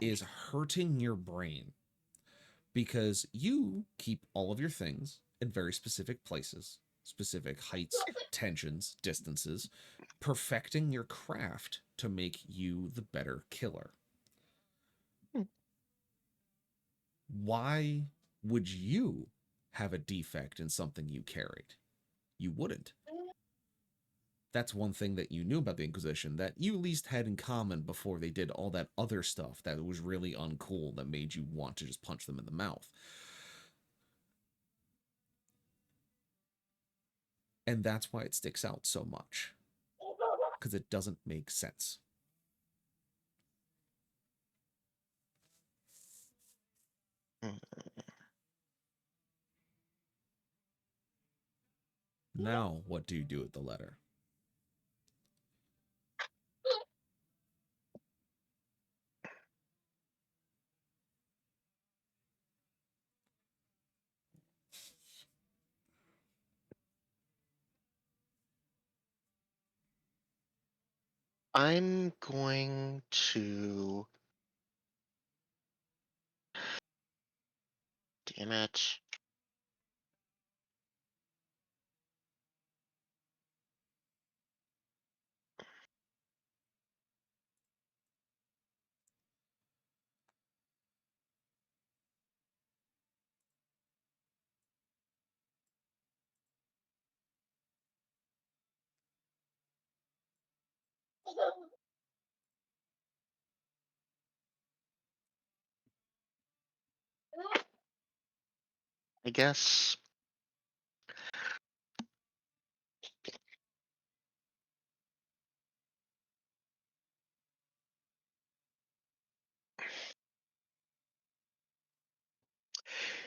Speaker 3: is hurting your brain because you keep all of your things in very specific places, specific heights, tensions, distances, perfecting your craft to make you the better killer. Why would you have a defect in something you carried? You wouldn't. That's one thing that you knew about the Inquisition that you at least had in common before they did all that other stuff that was really uncool that made you want to just punch them in the mouth. And that's why it sticks out so much. Because it doesn't make sense. Now, what do you do with the letter?
Speaker 2: I'm going to. Damn it. I guess.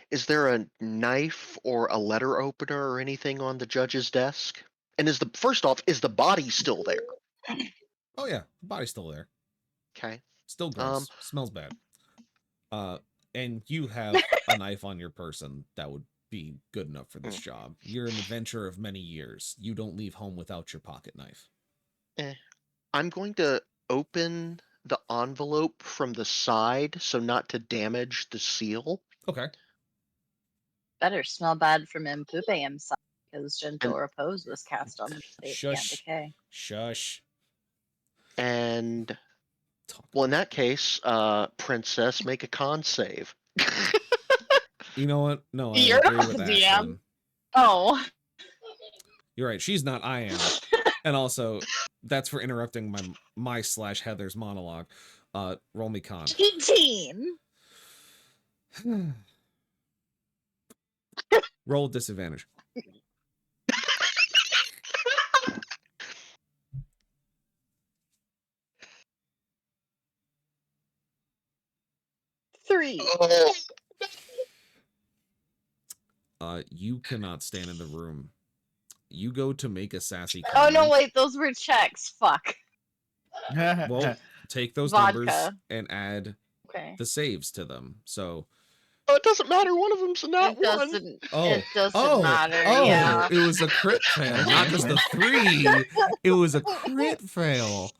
Speaker 2: Is there a knife or a letter opener or anything on the judge's desk? And first off, is the body still there?
Speaker 3: Oh yeah, the body's still there.
Speaker 2: Okay.
Speaker 3: Still gross. Smells bad. And you have a knife on your person that would be good enough for this job. You're an adventurer of many years. You don't leave home without your pocket knife.
Speaker 2: I'm going to open the envelope from the side so not to damage the seal.
Speaker 3: Okay.
Speaker 1: Better smell bad from him pooping himself because gentle
Speaker 2: And-
Speaker 1: repose was cast on the state can't
Speaker 3: Shush.
Speaker 1: decay.
Speaker 3: Shush.
Speaker 2: And
Speaker 3: Talk.
Speaker 2: well, in that case, princess, make a con save.
Speaker 3: You know what? No, I
Speaker 1: You're
Speaker 3: agree
Speaker 1: not
Speaker 3: with
Speaker 1: the DM.
Speaker 3: Ashlyn.
Speaker 1: Oh.
Speaker 3: You're right. She's not. I am. And also, that's for interrupting my / Heather's monologue. Roll me con.
Speaker 1: 18.
Speaker 3: Roll disadvantage.
Speaker 1: 3.
Speaker 3: You cannot stand in the room. You go to make a sassy
Speaker 1: Oh
Speaker 3: comment.
Speaker 1: no, wait, those were checks. Fuck.
Speaker 3: Well, take those numbers
Speaker 1: Vodka.
Speaker 3: and add
Speaker 1: Okay.
Speaker 3: the saves to them. So,
Speaker 2: Oh, it doesn't matter. One of them's not
Speaker 1: It
Speaker 2: one.
Speaker 1: doesn't.
Speaker 3: oh,
Speaker 1: It doesn't matter.
Speaker 3: oh,
Speaker 1: Yeah.
Speaker 3: it was a crit fail, not just a 3. It was a crit fail.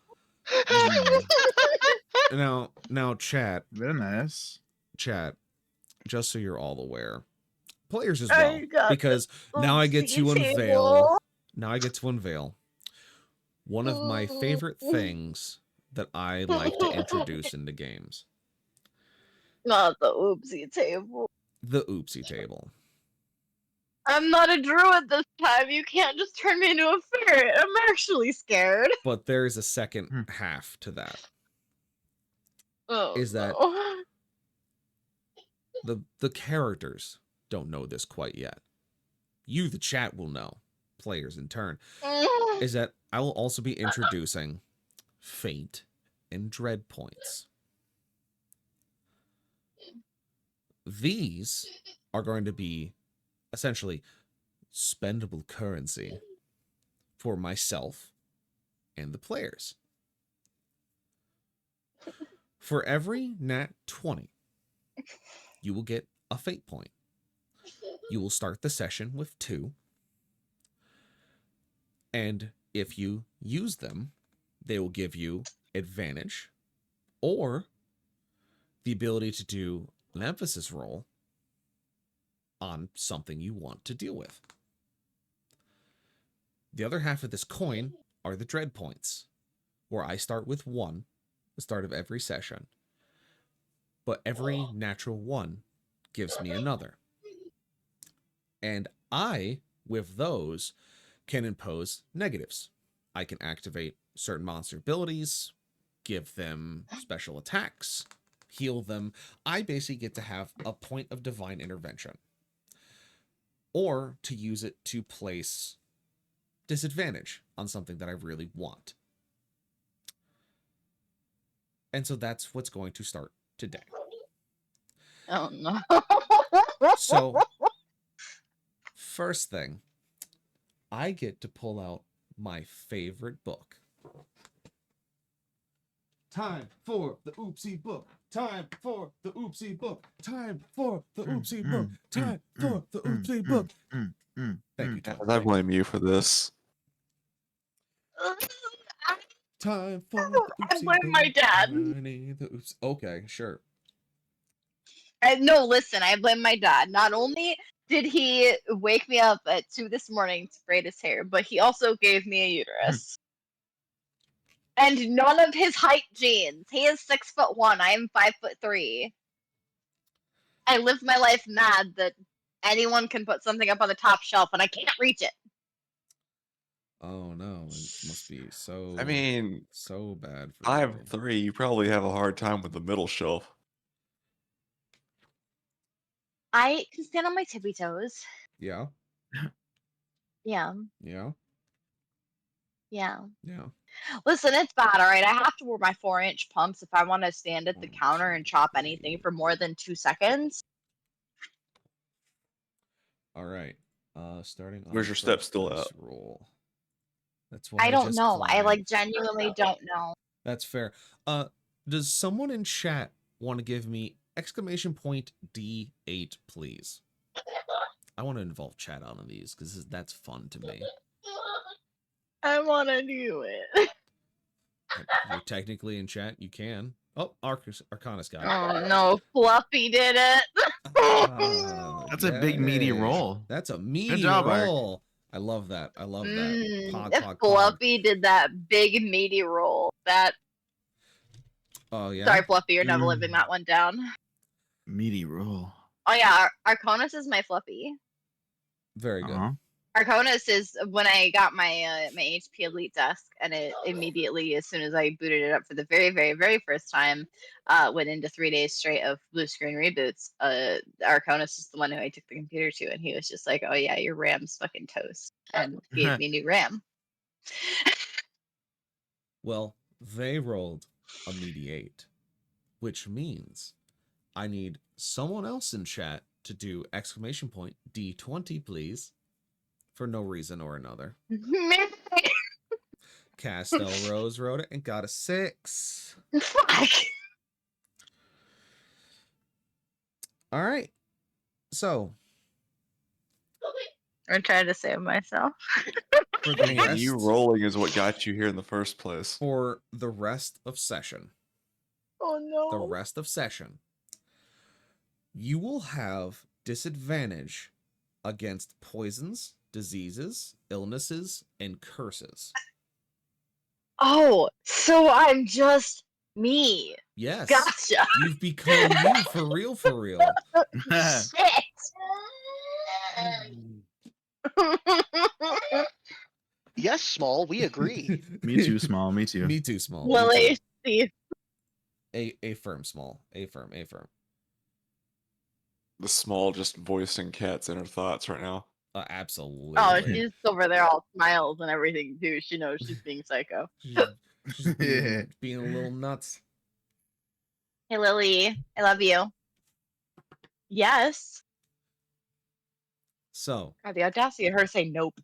Speaker 3: Now, chat,
Speaker 6: Very nice.
Speaker 3: just so you're all aware, players as
Speaker 1: I
Speaker 3: well,
Speaker 1: got
Speaker 3: because now I get to
Speaker 1: oopsie
Speaker 3: unveil.
Speaker 1: table.
Speaker 3: Now I get to unveil one of my favorite things that I like to introduce into games:
Speaker 1: Not the oopsie table.
Speaker 3: the oopsie table.
Speaker 1: I'm not a druid this time. You can't just turn me into a ferret. I'm actually scared.
Speaker 3: But there's a second half to that.
Speaker 1: Oh,
Speaker 3: Is that
Speaker 1: no.
Speaker 3: the characters don't know this quite yet. You, the chat, will know. Players in turn. Is that I will also be introducing fate and dread points. These are going to be essentially spendable currency for myself and the players. For every nat 20, you will get a fate point. You will start the session with 2. And if you use them, they will give you advantage or the ability to do an emphasis roll on something you want to deal with. The other half of this coin are the dread points, where I start with 1 at the start of every session, but every natural 1 gives me another. And I, with those, can impose negatives. I can activate certain monster abilities, give them special attacks, heal them. I basically get to have a point of divine intervention, or to use it to place disadvantage on something that I really want. And so that's what's going to start today.
Speaker 1: Oh no.
Speaker 3: So, first thing, I get to pull out my favorite book. Time for the oopsie book. Time for the oopsie book. Time for the oopsie book. Time for the oopsie book. Thank you, Tom.
Speaker 7: I blame you for this.
Speaker 3: Time for the
Speaker 1: I
Speaker 3: oopsie
Speaker 1: blame my
Speaker 3: book.
Speaker 1: dad.
Speaker 3: I need the oops. Okay, sure.
Speaker 1: No, listen, I blame my dad. Not only did he wake me up at 2 this morning to braid his hair, but he also gave me a uterus. And none of his height genes. He is 6'1". I am 5'3". I live my life mad that anyone can put something up on the top shelf and I can't reach it.
Speaker 3: Oh no, it must be so.
Speaker 7: I mean,
Speaker 3: so bad for
Speaker 7: I
Speaker 3: you.
Speaker 7: have 3. You probably have a hard time with the middle shelf.
Speaker 5: I can stand on my tippy toes.
Speaker 3: Yeah.
Speaker 5: Yeah,
Speaker 3: Yeah.
Speaker 5: yeah.
Speaker 3: Yeah.
Speaker 1: Listen, it's bad, alright? I have to wear my 4-inch pumps if I want to stand at the counter and chop anything for more than 2 seconds.
Speaker 3: All right. Starting on
Speaker 7: Where's your step still
Speaker 3: dice
Speaker 7: at?
Speaker 3: roll. That's what
Speaker 1: I don't
Speaker 3: just
Speaker 1: know. I
Speaker 3: flagged.
Speaker 1: genuinely don't know.
Speaker 3: That's fair. Does someone in chat want to give me exclamation point D8, please? I want to involve chat on these because that's fun to me.
Speaker 1: I want to do it.
Speaker 3: You're technically in chat. You can. Oh, Arcanus got it.
Speaker 1: Oh no, Fluffy did it.
Speaker 6: That's a big meaty
Speaker 3: Yay.
Speaker 6: roll.
Speaker 3: That's a meaty
Speaker 6: job, Ark.
Speaker 3: roll. I love that. I love that. Pog,
Speaker 1: If
Speaker 3: pog, pog.
Speaker 1: Fluffy did that big meaty roll. That
Speaker 3: Oh, yeah?
Speaker 1: sorry, Fluffy, you're never living that one down.
Speaker 6: Meaty roll.
Speaker 1: Oh yeah, Arcanus is my Fluffy.
Speaker 3: Very good.
Speaker 6: Uh-huh.
Speaker 1: Arcanus is when I got my my HP Elite desk, and it immediately, as soon as I booted it up for the very, very, very first time, went into 3 days straight of blue screen reboots. Arcanus is the one who I took the computer to, and he was just like, "Oh yeah, your RAM's fucking toast," and gave me new RAM.
Speaker 3: Well, they rolled a meaty 8, which means I need someone else in chat to do exclamation point D20, please, for no reason or another. Castell Rose wrote it and got a 6.
Speaker 1: Fuck.
Speaker 3: All right. So,
Speaker 1: I'm trying to save myself.
Speaker 3: for the
Speaker 7: Man, you
Speaker 3: rest,
Speaker 7: rolling is what got you here in the first place.
Speaker 3: for the rest of session,
Speaker 1: Oh
Speaker 3: the
Speaker 1: no.
Speaker 3: rest of session, you will have disadvantage against poisons, diseases, illnesses, and curses.
Speaker 1: Oh, so I'm just me.
Speaker 3: Yes.
Speaker 1: Gotcha.
Speaker 3: You've become you for real, for real.
Speaker 1: Shit.
Speaker 2: Yes, Small, we agree.
Speaker 6: Me too, Small. Me too.
Speaker 3: Me too, Small. Me
Speaker 1: Lily,
Speaker 3: too.
Speaker 1: see.
Speaker 3: A firm, Small. A firm.
Speaker 7: The Small just voicing Cat's inner thoughts right now.
Speaker 3: Absolutely.
Speaker 1: Oh, she's over there all smiles and everything too. She knows she's being psycho.
Speaker 3: She's being a little nuts.
Speaker 1: Hey Lily, I love you. Yes.
Speaker 3: So,
Speaker 1: God, the audacity of her to say nope.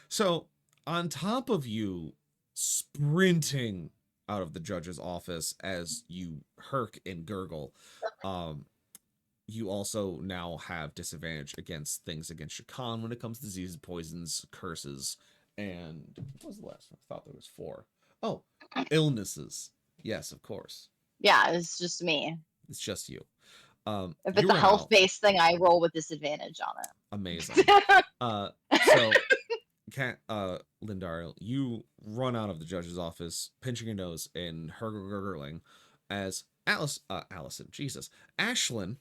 Speaker 3: So, on top of you sprinting out of the judge's office as you herk and gurgle, you also now have disadvantage against things against Shakan when it comes to diseases, poisons, curses, and what was the last one? I thought there was 4. Oh, illnesses. Yes, of course.
Speaker 1: Yeah, it's just me.
Speaker 3: It's just you.
Speaker 1: If
Speaker 3: you
Speaker 1: it's a
Speaker 3: run out.
Speaker 1: health-based thing, I roll with disadvantage on it.
Speaker 3: Amazing. So Lindario, you run out of the judge's office, pinching your nose and gurgling as Ashlyn,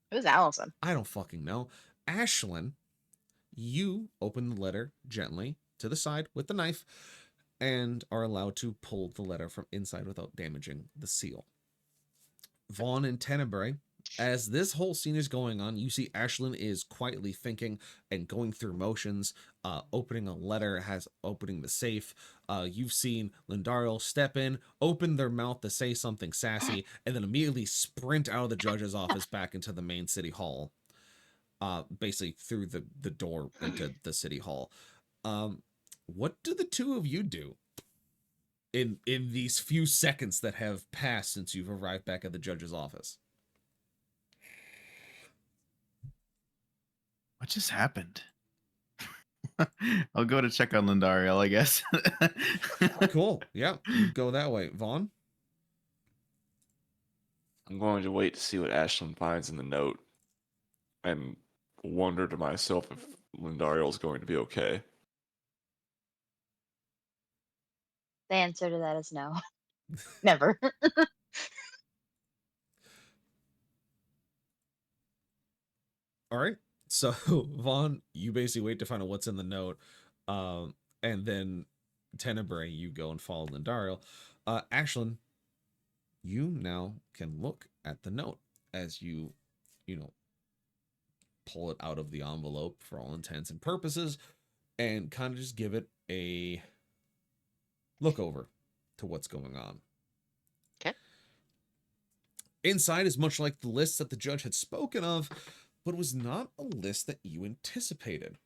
Speaker 1: Who's Allison?
Speaker 3: I don't fucking know. Ashlyn, you open the letter gently to the side with the knife and are allowed to pull the letter from inside without damaging the seal. Vaughn and Tenebrae, as this whole scene is going on, you see Ashlyn is quietly thinking and going through motions, opening a letter, opening the safe. You've seen Lindario step in, open their mouth to say something sassy, and then immediately sprint out of the judge's office back into the main city hall, basically through the door into the city hall. What do the two of you do in these few seconds that have passed since you've arrived back at the judge's office?
Speaker 6: What just happened? I'll go to check on Lindario, I guess.
Speaker 3: Cool. Yeah, you go that way. Vaughn?
Speaker 7: I'm going to wait to see what Ashlyn finds in the note and wonder to myself if Lindario is going to be okay.
Speaker 5: The answer to that is no. Never.
Speaker 3: All right. So, Vaughn, you basically wait to find out what's in the note. And then Tenebrae, you go and follow Lindario. Ashlyn, you now can look at the note as you pull it out of the envelope for all intents and purposes and kind of just give it a look over to what's going on.
Speaker 2: Okay.
Speaker 3: Inside is much like the list that the judge had spoken of, but it was not a list that you anticipated.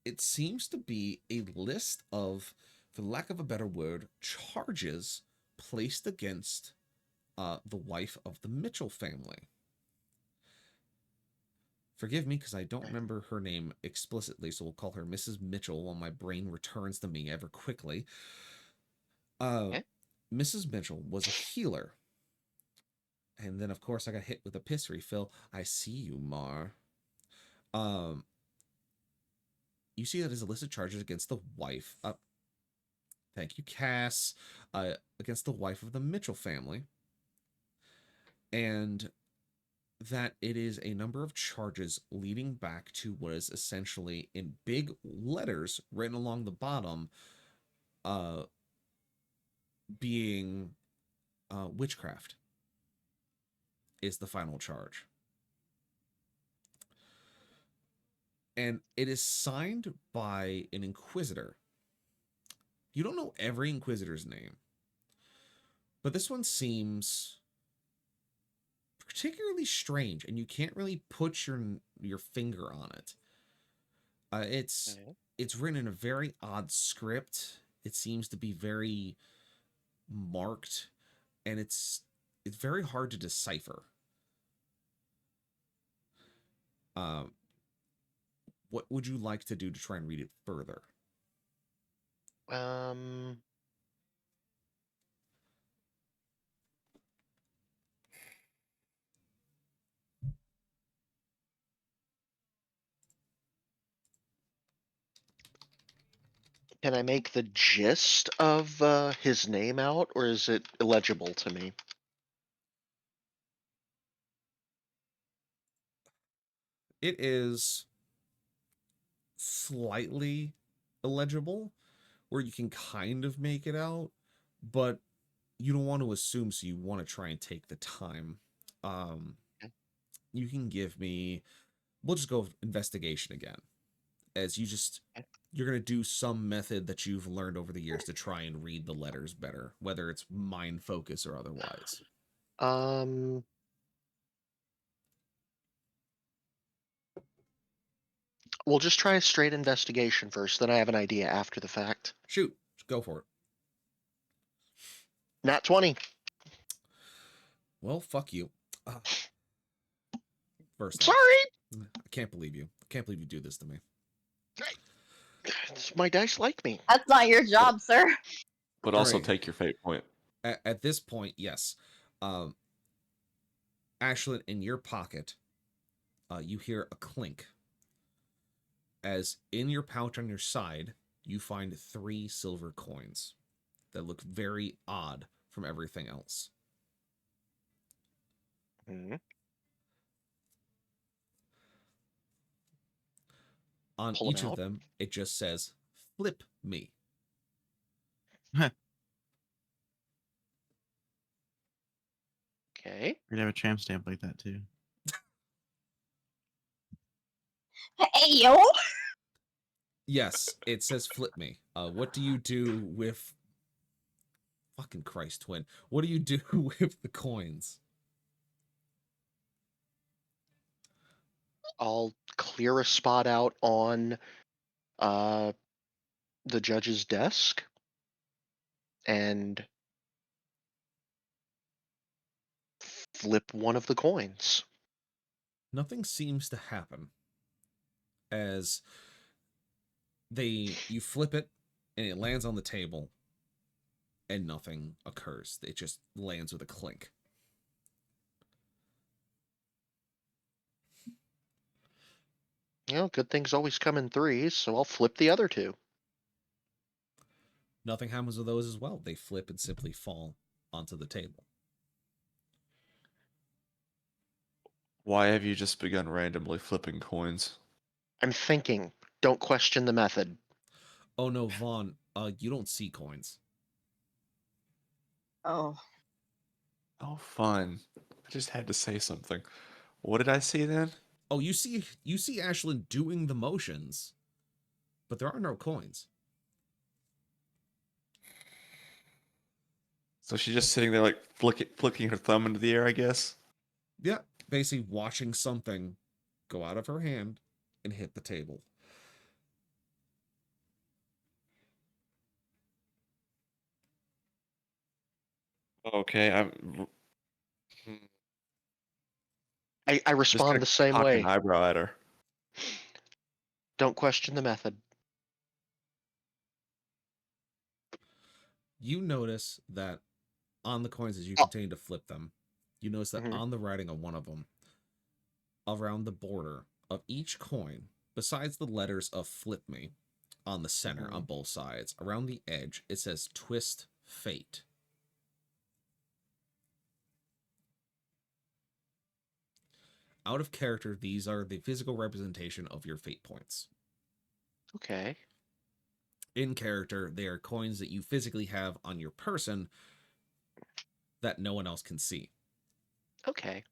Speaker 3: It seems to be a list of, for lack of a better word, charges placed against the wife of the Mitchell family. Forgive me because I don't remember her name explicitly, so we'll call her Mrs. Mitchell while my brain returns to me ever quickly.
Speaker 2: Okay.
Speaker 3: Mrs. Mitchell was a healer. And then, of course, I got hit with a piss refill. I see you, Mar. Um, you see that his illicit charges against the wife. Thank you, Cass. Against the wife of the Mitchell family. And that it is a number of charges leading back to what is essentially in big letters written along the bottom, being witchcraft is the final charge. And it is signed by an inquisitor. You don't know every inquisitor's name, but this one seems particularly strange, and you can't really put your finger on it. It's written in a very odd script. It seems to be very marked, and it's very hard to decipher. What would you like to do to try and read it further?
Speaker 2: Can I make the gist of his name out, or is it illegible to me?
Speaker 3: It is slightly illegible, where you can kind of make it out, but you don't want to assume, so you want to try and take the time. You can give me, we'll just go with investigation again, as you're going to do some method that you've learned over the years to try and read the letters better, whether it's mind focus or otherwise.
Speaker 2: We'll just try a straight investigation first, then I have an idea after the fact.
Speaker 3: Shoot, go for it.
Speaker 2: Nat 20.
Speaker 3: Well, fuck you. First off,
Speaker 2: Sorry!
Speaker 3: I can't believe you. I can't believe you do this to me.
Speaker 2: My dice like me.
Speaker 1: That's not your job, sir.
Speaker 7: But also
Speaker 3: Alright.
Speaker 7: take your fate point.
Speaker 3: At this point, yes. Ashlyn, in your pocket, you hear a clink. As in your pouch on your side, you find 3 silver coins that look very odd from everything else. On
Speaker 2: Pull 'em
Speaker 3: each of
Speaker 2: out.
Speaker 3: them, it just says, "Flip me."
Speaker 2: Okay.
Speaker 6: We'd have a tramp stamp like that too.
Speaker 1: Hey, yo!
Speaker 3: Yes, it says "Flip me." What do you do with... Fucking Christ, twin. What do you do with the coins?
Speaker 2: I'll clear a spot out on the judge's desk and flip one of the coins.
Speaker 3: Nothing seems to happen. As you flip it and it lands on the table and nothing occurs. It just lands with a clink.
Speaker 2: Good things always come in threes, so I'll flip the other 2.
Speaker 3: Nothing happens with those as well. They flip and simply fall onto the table.
Speaker 7: Why have you just begun randomly flipping coins?
Speaker 2: I'm thinking. Don't question the method.
Speaker 3: Oh no, Vaughn, you don't see coins.
Speaker 1: Oh.
Speaker 7: Oh, fun. I just had to say something. What did I see then?
Speaker 3: Oh, you see Ashlyn doing the motions, but there are no coins.
Speaker 7: So she's just sitting there like flicking her thumb into the air, I guess?
Speaker 3: Yeah, basically watching something go out of her hand and hit the table.
Speaker 7: Okay,
Speaker 2: I
Speaker 7: just
Speaker 2: respond
Speaker 7: gonna
Speaker 2: the same
Speaker 7: cock
Speaker 2: way.
Speaker 7: an eyebrow at her.
Speaker 2: Don't question the method.
Speaker 3: You notice that on the coins as you
Speaker 2: Oh.
Speaker 3: continue to flip them, you notice that
Speaker 2: Mhm.
Speaker 3: on the writing of one of them, around the border of each coin, besides the letters of flip me on the center on both sides, around the edge, it says twist fate. Out of character, these are the physical representation of your fate points.
Speaker 2: Okay.
Speaker 3: In character, they are coins that you physically have on your person that no one else can see.
Speaker 2: Okay.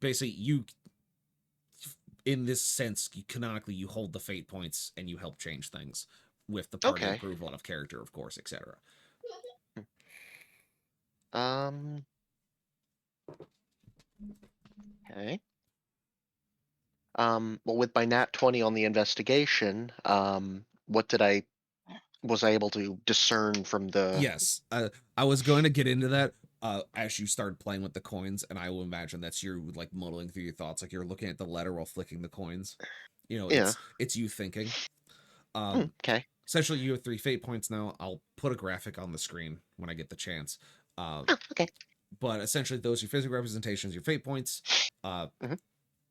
Speaker 3: Basically, you, in this sense, canonically, you hold the fate points and you help change things with the party
Speaker 2: Okay.
Speaker 3: approval of character, of course, etc.
Speaker 2: Okay. Well, with my nat 20 on the investigation, what was I able to discern from the?
Speaker 3: Yes, I was going to get into that as you started playing with the coins, and I will imagine that's you like muddling through your thoughts, like you're looking at the letter while flicking the coins. You know,
Speaker 2: Yeah.
Speaker 3: it's you thinking.
Speaker 2: Okay.
Speaker 3: Essentially, you have 3 fate points now. I'll put a graphic on the screen when I get the chance.
Speaker 2: Oh, okay.
Speaker 3: But essentially, those are your physical representations, your fate points.
Speaker 2: Mhm.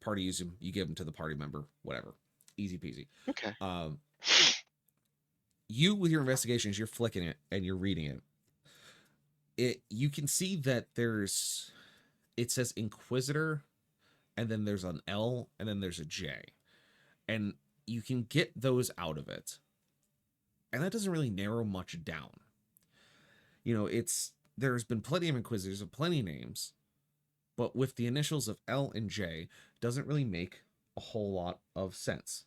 Speaker 3: Party use them, you give them to the party member, whatever. Easy peasy.
Speaker 2: Okay.
Speaker 3: You with your investigations, you're flicking it and you're reading it. You can see that it says Inquisitor, and then there's an L, and then there's a J. And you can get those out of it. And that doesn't really narrow much down. You know, there's been plenty of Inquisitors of plenty of names, but with the initials of L and J, doesn't really make a whole lot of sense.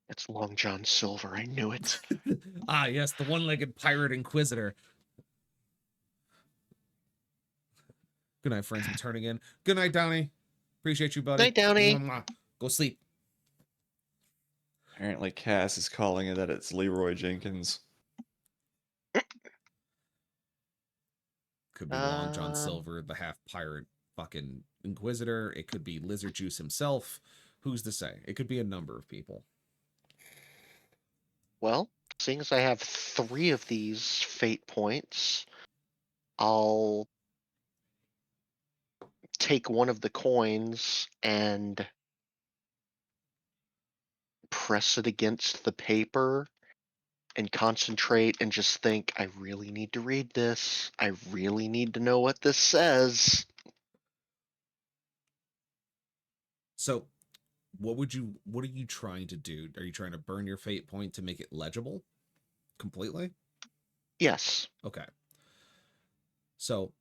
Speaker 2: It's Long John Silver. I knew it.
Speaker 3: Ah, yes, the one-legged pirate Inquisitor. Good night, friends. I'm turning in. Good night, Downey. Appreciate you, buddy.
Speaker 2: Night, Downey.
Speaker 3: Mwah. Go sleep.
Speaker 7: Apparently, Cass is calling it that it's Leroy Jenkins.
Speaker 3: Could be Long John Silver, the half pirate fucking Inquisitor. It could be Lizard Juice himself. Who's to say? It could be a number of people.
Speaker 2: Well, seeing as I have 3 of these fate points, I'll take one of the coins and press it against the paper and concentrate and just think, I really need to read this. I really need to know what this says.
Speaker 3: So, what are you trying to do? Are you trying to burn your fate point to make it legible completely?
Speaker 2: Yes.
Speaker 3: Okay. So,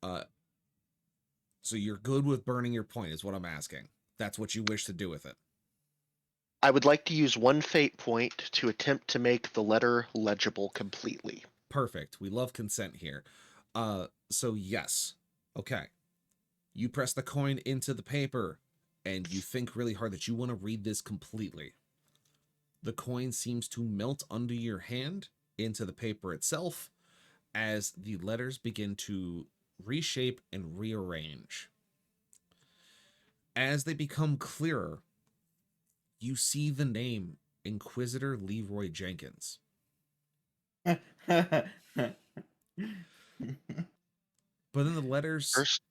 Speaker 3: so you're good with burning your point is what I'm asking. That's what you wish to do with it.
Speaker 2: I would like to use 1 fate point to attempt to make the letter legible completely.
Speaker 3: Perfect. We love consent here. So yes. Okay. You press the coin into the paper and you think really hard that you want to read this completely. The coin seems to melt under your hand into the paper itself as the letters begin to reshape and rearrange. As they become clearer, you see the name Inquisitor Leroy Jenkins. But then the letters...
Speaker 2: First,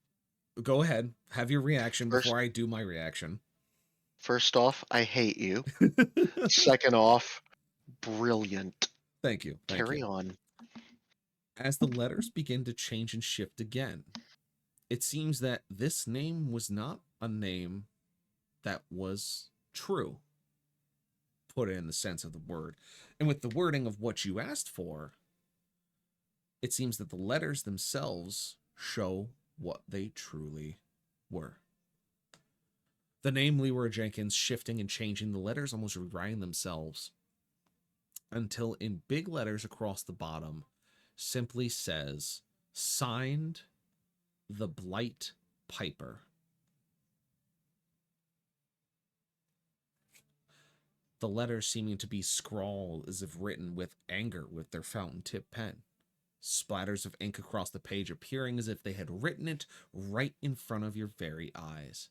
Speaker 3: Go ahead. Have your reaction
Speaker 2: First-
Speaker 3: before I do my reaction.
Speaker 2: first off, I hate you. Second off, brilliant.
Speaker 3: Thank you. Thank
Speaker 2: Carry
Speaker 3: you.
Speaker 2: on.
Speaker 3: As the letters begin to change and shift again, it seems that this name was not a name that was true, put it in the sense of the word. And with the wording of what you asked for, it seems that the letters themselves show what they truly were. The name Leroy Jenkins shifting and changing, the letters almost rewriting themselves until in big letters across the bottom simply says, signed the Blight Piper. The letters seeming to be scrawled as if written with anger with their fountain tip pen. Splatters of ink across the page appearing as if they had written it right in front of your very eyes.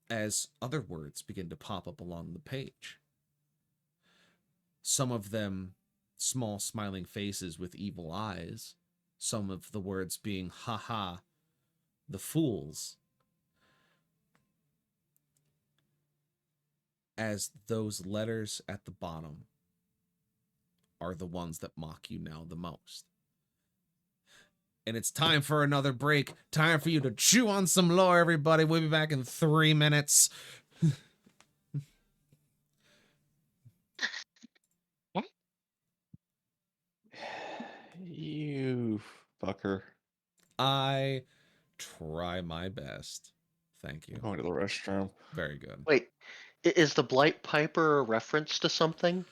Speaker 3: As other words begin to pop up along the page. Some small smiling faces with evil eyes. Some of the words being, "Ha ha, the fools." As those letters at the bottom are the ones that mock you now the most. And it's time for another break. Time for you to chew on some lore, everybody. We'll be back in 3 minutes.
Speaker 7: You fucker.
Speaker 3: I try my best. Thank you.
Speaker 7: I'm going to the restroom.
Speaker 3: Very good.
Speaker 2: Wait, is the Blight Piper a reference to something?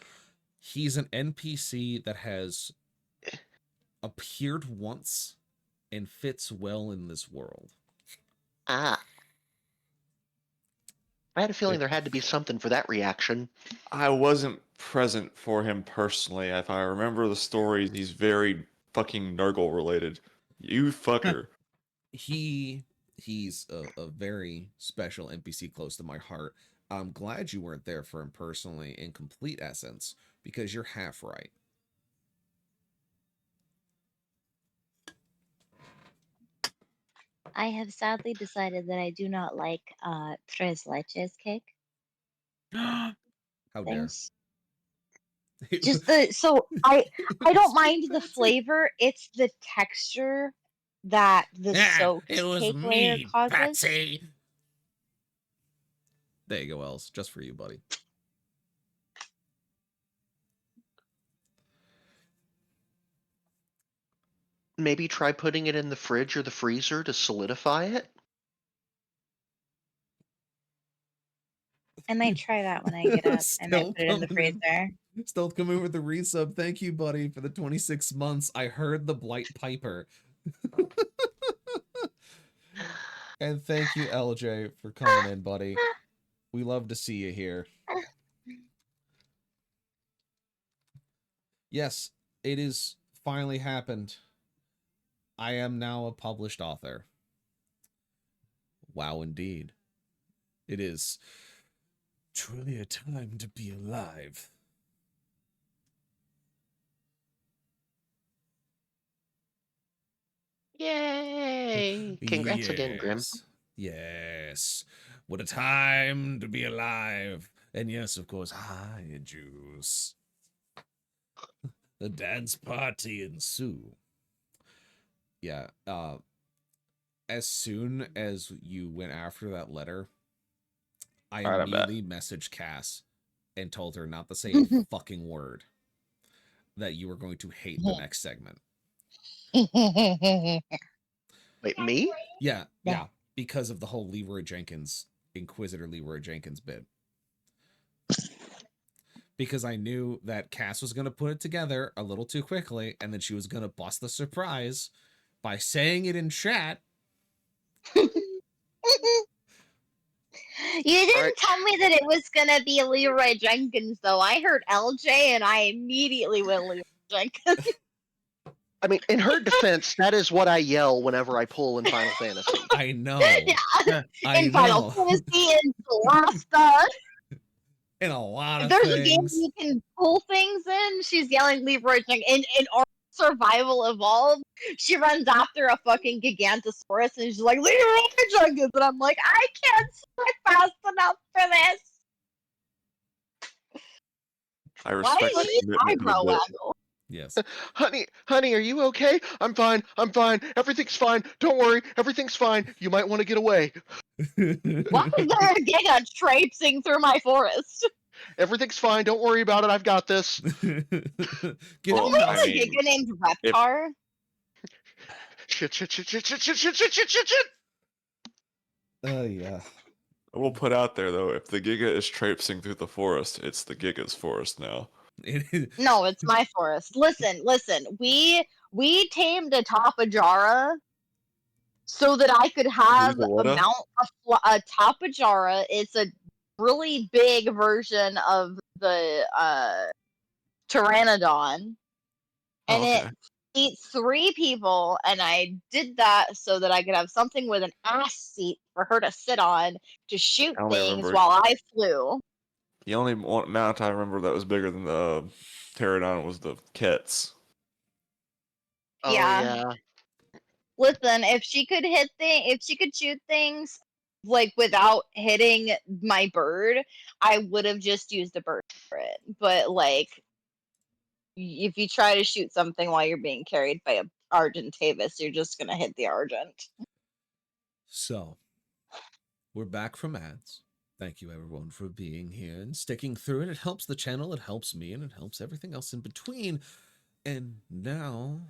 Speaker 3: He's an NPC that has appeared once and fits well in this world.
Speaker 2: Ah. I had a feeling there had to be something for that reaction.
Speaker 7: I wasn't present for him personally. If I remember the story, he's very fucking Nurgle related. You fucker.
Speaker 3: He's a very special NPC close to my heart. I'm glad you weren't there for him personally in complete essence, because you're half right.
Speaker 5: I have sadly decided that I do not like tres leches cake
Speaker 3: How dare.
Speaker 5: things. Just so I don't mind the flavor. It's the texture that the soaked cake layer causes.
Speaker 3: Patsy. There you go, Els. Just for you, buddy.
Speaker 2: Maybe try putting it in the fridge or the freezer to solidify it?
Speaker 5: I might try that when I get up. I might put it in the freezer.
Speaker 3: Stealth coming with the resub. Thank you, buddy, for the 26 months. I heard the Blight Piper. And thank you, LJ, for coming in, buddy. We love to see you here. Yes, it is finally happened. I am now a published author. Wow, indeed. It is truly a time to be alive.
Speaker 2: Yay! Congrats again, Grim.
Speaker 3: Yes. What a time to be alive. And yes, of course, hi, Juice. The dance party ensue. Yeah, as soon as you went after that letter, I
Speaker 7: Alright, I'm back.
Speaker 3: immediately messaged Cass and told her not to say a fucking word. That you were going to hate the next segment.
Speaker 2: Wait, me?
Speaker 3: Yeah, because of the whole Leroy Jenkins, Inquisitor Leroy Jenkins bit. Because I knew that Cass was going to put it together a little too quickly, and then she was going to bust the surprise by saying it in chat.
Speaker 1: You didn't tell me that it was gonna be Leroy Jenkins, though. I heard LJ, and I immediately went Leroy Jenkins.
Speaker 2: I mean, in her defense, that is what I yell whenever I pull in Final Fantasy.
Speaker 3: I know.
Speaker 1: Yeah,
Speaker 3: I
Speaker 1: in Final
Speaker 3: know.
Speaker 1: Fantasy, in Alaska.
Speaker 3: In a lot
Speaker 1: If
Speaker 3: of
Speaker 1: there's
Speaker 3: things.
Speaker 1: a game you can pull things in, she's yelling Leroy Jenkins. In Ark Survival Evolved, she runs after a fucking Gigantosaurus, and she's like, Leroy Jenkins! And I'm like, I can't swim fast enough for this!
Speaker 7: I
Speaker 1: Why
Speaker 7: respect
Speaker 1: is
Speaker 7: the
Speaker 1: she
Speaker 7: commitment to the
Speaker 1: eyebrow
Speaker 7: bit.
Speaker 1: waggle?
Speaker 3: Yes.
Speaker 2: Honey, are you okay? I'm fine. Everything's fine. Don't worry. Everything's fine. You might want to get away.
Speaker 1: Why is there a Giga traipsing through my forest?
Speaker 2: Everything's fine. Don't worry about it. I've got this.
Speaker 3: Get
Speaker 7: Well,
Speaker 1: There's
Speaker 7: I
Speaker 1: a
Speaker 7: mean,
Speaker 1: Giga named Reptar.
Speaker 2: Shit.
Speaker 3: yeah.
Speaker 7: I will put out there though, if the Giga is traipsing through the forest, it's the Giga's forest now.
Speaker 3: It is.
Speaker 1: No, it's my forest. Listen. We tamed a Tapajara so that I could have a Tapajara. It's a really big version of the Pteranodon, and
Speaker 7: Okay.
Speaker 1: it eats 3 people. And I did that so that I could have something with an ass seat for her to sit on to shoot
Speaker 7: I only
Speaker 1: things
Speaker 7: remember
Speaker 1: while I flew.
Speaker 7: the only mount I remember that was bigger than the pterodon was the Kets.
Speaker 2: Oh
Speaker 1: Yeah.
Speaker 2: yeah.
Speaker 1: Listen, if she could shoot things like without hitting my bird, I would have just used a bird for it. But like, if you try to shoot something while you're being carried by a Argentavis, you're just gonna hit the Argent.
Speaker 3: So, we're back from ads. Thank you, everyone, for being here and sticking through it. It helps the channel, it helps me, and it helps everything else in between. And now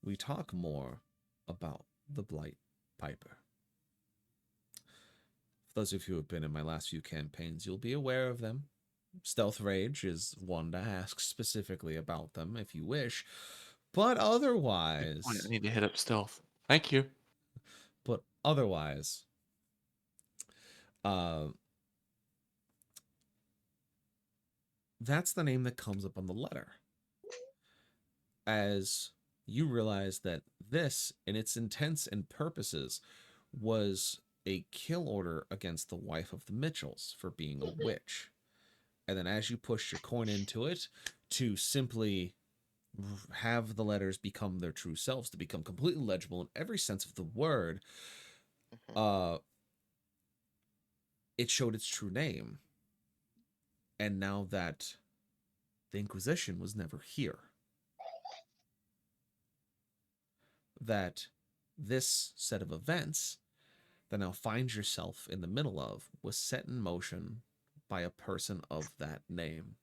Speaker 3: we talk more about the Blight Piper. For those of you who have been in my last few campaigns, you'll be aware of them. Stealth Rage is one to ask specifically about them if you wish. But otherwise,
Speaker 7: I need to hit up stealth. Thank you.
Speaker 3: but otherwise, uh, that's the name that comes up on the letter. As you realize that this, in its intents and purposes, was a kill order against the wife of the Mitchells for being a witch. And then as you push your coin into it to simply have the letters become their true selves, to become completely legible in every sense of the word, it showed its true name. And now that the Inquisition was never here, that this set of events that now finds yourself in the middle of was set in motion by a person of that name.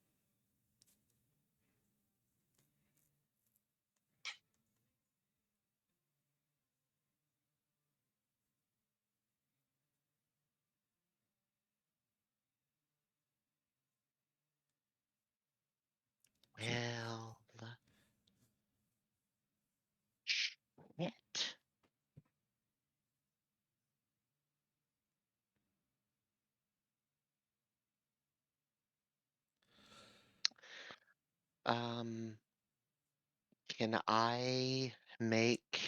Speaker 2: Well, shit. Um, can I make?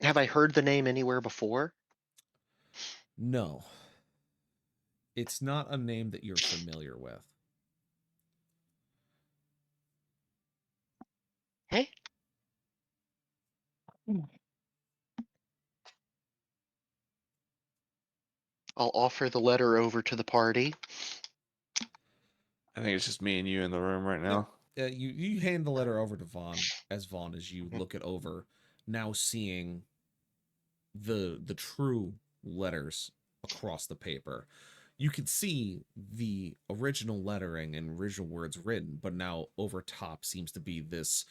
Speaker 2: Have I heard the name anywhere before?
Speaker 3: No, it's not a name that you're familiar with.
Speaker 2: Hey. I'll offer the letter over to the party.
Speaker 7: I think it's just me and you in the room right now.
Speaker 3: You hand the letter over to Vaughn as you look it over, now seeing the true letters across the paper. You can see the original lettering and original words written, but now over top seems to be this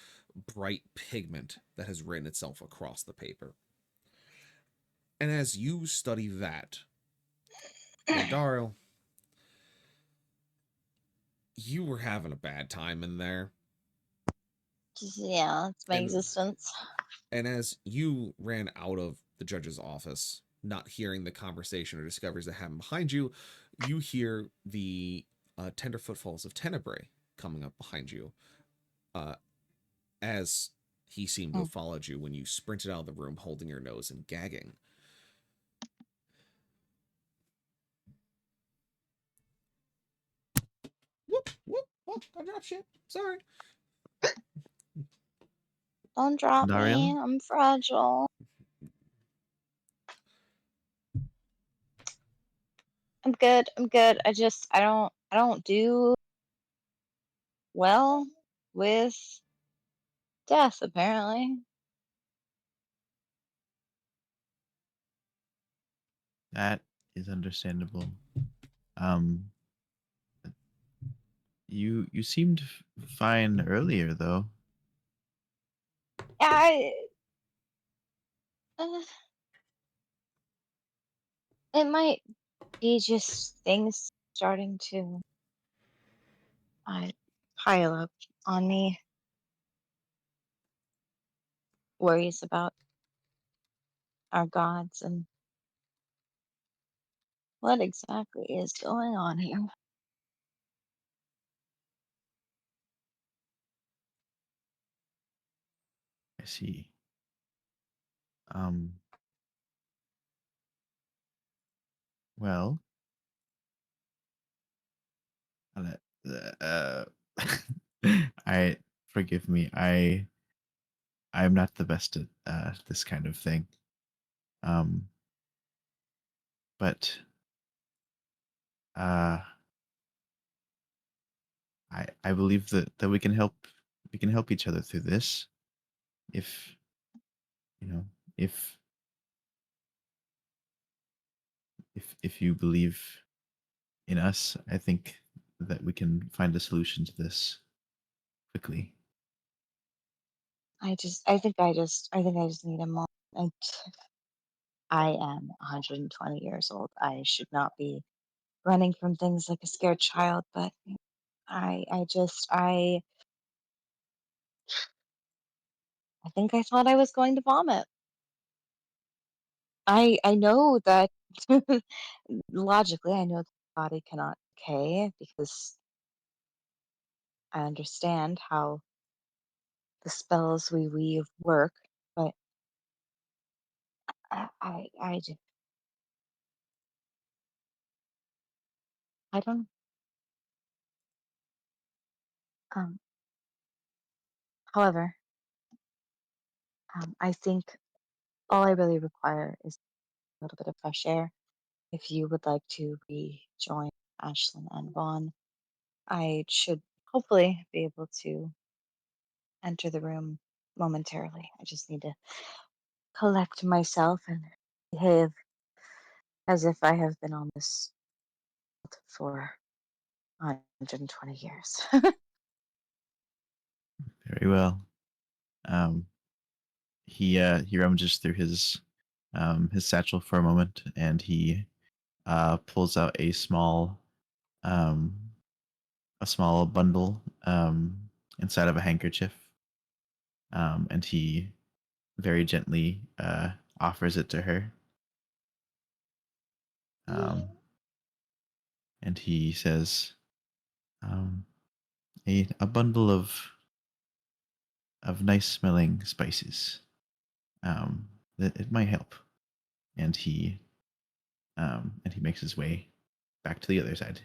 Speaker 3: bright pigment that has written itself across the paper. And as you study that, Daryl, you were having a bad time in there.
Speaker 1: Yeah, it's my
Speaker 3: And
Speaker 1: existence.
Speaker 3: And as you ran out of the judge's office, not hearing the conversation or discoveries that happen behind you, you hear the tender footfalls of Tenebrae coming up behind you, as he seemed to have followed you when you sprinted out of the room holding your nose and gagging. Whoop, whoop, whoop, I dropped shit. Sorry.
Speaker 1: Don't drop me.
Speaker 6: Dario?
Speaker 1: I'm fragile. I'm good. I'm good. I don't do well with death, apparently.
Speaker 6: That is understandable. Um, you seemed fine earlier though.
Speaker 1: I it might be just things starting to pile up on me. Worries about our gods and what exactly is going on here.
Speaker 6: I see. Um, well, uh, I forgive me. I'm not the best at this kind of thing. Um, but uh, I believe that we can help each other through this. If you know, if if you believe in us, I think that we can find a solution to this quickly.
Speaker 5: I think I just need a moment. I am 120 years old. I should not be running from things like a scared child, but I think I thought I was going to vomit. I know that logically, I know the body cannot decay because I understand how the spells we weave work, but I just, I don't, um, however, I think all I really require is a little bit of fresh air. If you would like to rejoin Ashlyn and Vaughn, I should hopefully be able to enter the room momentarily. I just need to collect myself and behave as if I have been on this for 120 years.
Speaker 6: Very well. Um, he rummages through his satchel for a moment, and he pulls out um a small bundle inside of a handkerchief, and he very gently offers it to her. And he says, um, a bundle of nice smelling spices. That it might help. And he makes his way back to the other side.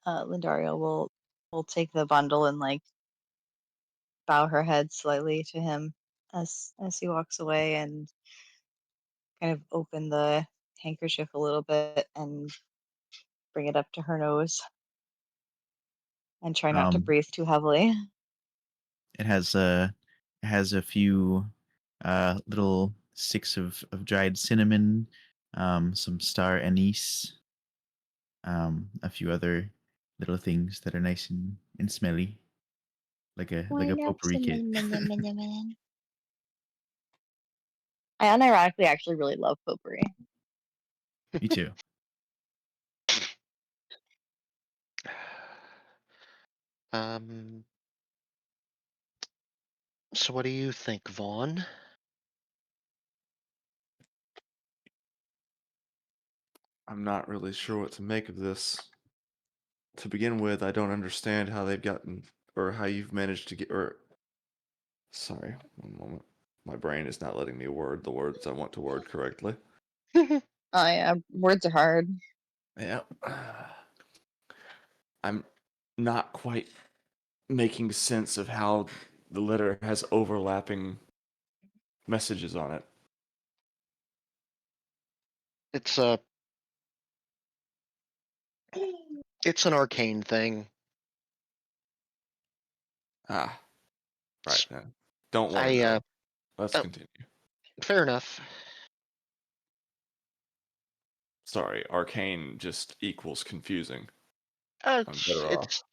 Speaker 1: Lindaria will take the bundle and like bow her head slightly to him as he walks away and kind of open the handkerchief a little bit and bring it up to her nose and try not to
Speaker 6: Um,
Speaker 1: breathe too heavily.
Speaker 6: it has a few little sticks of dried cinnamon, some star anise, a few other little things that are nice and smelly, like a potpourri kit.
Speaker 1: I unironically actually really love potpourri.
Speaker 6: Me too.
Speaker 2: Um, so what do you think, Vaughn?
Speaker 7: I'm not really sure what to make of this. To begin with, I don't understand how they've gotten, or how you've managed to get, or sorry, one moment. My brain is not letting me word the words I want to word correctly.
Speaker 1: Oh yeah, words are hard.
Speaker 7: Yeah. I'm not quite making sense of how the letter has overlapping messages on it.
Speaker 2: It's it's an arcane thing.
Speaker 7: Ah, right then. Don't want to
Speaker 2: I
Speaker 7: know. Let's
Speaker 2: oh,
Speaker 7: continue.
Speaker 2: fair enough.
Speaker 7: Sorry, arcane just equals confusing. I'm
Speaker 2: It's
Speaker 7: better off.
Speaker 2: it's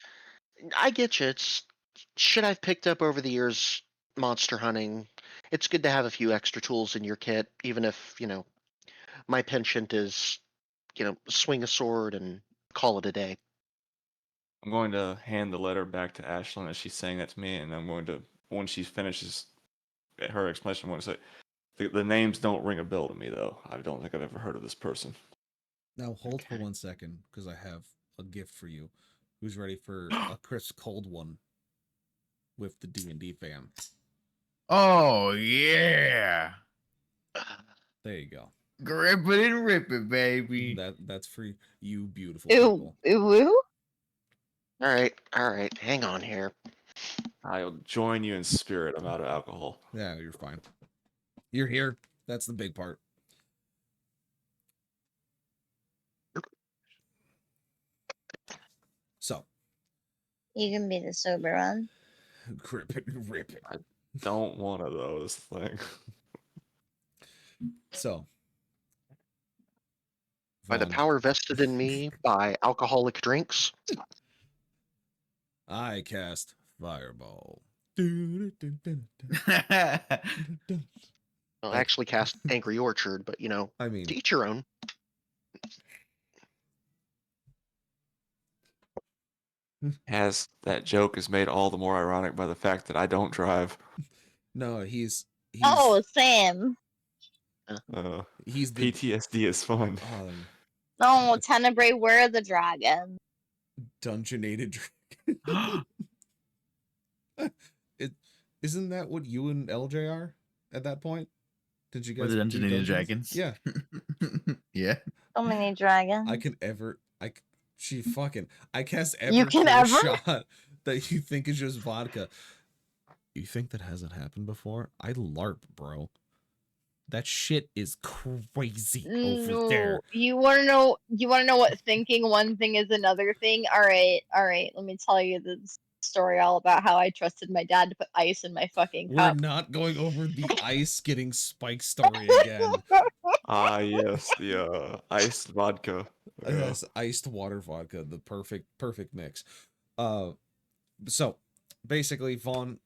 Speaker 2: I get you. It's shit I've picked up over the years monster hunting. It's good to have a few extra tools in your kit, even if, my penchant is, swing a sword and call it a day.
Speaker 7: I'm going to hand the letter back to Ashlyn as she's saying that to me, and I'm going to, when she finishes her explanation, I'm going to say, the names don't ring a bell to me, though. I don't think I've ever heard of this person.
Speaker 3: Now hold for
Speaker 2: Okay.
Speaker 3: 1 second, because I have a gift for you. Who's ready for a crisp cold one with the D&D fam?
Speaker 6: Oh yeah.
Speaker 3: There you go.
Speaker 6: Grip it and rip it, baby.
Speaker 3: That's for you beautiful
Speaker 1: Ew,
Speaker 3: people.
Speaker 1: ew.
Speaker 2: All right. Hang on here.
Speaker 7: I'll join you in spirit. I'm out of alcohol.
Speaker 3: Yeah, you're fine. You're here. That's the big part. So,
Speaker 1: You can be the sober one.
Speaker 3: grip it and rip it.
Speaker 7: Don't want of those things.
Speaker 3: So,
Speaker 2: By the
Speaker 3: Vaughn,
Speaker 2: power vested in me by alcoholic drinks,
Speaker 3: I cast Fireball.
Speaker 2: I'll actually cast Angry Orchard, but
Speaker 3: I mean,
Speaker 2: to each your own.
Speaker 7: As that joke is made all the more ironic by the fact that I don't drive.
Speaker 3: no, he's
Speaker 1: Oh, Sam.
Speaker 3: he's the
Speaker 7: PTSD is fun.
Speaker 1: No, Tenebrae, where are the dragons?
Speaker 3: dungeonated dragon. Isn't that what you and LJ are at that point? Did you
Speaker 6: We're
Speaker 3: guys
Speaker 6: the
Speaker 3: do
Speaker 6: Dungeonated
Speaker 3: dungeons?
Speaker 6: Dragons.
Speaker 3: Yeah.
Speaker 6: Yeah.
Speaker 1: So many dragons.
Speaker 3: I cast
Speaker 1: You
Speaker 3: every
Speaker 1: can
Speaker 3: clear
Speaker 1: ever?
Speaker 3: shot that you think is just vodka. You think that hasn't happened before? I LARP, bro. That shit is crazy over there.
Speaker 1: No, you wanna know what thinking one thing is another thing? Alright, let me tell you this story all about how I trusted my dad to put ice in my fucking
Speaker 3: We're
Speaker 1: cup.
Speaker 3: not going over the ice getting spiked story again.
Speaker 7: Ah, yes, the iced vodka. Yeah.
Speaker 3: Yes, iced water vodka, the perfect mix. So basically, Vaughn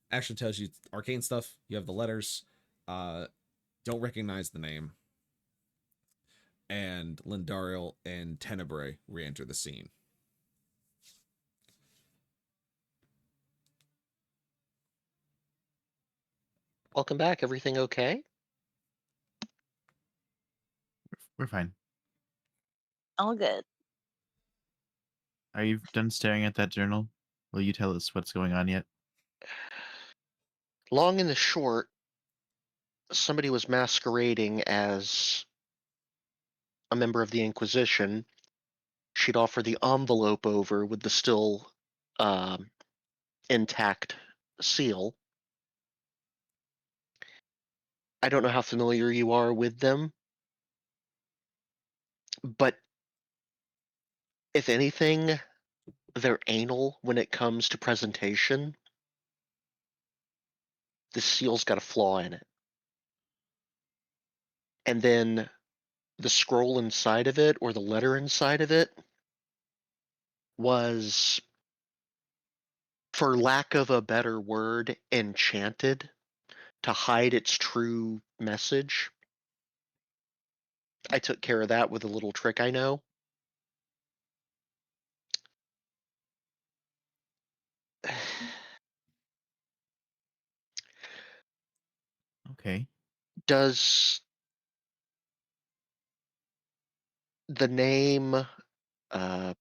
Speaker 3: actually tells you arcane stuff. You have the letters. Don't recognize the name. And Lindariel and Tenebrae re-enter the scene.
Speaker 2: Welcome back. Everything okay?
Speaker 6: We're fine.
Speaker 1: All good.
Speaker 6: Are you done staring at that journal? Will you tell us what's going on yet?
Speaker 2: Long and the short, somebody was masquerading as a member of the Inquisition. She'd offer the envelope over with the still intact seal. I don't know how familiar you are with them, but if anything, they're anal when it comes to presentation. The seal's got a flaw in it. And then the scroll inside of it, or the letter inside of it, was, for lack of a better word, enchanted to hide its true message. I took care of that with a little trick I know.
Speaker 6: Okay.
Speaker 2: Does the name, the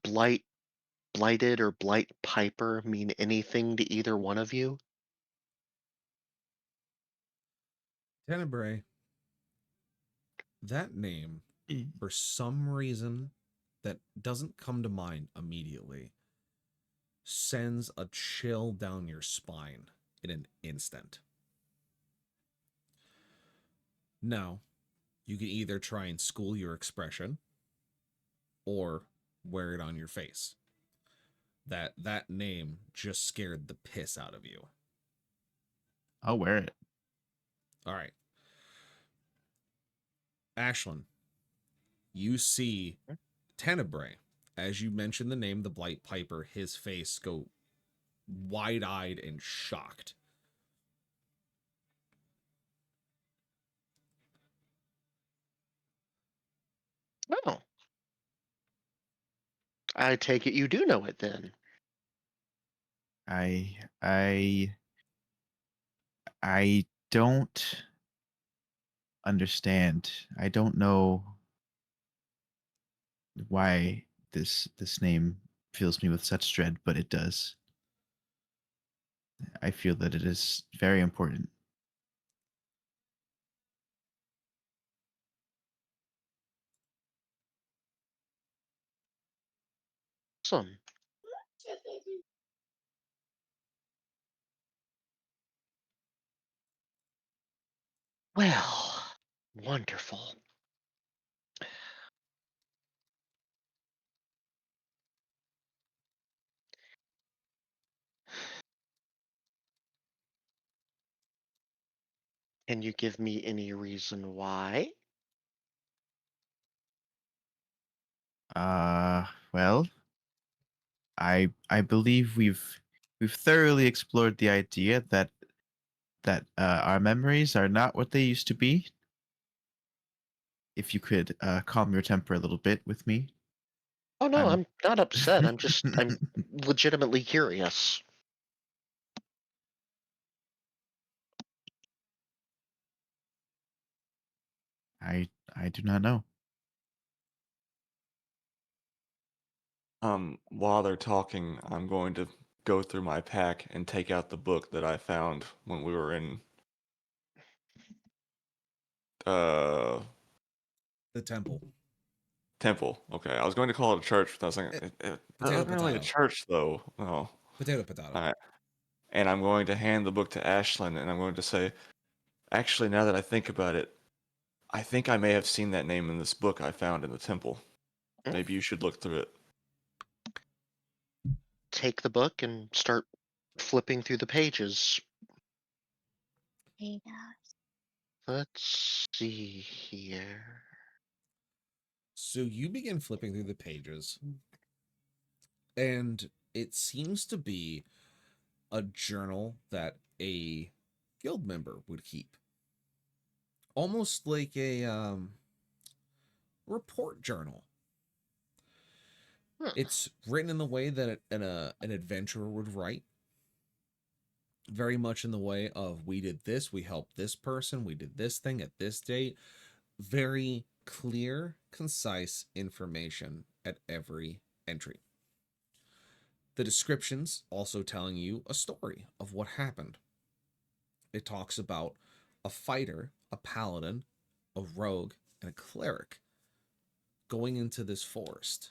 Speaker 2: blighted or blight piper mean anything to either one of you?
Speaker 3: Tenebrae, that name, for some reason that doesn't come to mind immediately, sends a chill down your spine in an instant. Now, you can either try and school your expression or wear it on your face. That name just scared the piss out of you.
Speaker 6: I'll wear it.
Speaker 3: All right. Ashlyn, you see Tenebrae. As you mention the name, the Blight Piper, his face go wide-eyed and shocked.
Speaker 2: Oh. I take it you do know it then.
Speaker 6: I don't understand. I don't know why this name fills me with such dread, but it does. I feel that it is very important.
Speaker 2: Awesome. Well, wonderful. Can you give me any reason why?
Speaker 6: Well, I believe we've thoroughly explored the idea that our memories are not what they used to be. If you could calm your temper a little bit with me.
Speaker 2: Oh no,
Speaker 6: I'm
Speaker 2: I'm not upset. I'm legitimately curious.
Speaker 6: I do not know.
Speaker 7: While they're talking, I'm going to go through my pack and take out the book that I found when we were in uh
Speaker 3: The temple.
Speaker 7: temple. Okay, I was going to call it a church, but I was like,
Speaker 3: Potato,
Speaker 7: not really a
Speaker 3: potato.
Speaker 7: church though. No.
Speaker 3: Potato, potato.
Speaker 7: All right. And I'm going to hand the book to Ashlyn, and I'm going to say, actually, now that I think about it, I think I may have seen that name in this book I found in the temple. Maybe you should look through it.
Speaker 2: Take the book and start flipping through the pages. Let's see here.
Speaker 3: So you begin flipping through the pages, and it seems to be a journal that a guild member would keep. Almost like a report journal.
Speaker 2: Hmm.
Speaker 3: It's written in the way that an adventurer would write. Very much in the way of, we did this, we helped this person, we did this thing at this date. Very clear, concise information at every entry. The descriptions also telling you a story of what happened. It talks about a fighter, a paladin, a rogue, and a cleric going into this forest.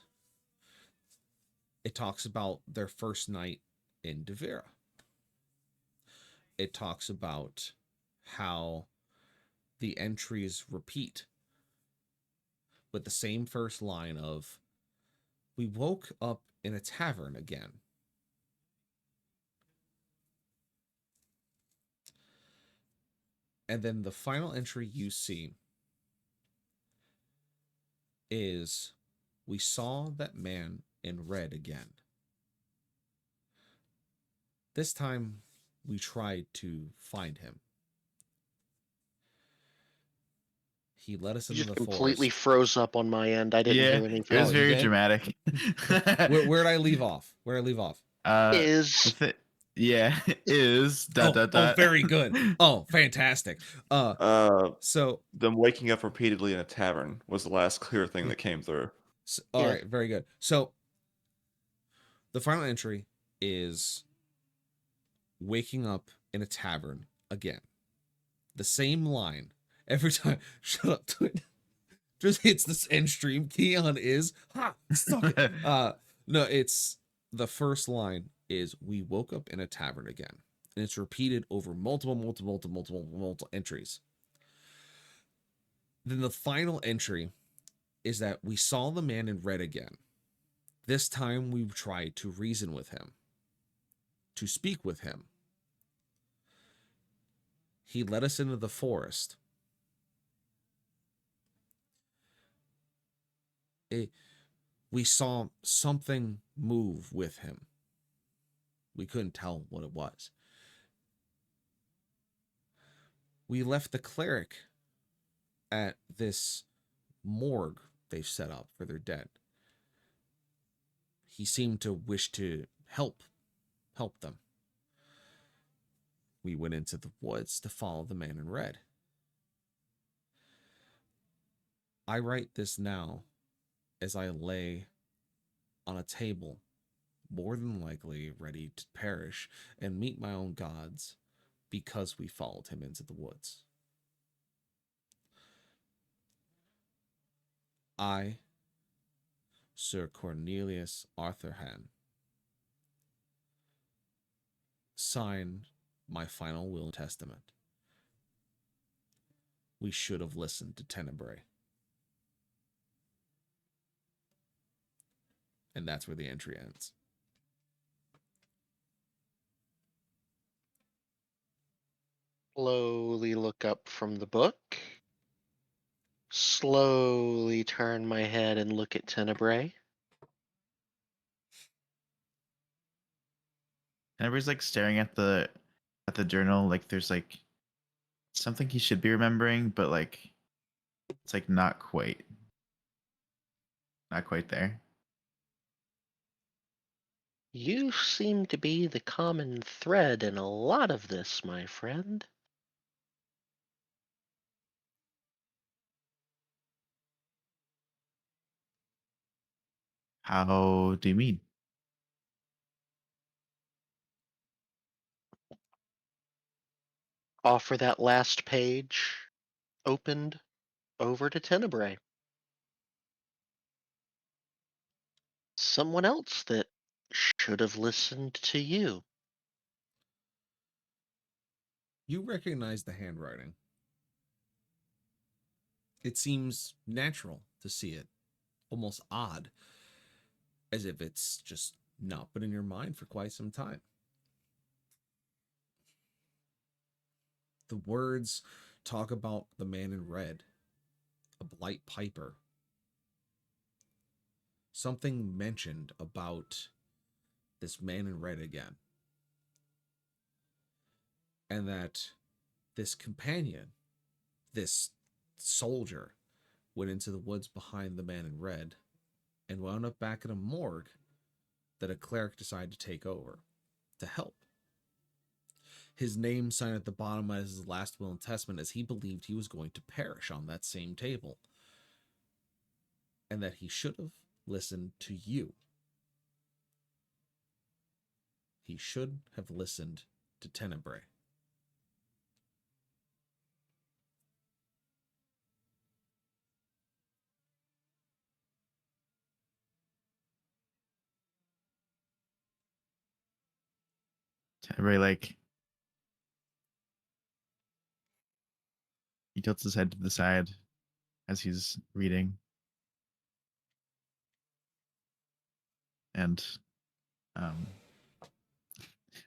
Speaker 3: It talks about their first night in Devera. It talks about how the entries repeat with the same first line of, we woke up in a tavern again. And then the final entry you see is, we saw that man in red again. This time we tried to find him. He led us
Speaker 2: You
Speaker 3: into
Speaker 2: just
Speaker 3: the
Speaker 2: completely
Speaker 3: forest.
Speaker 2: froze up on my end. I didn't
Speaker 6: Yeah,
Speaker 2: hear
Speaker 6: it
Speaker 2: anything.
Speaker 6: was
Speaker 3: Oh, you
Speaker 6: very
Speaker 3: did?
Speaker 6: dramatic.
Speaker 3: Where'd I leave off? Where'd I leave off?
Speaker 2: Is
Speaker 6: Yeah, is dot dot
Speaker 3: Oh,
Speaker 6: dot.
Speaker 3: very good. Oh, fantastic. So
Speaker 7: Them waking up repeatedly in a tavern was the last clear thing that came through.
Speaker 3: all
Speaker 2: Yeah.
Speaker 3: right, very good. So the final entry is waking up in a tavern again. The same line every time. Shut up, twin. Just hits this end stream. Keon is suck it. No, it's the first line is, we woke up in a tavern again. And it's repeated over multiple entries. Then the final entry is that we saw the man in red again. This time we tried to reason with him, to speak with him. He led us into the forest. We saw something move with him. We couldn't tell what it was. We left the cleric at this morgue they've set up for their dead. He seemed to wish to help them. We went into the woods to follow the man in red. I write this now as I lay on a table, more than likely ready to perish and meet my own gods because we followed him into the woods. I Sir Cornelius Arthurhan, sign my final will and testament. We should have listened to Tenebrae. And that's where the entry ends.
Speaker 2: Slowly look up from the book. Slowly turn my head and look at Tenebrae.
Speaker 6: And everybody's like staring at the journal, like there's like something he should be remembering, but like it's like not quite there.
Speaker 2: You seem to be the common thread in a lot of this, my friend.
Speaker 6: How do you mean?
Speaker 2: Offer that last page opened over to Tenebrae. Someone else that should have listened to you.
Speaker 3: You recognize the handwriting. It seems natural to see it, almost odd, as if it's just not been in your mind for quite some time. The words talk about the man in red, a blight piper. Something mentioned about this man in red again. And that this companion, this soldier, went into the woods behind the man in red and wound up back in a morgue that a cleric decided to take over to help. His name signed at the bottom as his last will and testament, as he believed he was going to perish on that same table, and that he should have listened to you. He should have listened to Tenebrae.
Speaker 6: Tenebrae like he tilts his head to the side as he's reading. And um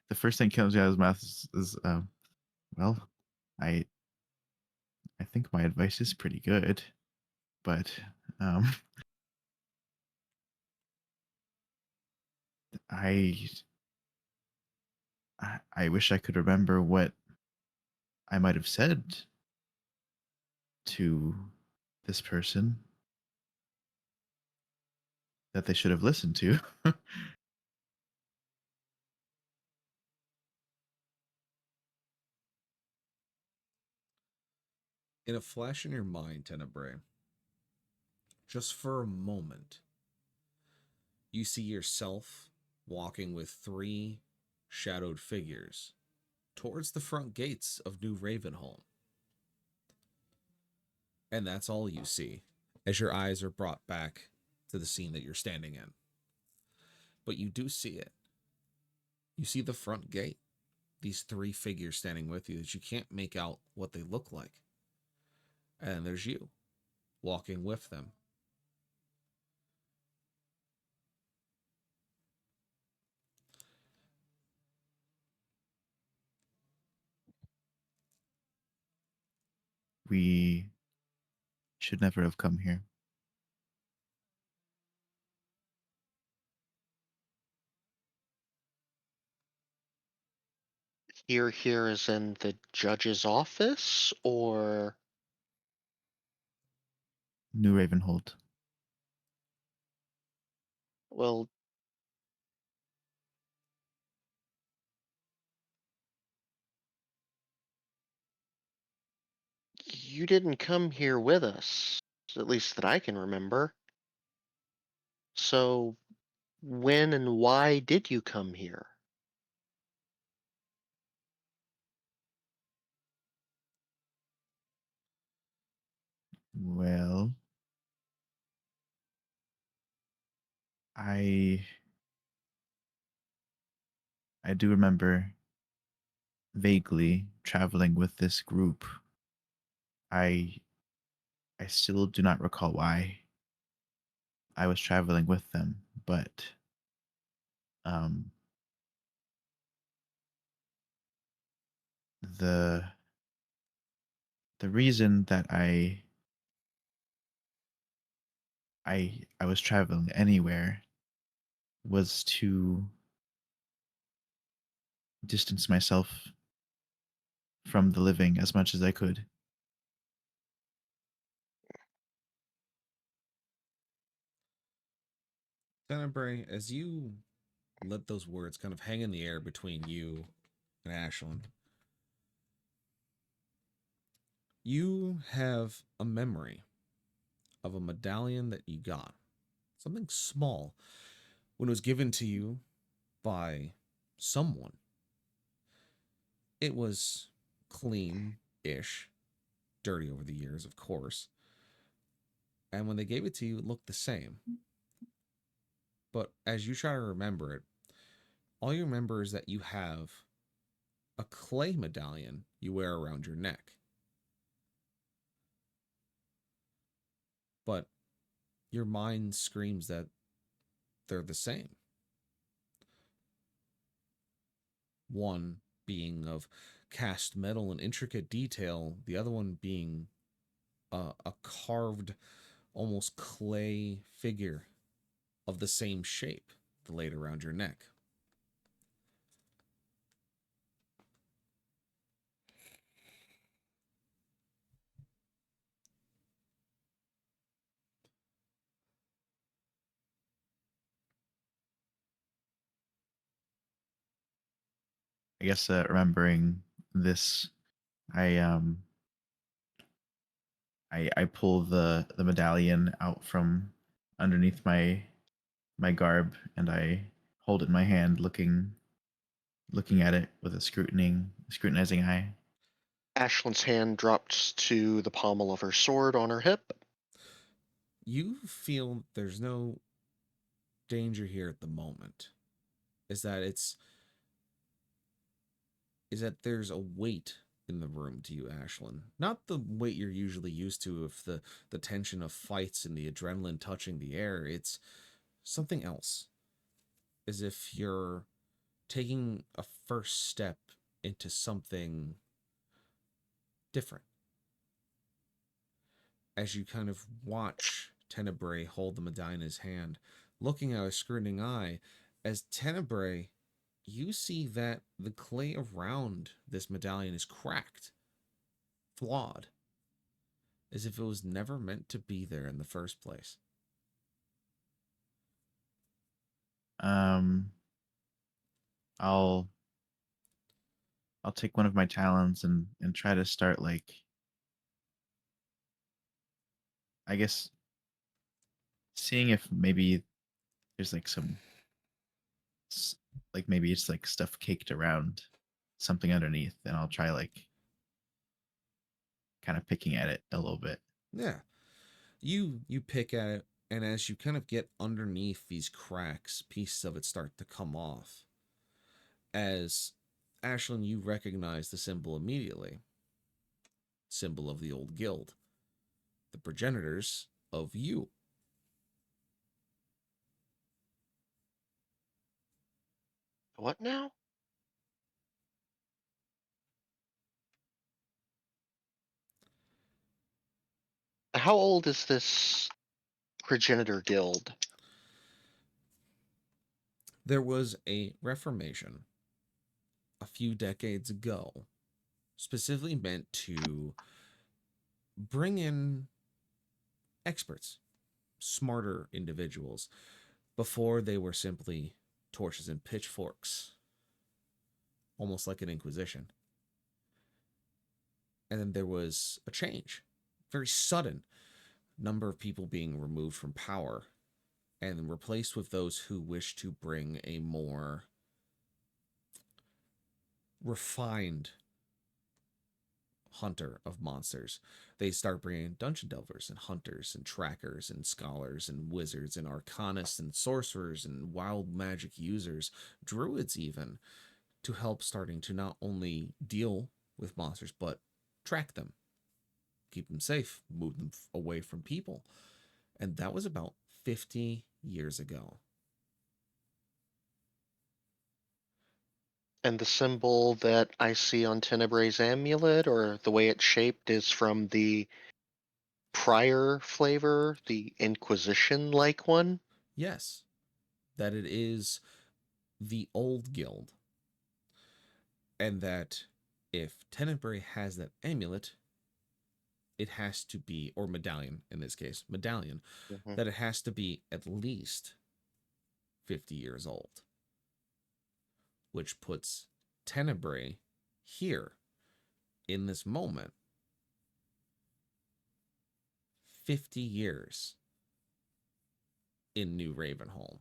Speaker 6: the first thing comes out of his mouth is well, I think my advice is pretty good, but um I I wish I could remember what I might have said to this person that they should have listened to.
Speaker 3: In a flash in your mind, Tenebrae, just for a moment, you see yourself walking with three shadowed figures towards the front gates of New Ravenholm. And that's all you see as your eyes are brought back to the scene that you're standing in. But you do see it. You see the front gate, these three figures standing with you that you can't make out what they look like. And there's you walking with them.
Speaker 6: We should never have come here.
Speaker 2: Here is in the judge's office, or
Speaker 6: New Ravenhold.
Speaker 2: well, you didn't come here with us, at least that I can remember. So, when and why did you come here?
Speaker 6: Well, I do remember vaguely traveling with this group. I still do not recall why I was traveling with them, but um the reason that I was traveling anywhere was to distance myself from the living as much as I could.
Speaker 3: Tenebrae, as you let those words kind of hang in the air between you and Ashlyn, you have a memory of a medallion that you got. Something small when it was given to you by someone. It was clean ish, dirty over the years, of course. And when they gave it to you, it looked the same. But as you try to remember it, all you remember is that you have a clay medallion you wear around your neck. But your mind screams that they're the same. One being of cast metal and intricate detail, the other one being a carved, almost clay figure of the same shape laid around your neck.
Speaker 6: I guess remembering this, I I pull the medallion out from underneath my garb and I hold it in my hand, looking at it with a scrutinizing eye.
Speaker 2: Ashlyn's hand drops to the pommel of her sword on her hip.
Speaker 3: You feel there's no danger here at the moment. Is that there's a weight in the room to you, Ashlyn. Not the weight you're usually used to of the tension of fights and the adrenaline touching the air. It's something else. As if you're taking a first step into something different. As you kind of watch Tenebrae hold the medallion in his hand, looking at a scrutinizing eye, as Tenebrae, you see that the clay around this medallion is cracked, flawed, as if it was never meant to be there in the first place.
Speaker 6: Um, I'll take one of my talons and try to start like, I guess, seeing if maybe there's like some like maybe it's like stuff caked around something underneath, and I'll try like kind of picking at it a little bit.
Speaker 3: Yeah. You pick at it, and as you kind of get underneath these cracks, pieces of it start to come off. As Ashlyn, you recognize the symbol immediately. Symbol of the old guild. The progenitors of you.
Speaker 2: What now? How old is this progenitor guild?
Speaker 3: There was a reformation a few decades ago, specifically meant to bring in experts, smarter individuals. Before they were simply torches and pitchforks, almost like an inquisition. And then there was a change, very sudden, number of people being removed from power and replaced with those who wish to bring a more refined hunter of monsters. They start bringing in dungeon delvers and hunters and trackers and scholars and wizards and arcanists and sorcerers and wild magic users, druids even, to help starting to not only deal with monsters but track them, keep them safe, move them away from people. And that was about 50 years ago.
Speaker 2: And the symbol that I see on Tenebre's amulet, or the way it's shaped, is from the prior flavor, the Inquisition-like one?
Speaker 3: Yes, that it is the old guild. And that if Tenebrae has that amulet, it has to be, or medallion in this case, medallion,
Speaker 2: Mhm.
Speaker 3: that it has to be at least 50 years old, which puts Tenebrae here in this moment 50 years in New Ravenholm.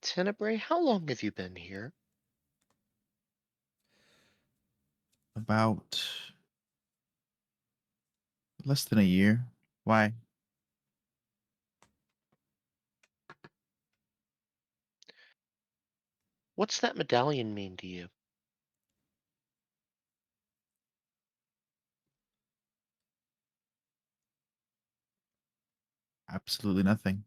Speaker 2: Tenebrae, how long have you been here?
Speaker 6: About less than a year. Why?
Speaker 2: What's that medallion mean to you?
Speaker 6: Absolutely nothing.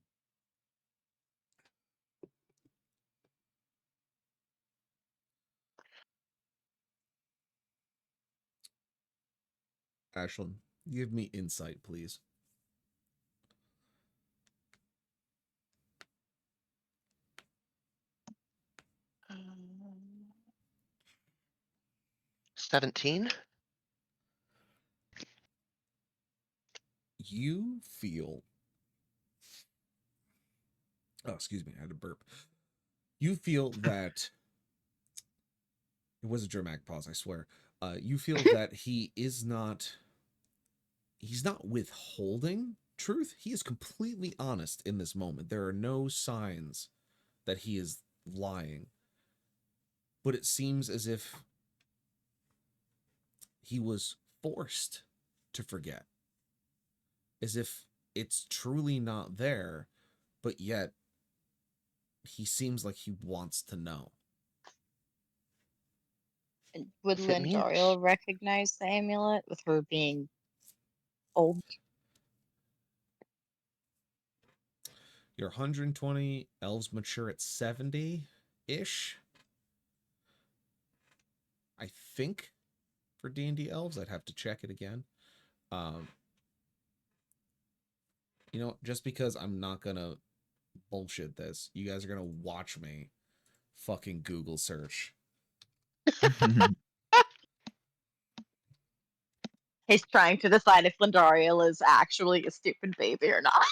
Speaker 3: Ashlyn, give me insight, please.
Speaker 2: Um, 17?
Speaker 3: You feel. Oh, excuse me, I had to burp. You feel that. It was a dramatic pause, I swear. You feel that he is not. He's not withholding truth. He is completely honest in this moment. There are no signs that he is lying. But it seems as if he was forced to forget. As if it's truly not there, but yet he seems like he wants to know.
Speaker 1: And would
Speaker 2: If it
Speaker 1: Lindariel
Speaker 2: means
Speaker 1: recognize the amulet with her being old?
Speaker 3: You're 120, elves mature at 70-ish. I think for D&D elves, I'd have to check it again. Just because I'm not gonna bullshit this, you guys are gonna watch me fucking Google search.
Speaker 1: He's trying to decide if Lindariel is actually a stupid baby or not.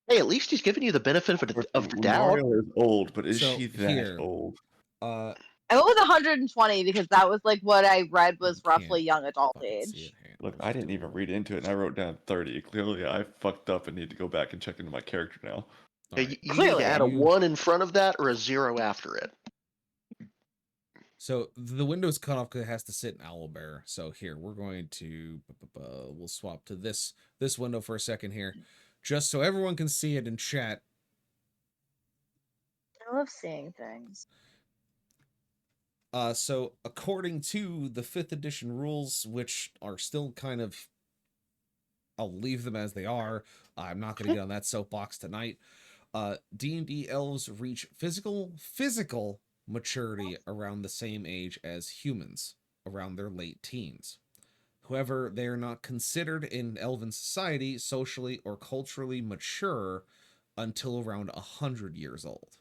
Speaker 2: hey, at least he's giving you the benefit of the doubt.
Speaker 7: Lindariel is old, but is
Speaker 3: So,
Speaker 7: she that
Speaker 3: here.
Speaker 7: old?
Speaker 3: Uh,
Speaker 1: I went with 120 because that was like what I read was
Speaker 3: You
Speaker 1: roughly
Speaker 3: can't
Speaker 1: young adult
Speaker 3: fucking see
Speaker 1: age.
Speaker 3: it. Hang on,
Speaker 7: Look,
Speaker 3: let's
Speaker 7: I
Speaker 3: just
Speaker 7: didn't
Speaker 3: do
Speaker 7: even
Speaker 3: it.
Speaker 7: read into it, and I wrote down 30. Clearly, I fucked up and need to go back and check into my character now.
Speaker 3: All right.
Speaker 2: You need to add a
Speaker 1: Clearly.
Speaker 2: 1 in front of that or a 0 after it.
Speaker 3: So the window's cut off because it has to sit in Owlbear. So here we're going to we'll swap to this window for a second here, just so everyone can see it in chat.
Speaker 1: I love seeing things.
Speaker 3: So according to the 5th edition rules, which are still kind of, I'll leave them as they are. I'm not going to get on that soapbox tonight. D&D elves reach physical maturity around the same age as humans, around their late teens. However, they are not considered in elven society socially or culturally mature until around 100 years old.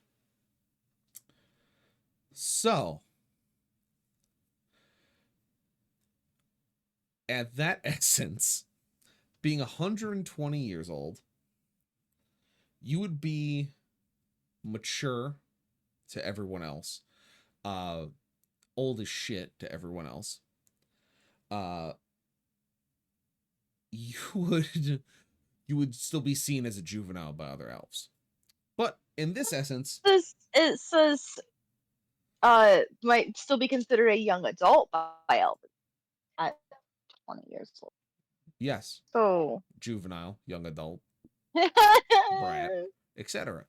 Speaker 3: So, at that essence, being 120 years old, you would be mature to everyone else, old as shit to everyone else. You would still be seen as a juvenile by other elves. But in this essence,
Speaker 1: It says might still be considered a young adult by Elvis at 20 years old.
Speaker 3: Yes.
Speaker 1: So
Speaker 3: Juvenile, young adult, brat, etc.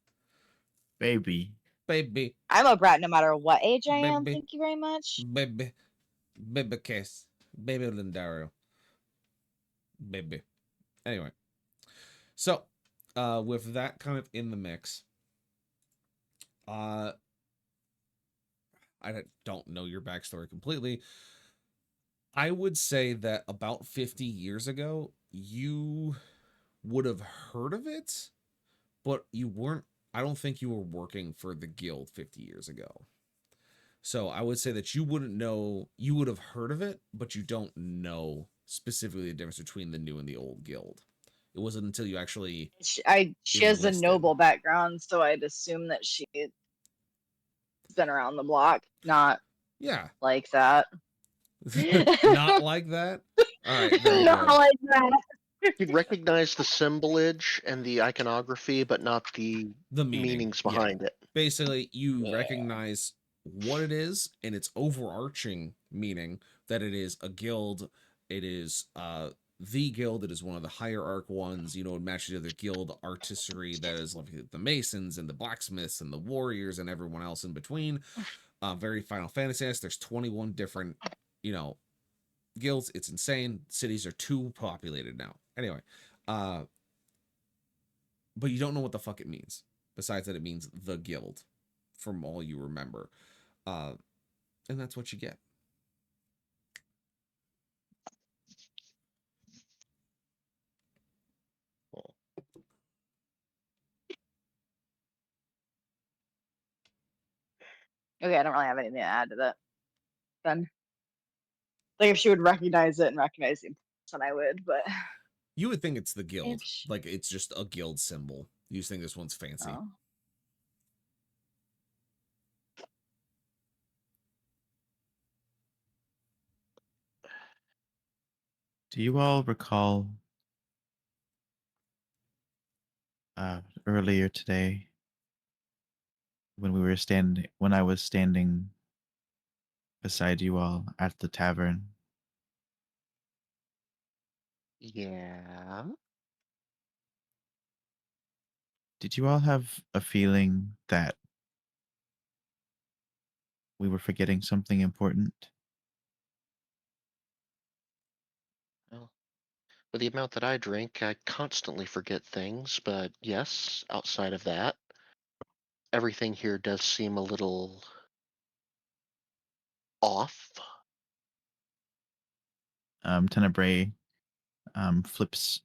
Speaker 6: Baby.
Speaker 3: Baby,
Speaker 1: I'm a brat no matter what age I am.
Speaker 3: Baby.
Speaker 1: Thank you very much.
Speaker 3: baby, baby case, baby Lindario, baby. Anyway, so with that kind of in the mix, I don't know your backstory completely. I would say that about 50 years ago, you would have heard of it, but you weren't. I don't think you were working for the guild 50 years ago. So I would say that you wouldn't know. You would have heard of it, but you don't know specifically the difference between the new and the old guild. It wasn't until you actually
Speaker 1: She has a
Speaker 3: enlisted.
Speaker 1: noble background, so I'd assume that she's been around the block, not
Speaker 3: Yeah,
Speaker 1: like that.
Speaker 3: not like that. All right, very
Speaker 1: Not
Speaker 3: good.
Speaker 1: like that.
Speaker 2: You'd recognize the symbolage and the iconography, but not the
Speaker 3: The meaning,
Speaker 2: meanings
Speaker 3: yeah.
Speaker 2: behind it.
Speaker 3: Basically, you
Speaker 1: Yeah.
Speaker 3: recognize what it is and its overarching meaning that it is a guild. It is the guild. It is one of the hierarch ones. You know, it matches the other guild artistry that is like the masons and the blacksmiths and the warriors and everyone else in between. Very Final Fantasy-esque. There's 21 different, you know, guilds. It's insane. Cities are too populated now. Anyway, but you don't know what the fuck it means. Besides that, it means the guild, from all you remember, and that's what you get.
Speaker 1: Okay, I don't really have anything to add to that. Then, like, if she would recognize it and recognize the person, I would. But
Speaker 3: You would think it's the guild,
Speaker 1: if she,
Speaker 3: like it's just a guild symbol. You just think this one's fancy.
Speaker 1: oh.
Speaker 6: Do you all recall earlier today when I was standing beside you all at the tavern?
Speaker 2: Yeah.
Speaker 6: Did you all have a feeling that we were forgetting something important?
Speaker 2: Well, with the amount that I drink, I constantly forget things, but yes, outside of that, everything here does seem a little off.
Speaker 6: Tenebrae flips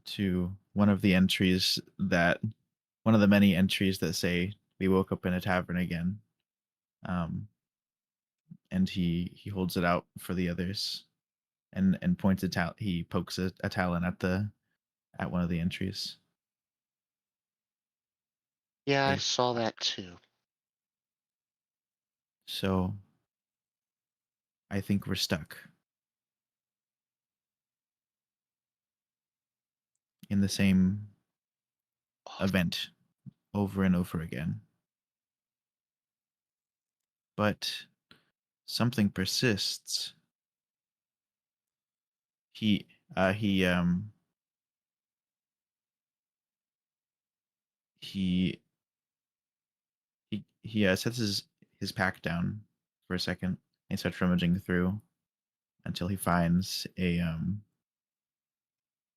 Speaker 6: to one of the many entries that say we woke up in a tavern again. And he holds it out for the others and points he pokes a talon at one of the entries.
Speaker 2: Yeah, I
Speaker 6: Okay.
Speaker 2: saw that too.
Speaker 6: So I think we're stuck in the same event over and over again. But something persists. He he he sets his pack down for a second and starts rummaging through until he finds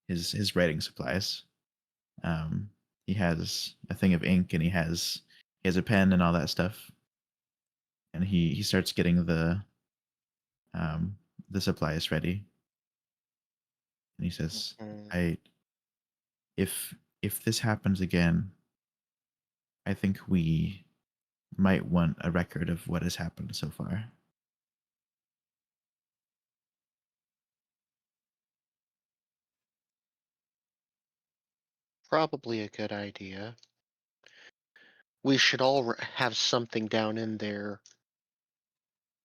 Speaker 6: his writing supplies. He has a thing of ink and he has a pen and all that stuff. And he starts getting the supplies ready. And he says,
Speaker 2: Mhm.
Speaker 6: If this happens again, I think we might want a record of what has happened so far.
Speaker 2: Probably a good idea. We should all have something down in there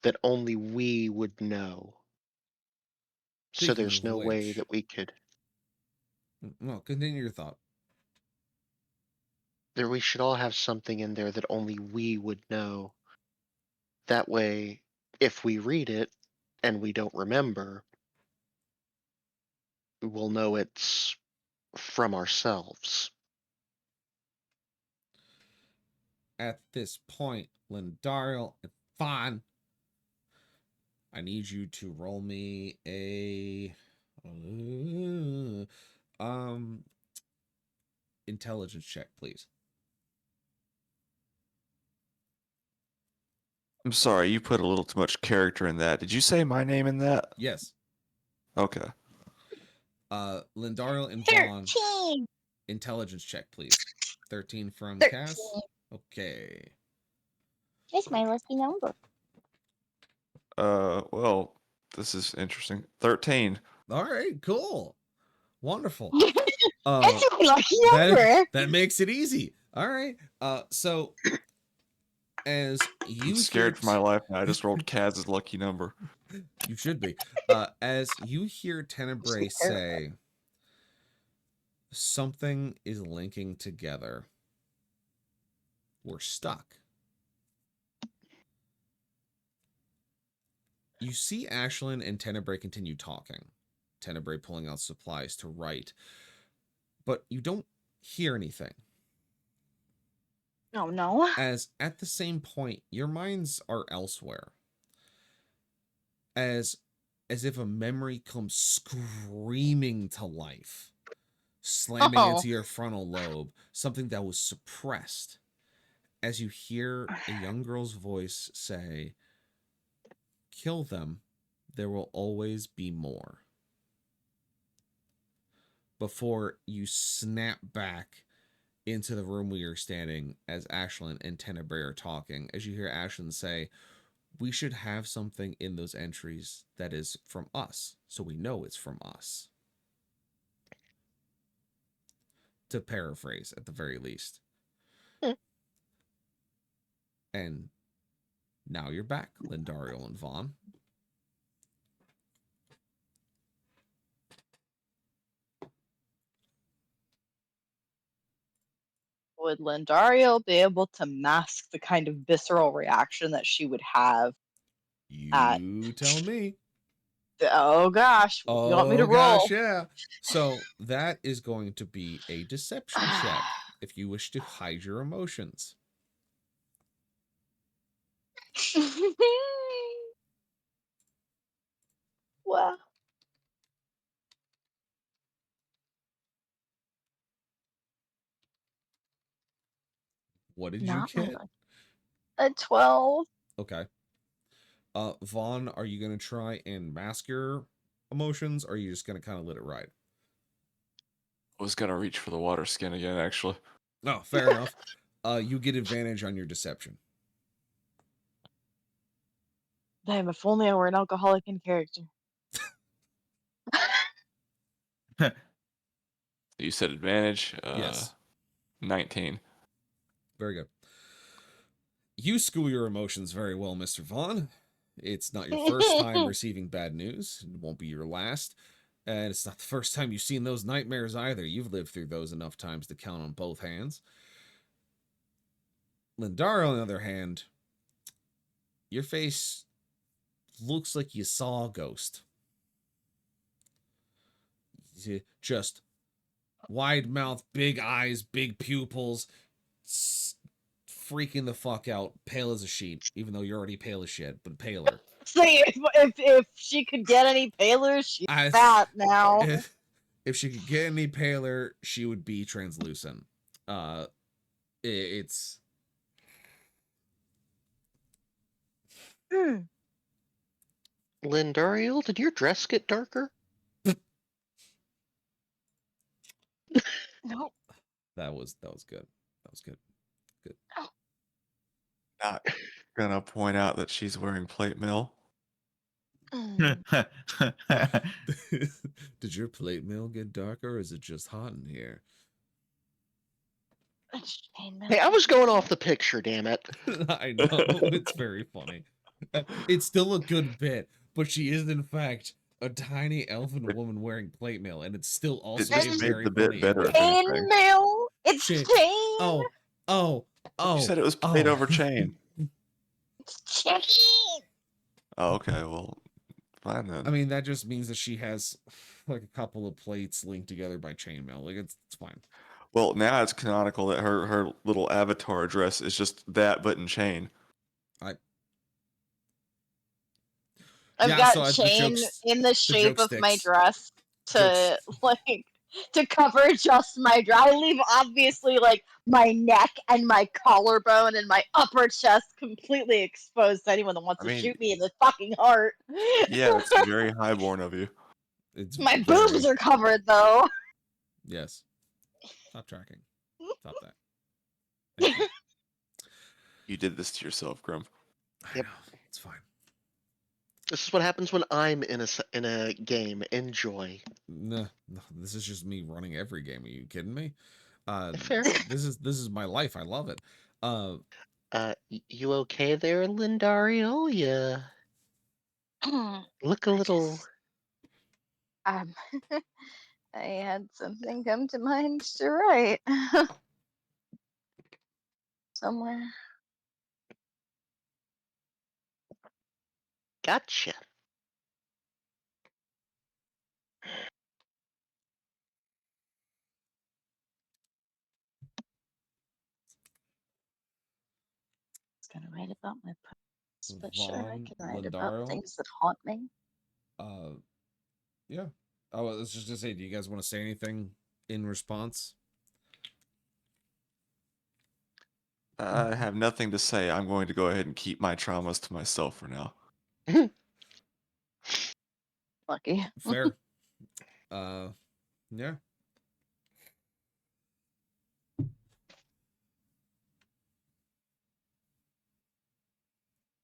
Speaker 2: that only we would know. So
Speaker 3: Speaking
Speaker 2: there's
Speaker 3: of
Speaker 2: no way
Speaker 3: which,
Speaker 2: that we could.
Speaker 3: well, continue your thought.
Speaker 2: we should all have something in there that only we would know. That way, if we read it and we don't remember, we'll know it's from ourselves.
Speaker 3: At this point, Lindariel and Vaughn, I need you to roll me a intelligence check, please.
Speaker 7: I'm sorry, you put a little too much character in that. Did you say my name in that?
Speaker 3: Yes.
Speaker 7: Okay.
Speaker 3: Lindariel and Vaughn,
Speaker 5: 13.
Speaker 3: intelligence check, please. 13 from
Speaker 5: 13.
Speaker 3: Cass. Okay.
Speaker 5: That's my lucky number.
Speaker 7: Well, this is interesting. 13.
Speaker 3: All right, cool. Wonderful.
Speaker 5: That's my lucky number.
Speaker 3: That makes it easy. All right. So as you
Speaker 7: I'm scared for my life now. I just rolled Kaz's lucky number.
Speaker 3: You should be. As you hear Tenebrae
Speaker 5: So
Speaker 3: say, something is linking together. We're stuck. You see Ashlyn and Tenebrae continue talking. Tenebrae pulling out supplies to write. But you don't hear anything.
Speaker 5: Oh no.
Speaker 3: As at the same point, your minds are elsewhere. As if a memory comes screaming to life, slamming into your frontal lobe, something that was suppressed. As you hear a young girl's voice say, "Kill them, there will always be more." Before you snap back into the room where you're standing as Ashlyn and Tenebrae are talking, as you hear Ashlyn say, "We should have something in those entries that is from us, so we know it's from us." To paraphrase, at the very least. And now you're back, Lindariel and Vaughn.
Speaker 1: Would Lindariel be able to mask the kind of visceral reaction that she would have?
Speaker 3: You tell me.
Speaker 1: Oh gosh, what do you want me to roll?
Speaker 3: Gosh, yeah. So that is going to be a deception check if you wish to hide your emotions.
Speaker 1: Well,
Speaker 3: What did
Speaker 5: Not
Speaker 3: you
Speaker 5: my
Speaker 3: get?
Speaker 5: lucky.
Speaker 1: a 12.
Speaker 3: Okay. Vaughn, are you going to try and mask your emotions, or are you just going to kind of let it ride?
Speaker 7: I was gonna reach for the water skin again, actually.
Speaker 3: Oh, fair enough. You get advantage on your deception.
Speaker 1: Damn, if only I were an alcoholic in character.
Speaker 7: You said advantage?
Speaker 3: Yes.
Speaker 7: 19.
Speaker 3: Very good. You school your emotions very well, Mr. Vaughn. It's not your first time receiving bad news. It won't be your last. And it's not the first time you've seen those nightmares either. You've lived through those enough times to count on both hands. Lindaro, on the other hand, your face looks like you saw a ghost. Just wide mouth, big eyes, big pupils, freaking the fuck out, pale as a sheet, even though you're already pale as shit, but paler.
Speaker 1: See, if she could get any paler, she's fat now.
Speaker 3: If she could get any paler, she would be translucent. It's
Speaker 2: Lindariel, did your dress get darker?
Speaker 1: No.
Speaker 3: that was good. That was good. Good.
Speaker 7: Not gonna point out that she's wearing plate mail.
Speaker 3: Did your plate mail get darker, or is it just hot in here?
Speaker 2: Hey, I was going off the picture, damn it.
Speaker 3: I know, it's very funny. It's still a good bit, but she is in fact a tiny elfin woman wearing plate mail, and it's still also
Speaker 7: It just
Speaker 3: a
Speaker 7: made
Speaker 3: very
Speaker 7: the bit
Speaker 3: funny
Speaker 7: better,
Speaker 3: image.
Speaker 7: if anything.
Speaker 1: Chain mail. It's
Speaker 3: Shit.
Speaker 1: chain.
Speaker 3: Oh, Oh,
Speaker 7: You said it was
Speaker 3: oh.
Speaker 7: plate over chain.
Speaker 5: It's chicken.
Speaker 7: Oh, okay. Well, fine then.
Speaker 3: I mean, that just means that she has like a couple of plates linked together by chainmail. Like it's fine.
Speaker 7: Well, now it's canonical that her little avatar dress is just that, but in chain.
Speaker 1: I've
Speaker 3: Yeah,
Speaker 1: got
Speaker 3: so the
Speaker 1: chain
Speaker 3: jokes,
Speaker 1: in the shape
Speaker 3: joke
Speaker 1: of my
Speaker 3: sticks.
Speaker 1: dress to like to cover just my dress. I leave obviously like my neck and my collarbone and my upper chest completely exposed to anyone that wants
Speaker 7: I
Speaker 1: to
Speaker 7: mean,
Speaker 1: shoot me in the fucking heart.
Speaker 7: yeah, it's very highborn of you.
Speaker 3: It's
Speaker 1: My
Speaker 3: very,
Speaker 1: boobs are covered though.
Speaker 3: yes. Stop tracking. Stop that. Thank you.
Speaker 7: You did this to yourself, Grum.
Speaker 3: I
Speaker 2: Yep.
Speaker 3: know. It's fine.
Speaker 2: This is what happens when I'm in a game. Enjoy.
Speaker 3: No, this is just me running every game. Are you kidding me?
Speaker 2: Fair.
Speaker 3: This is my life. I love it.
Speaker 2: You okay there, Lindario? Yeah. Look a
Speaker 5: I
Speaker 2: little.
Speaker 5: just um I had something come to mind to write somewhere.
Speaker 2: Gotcha.
Speaker 5: I was gonna write about my past, but sure, I
Speaker 3: Vaughn
Speaker 5: can write about
Speaker 3: Lindaro.
Speaker 5: things that haunt me.
Speaker 3: Yeah. I was just gonna say, do you guys want to say anything in response?
Speaker 7: I have nothing to say. I'm going to go ahead and keep my traumas to myself for now.
Speaker 5: Lucky.
Speaker 3: Fair. Yeah.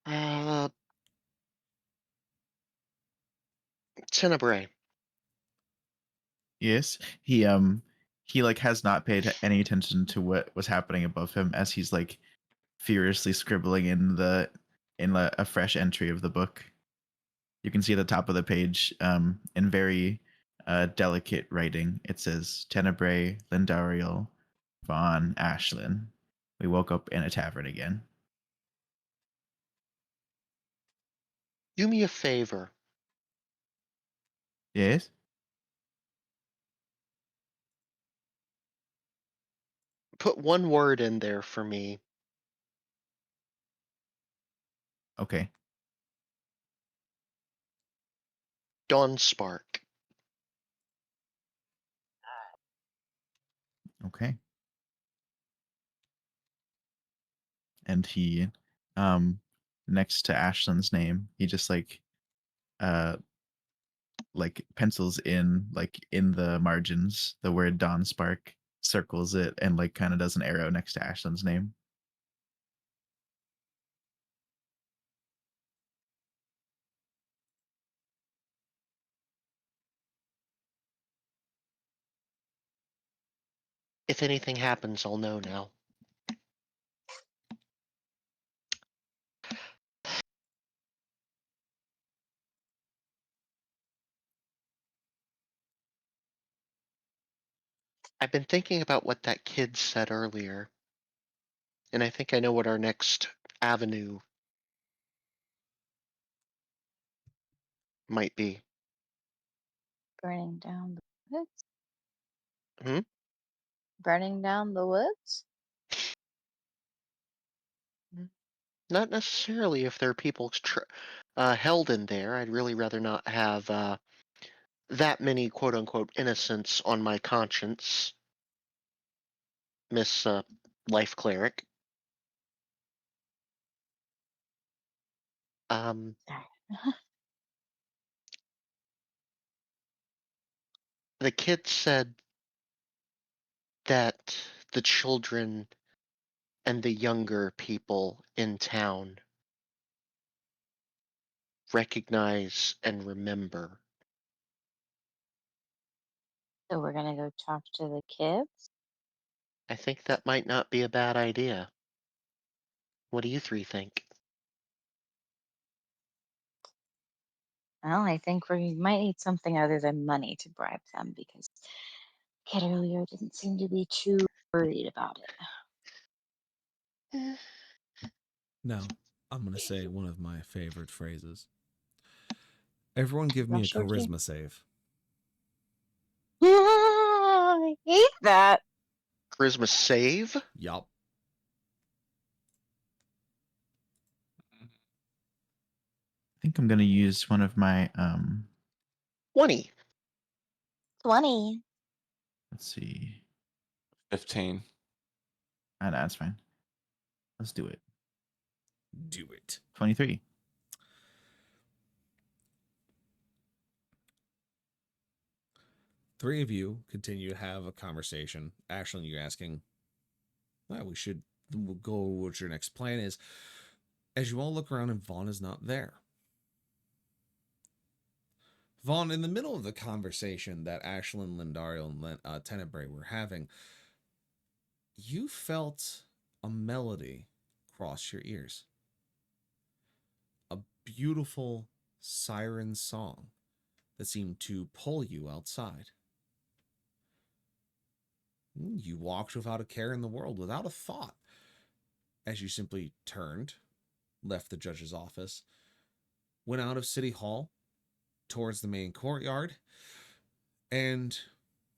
Speaker 2: uh, Tenebrae.
Speaker 6: Yes, he like has not paid any attention to what was happening above him as he's like furiously scribbling in a fresh entry of the book. You can see at the top of the page, in very delicate writing, it says Tenebrae, Lindariel, Vaughn, Ashlyn. We woke up in a tavern again.
Speaker 2: Do me a favor.
Speaker 6: Yes?
Speaker 2: Put one word in there for me.
Speaker 6: Okay.
Speaker 2: Dawn Spark.
Speaker 6: Okay. And he, um, next to Ashlyn's name, he just uh, like pencils in like in the margins the word Dawn Spark, circles it, and like kind of does an arrow next to Ashlyn's name.
Speaker 2: If anything happens, I'll know now. I've been thinking about what that kid said earlier, and I think I know what our next avenue might be.
Speaker 5: Burning down the woods.
Speaker 2: Hmm?
Speaker 5: Burning down the woods.
Speaker 2: Not necessarily if there are people held in there. I'd really rather not have that many quote unquote innocents on my conscience, Miss Life Cleric. Um, the kid said that the children and the younger people in town recognize and remember.
Speaker 5: So we're gonna go talk to the kids.
Speaker 2: I think that might not be a bad idea. What do you three think?
Speaker 5: Well, I think we might need something other than money to bribe them because kid earlier didn't seem to be too worried about it.
Speaker 3: Now, I'm going to say one of my favorite phrases. Everyone give me a
Speaker 5: Rush or tea?
Speaker 3: charisma save.
Speaker 5: I hate that.
Speaker 2: Charisma save?
Speaker 3: Yup.
Speaker 6: I think I'm gonna use one of my
Speaker 2: 20.
Speaker 5: 20.
Speaker 6: let's see.
Speaker 7: 15.
Speaker 6: Ah, no, that's fine. Let's do it.
Speaker 3: Do it.
Speaker 6: 23.
Speaker 3: Three of you continue to have a conversation. Ashlyn, you're asking, well, we should go what your next plan is. As you all look around and Vaughn is not there. Vaughn, in the middle of the conversation that Ashlyn, Lindario, and Tenebrae were having, you felt a melody cross your ears. A beautiful siren song that seemed to pull you outside. You walked without a care in the world, without a thought, as you simply turned, left the judge's office, went out of City Hall towards the main courtyard, and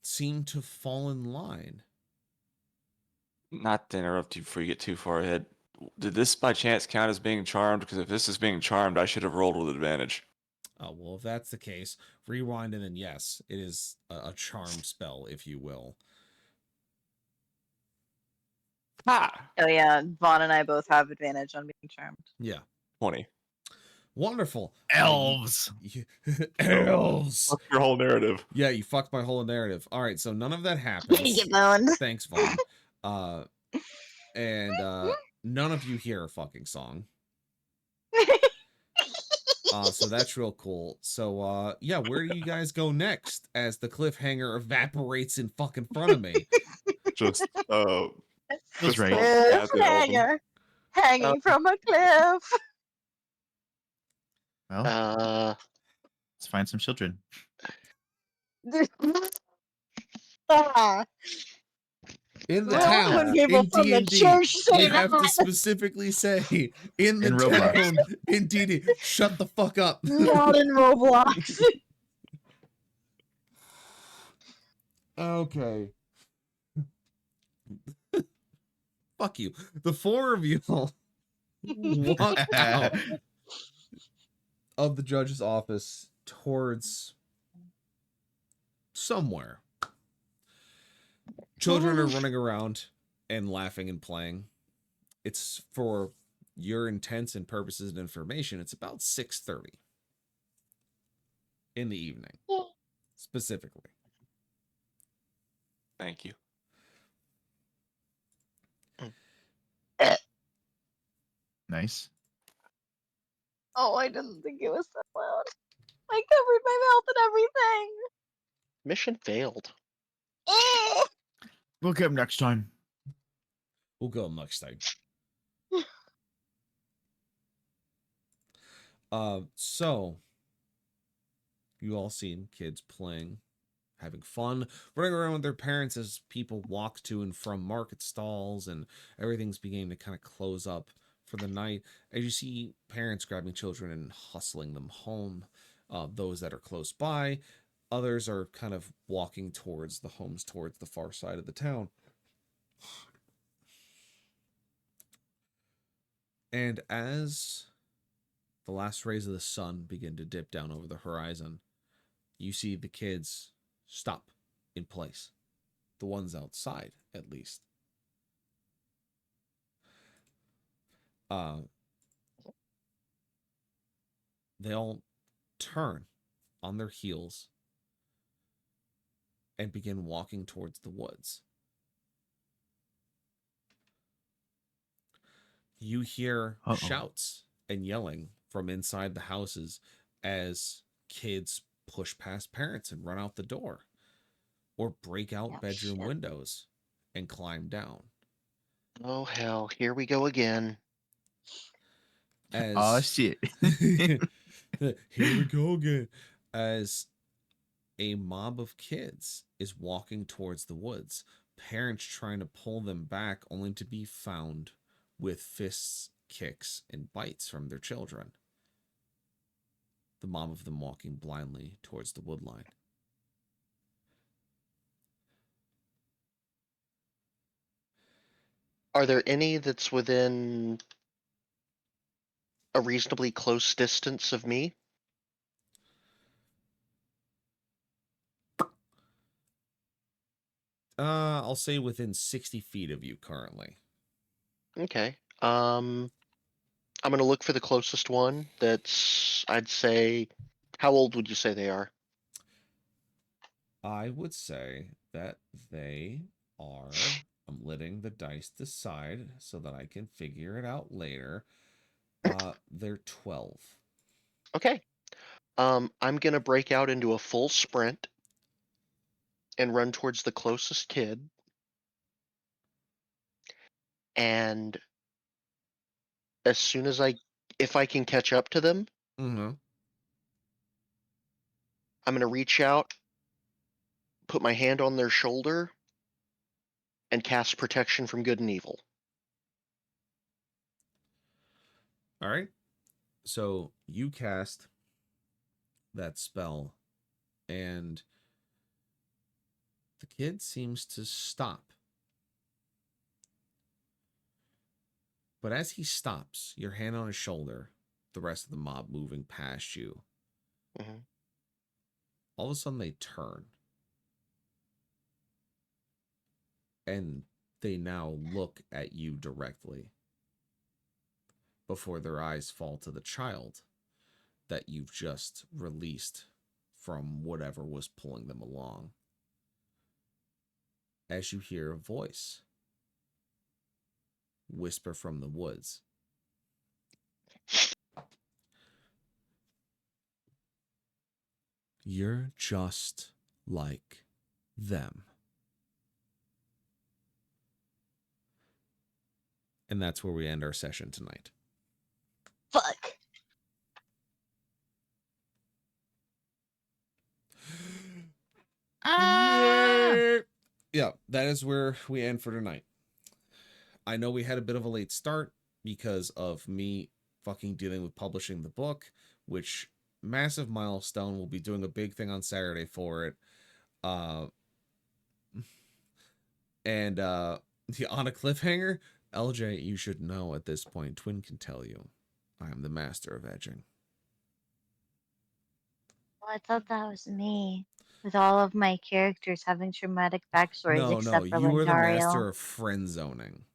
Speaker 3: seemed to fall in line.
Speaker 7: Not to interrupt you before you get too far ahead. Did this by chance count as being charmed? Because if this is being charmed, I should have rolled with advantage.
Speaker 3: Well, if that's the case, rewind and then yes, it is a charm spell, if you will.
Speaker 7: Ha!
Speaker 1: Oh yeah, Vaughn and I both have advantage on being charmed.
Speaker 3: Yeah.
Speaker 7: 20.
Speaker 3: Wonderful.
Speaker 6: Elves.
Speaker 3: Elves.
Speaker 7: What's your whole narrative?
Speaker 3: Yeah, you fucked my whole narrative. All right, so none of that happens.
Speaker 5: Get boned.
Speaker 3: Thanks, Vaughn. And none of you hear a fucking song. So that's real cool. So yeah, where do you guys go next as the cliffhanger evaporates in fucking front of me?
Speaker 7: Just
Speaker 6: Feels right.
Speaker 5: Cliffhanger. Hanging from a cliff.
Speaker 6: Well, let's find some children.
Speaker 5: Ah,
Speaker 3: In the
Speaker 5: well,
Speaker 3: town,
Speaker 5: when people
Speaker 3: in
Speaker 5: from the
Speaker 3: D&D,
Speaker 5: church say
Speaker 3: you have
Speaker 5: that.
Speaker 3: to specifically say in the
Speaker 6: In Roblox.
Speaker 3: town, in D&D. Shut the fuck up.
Speaker 5: Not in Roblox.
Speaker 3: Okay. Fuck you. The four of you walk out of the judge's office towards somewhere. Children are running around and laughing and playing. It's, for your intents and purposes and information, it's about 6:30 in the evening, specifically.
Speaker 7: thank you.
Speaker 6: Nice.
Speaker 5: Oh, I didn't think it was that loud. I covered my mouth and everything.
Speaker 2: Mission failed.
Speaker 5: Eh.
Speaker 6: We'll get him next time.
Speaker 3: We'll go next time. So you all seen kids playing, having fun, running around with their parents as people walk to and from market stalls, and everything's beginning to kind of close up for the night. As you see parents grabbing children and hustling them home, those that are close by, others are kind of walking towards the homes, towards the far side of the town. And as the last rays of the sun begin to dip down over the horizon, you see the kids stop in place. The ones outside, at least. They all turn on their heels and begin walking towards the woods. You hear shouts and yelling from inside the houses as kids push past parents and run out the door, or break out bedroom windows and climb down.
Speaker 2: Oh hell, here we go again.
Speaker 6: Oh shit.
Speaker 3: Here we go again. As a mob of kids is walking towards the woods, parents trying to pull them back only to be found with fists, kicks, and bites from their children. The mom of them walking blindly towards the woodline.
Speaker 2: Are there any that's within a reasonably close distance of me?
Speaker 3: I'll say within 60 feet of you currently.
Speaker 2: Okay. I'm gonna look for the closest one. That's, I'd say, how old would you say they are?
Speaker 3: I would say that they are. I'm letting the dice decide so that I can figure it out later. They're 12.
Speaker 2: Okay. I'm gonna break out into a full sprint and run towards the closest kid. And as soon as if I can catch up to them,
Speaker 3: Mm-hmm.
Speaker 2: I'm gonna reach out, put my hand on their shoulder, and cast protection from good and evil.
Speaker 3: All right. So you cast that spell, and the kid seems to stop. But as he stops, your hand on his shoulder, the rest of the mob moving past you,
Speaker 2: Mhm.
Speaker 3: all of a sudden they turn. And they now look at you directly before their eyes fall to the child that you've just released from whatever was pulling them along. As you hear a voice whisper from the woods. You're just like them. And that's where we end our session tonight.
Speaker 1: Fuck.
Speaker 3: Yeah, that is where we end for tonight. I know we had a bit of a late start because of me fucking dealing with publishing the book, which massive milestone. We'll be doing a big thing on Saturday for it. And on a cliffhanger, LJ, you should know at this point, Twin can tell you, I am the master of edging.
Speaker 5: Oh, I thought that was me. With all of my characters having traumatic backstories,
Speaker 3: No,
Speaker 5: except for
Speaker 3: you were the master
Speaker 5: Lindario.
Speaker 3: of friend zoning.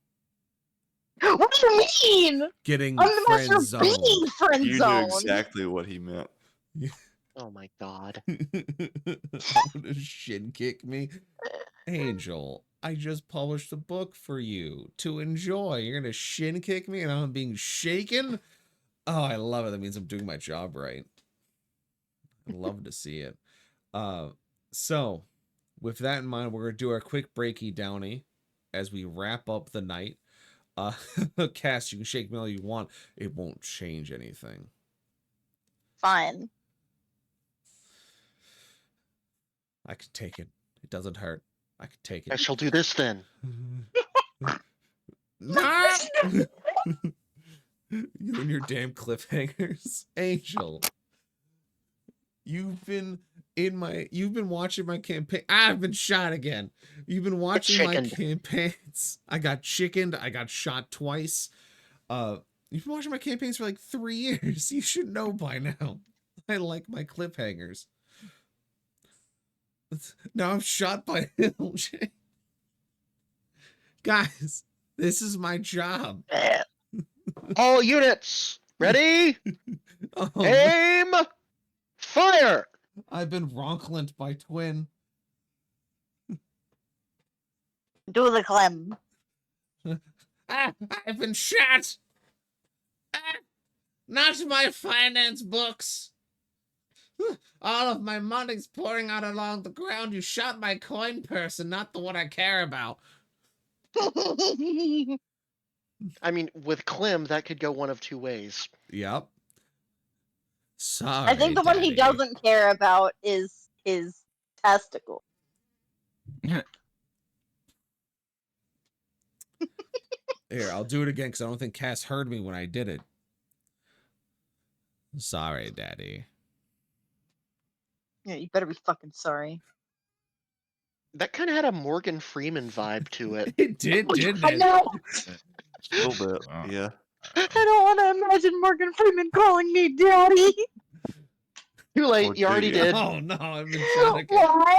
Speaker 1: What do you mean?
Speaker 3: Getting
Speaker 1: I'm the master
Speaker 3: friend
Speaker 1: of being
Speaker 3: zoned.
Speaker 1: friend
Speaker 7: You knew
Speaker 1: zoned.
Speaker 7: exactly what he meant.
Speaker 2: Oh my god.
Speaker 3: I'm gonna shin kick me. Angel, I just published a book for you to enjoy. You're gonna shin kick me and I'm being shaken? Oh, I love it. That means I'm doing my job right. I'd love to see it. So with that in mind, we're gonna do our quick breaky downy as we wrap up the night. Cass, you can shake me all you want. It won't change anything.
Speaker 1: Fine.
Speaker 3: I can take it. It doesn't hurt. I can take
Speaker 2: I
Speaker 3: it.
Speaker 2: shall do this then.
Speaker 3: No! You and your damn cliffhangers. Angel. You've been watching my campaign. I've been shot again. You've been watching my
Speaker 2: Chickened.
Speaker 3: campaigns. I got chickened. I got shot twice. You've been watching my campaigns for like 3 years. You should know by now. I like my cliffhangers. Now I'm shot by LJ. Guys, this is my job.
Speaker 2: All units, ready?
Speaker 3: Oh, no.
Speaker 2: Aim! Fire!
Speaker 3: I've been ronklent by Twin.
Speaker 1: Do the clem.
Speaker 3: I've been shot. Not my finance books. All of my money's pouring out along the ground. You shot my coin purse and not the one I care about.
Speaker 2: I mean, with Clem, that could go one of two ways.
Speaker 3: Yep. Sorry,
Speaker 1: I think the one he
Speaker 3: Daddy.
Speaker 1: doesn't care about is his testicle.
Speaker 3: Here, I'll do it again because I don't think Cass heard me when I did it. Sorry, Daddy.
Speaker 1: Yeah, you better be fucking sorry.
Speaker 2: That kind of had a Morgan Freeman vibe to it.
Speaker 3: It did, didn't
Speaker 1: I
Speaker 3: it?
Speaker 1: know.
Speaker 7: A little bit, yeah.
Speaker 1: I don't want to imagine Morgan Freeman calling me daddy.
Speaker 2: Too late.
Speaker 7: Or
Speaker 2: You already
Speaker 7: do ya?
Speaker 2: did.
Speaker 3: Oh no, I've been shot.
Speaker 1: Why?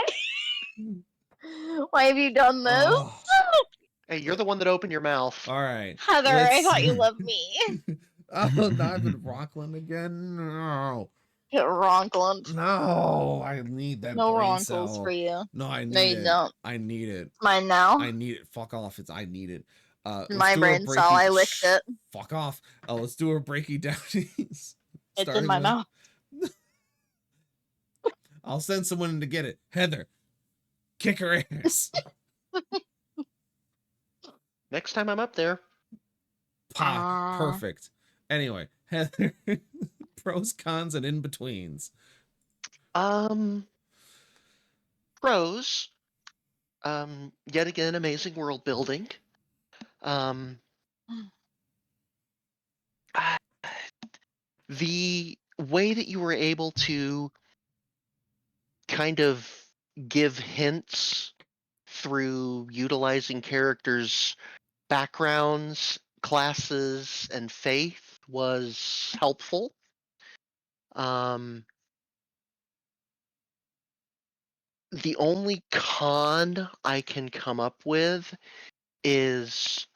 Speaker 1: Why have you done this?
Speaker 3: Oh,
Speaker 2: Hey, you're the one that opened your mouth.
Speaker 3: all right.
Speaker 1: Heather, I thought you loved me.
Speaker 3: Oh, no, I've been Rockland again. No,
Speaker 1: Get Ronkland.
Speaker 3: no, I need that
Speaker 1: No
Speaker 3: brain
Speaker 1: Ronkles
Speaker 3: cell.
Speaker 1: for you.
Speaker 3: No, I need
Speaker 1: No, you
Speaker 3: it.
Speaker 1: don't.
Speaker 3: I need it.
Speaker 1: It's mine now.
Speaker 3: I need it. Fuck off. I need it. Let's
Speaker 1: My
Speaker 3: do
Speaker 1: brain
Speaker 3: our
Speaker 1: cell.
Speaker 3: breaky-
Speaker 1: I licked
Speaker 3: Shh,
Speaker 1: it.
Speaker 3: Fuck off. Let's do our breaky downies.
Speaker 1: It's in
Speaker 3: Starting
Speaker 1: my
Speaker 3: with-
Speaker 1: mouth.
Speaker 3: I'll send someone in to get it. Heather, kick her ass.
Speaker 2: Next time I'm up there.
Speaker 3: Pop. Perfect. Anyway, Heather, pros, cons, and in betweens.
Speaker 2: Pros. Yet again, amazing world building. The way that you were able to kind of give hints through utilizing characters' backgrounds, classes, and faith was helpful. The only con I can come up with is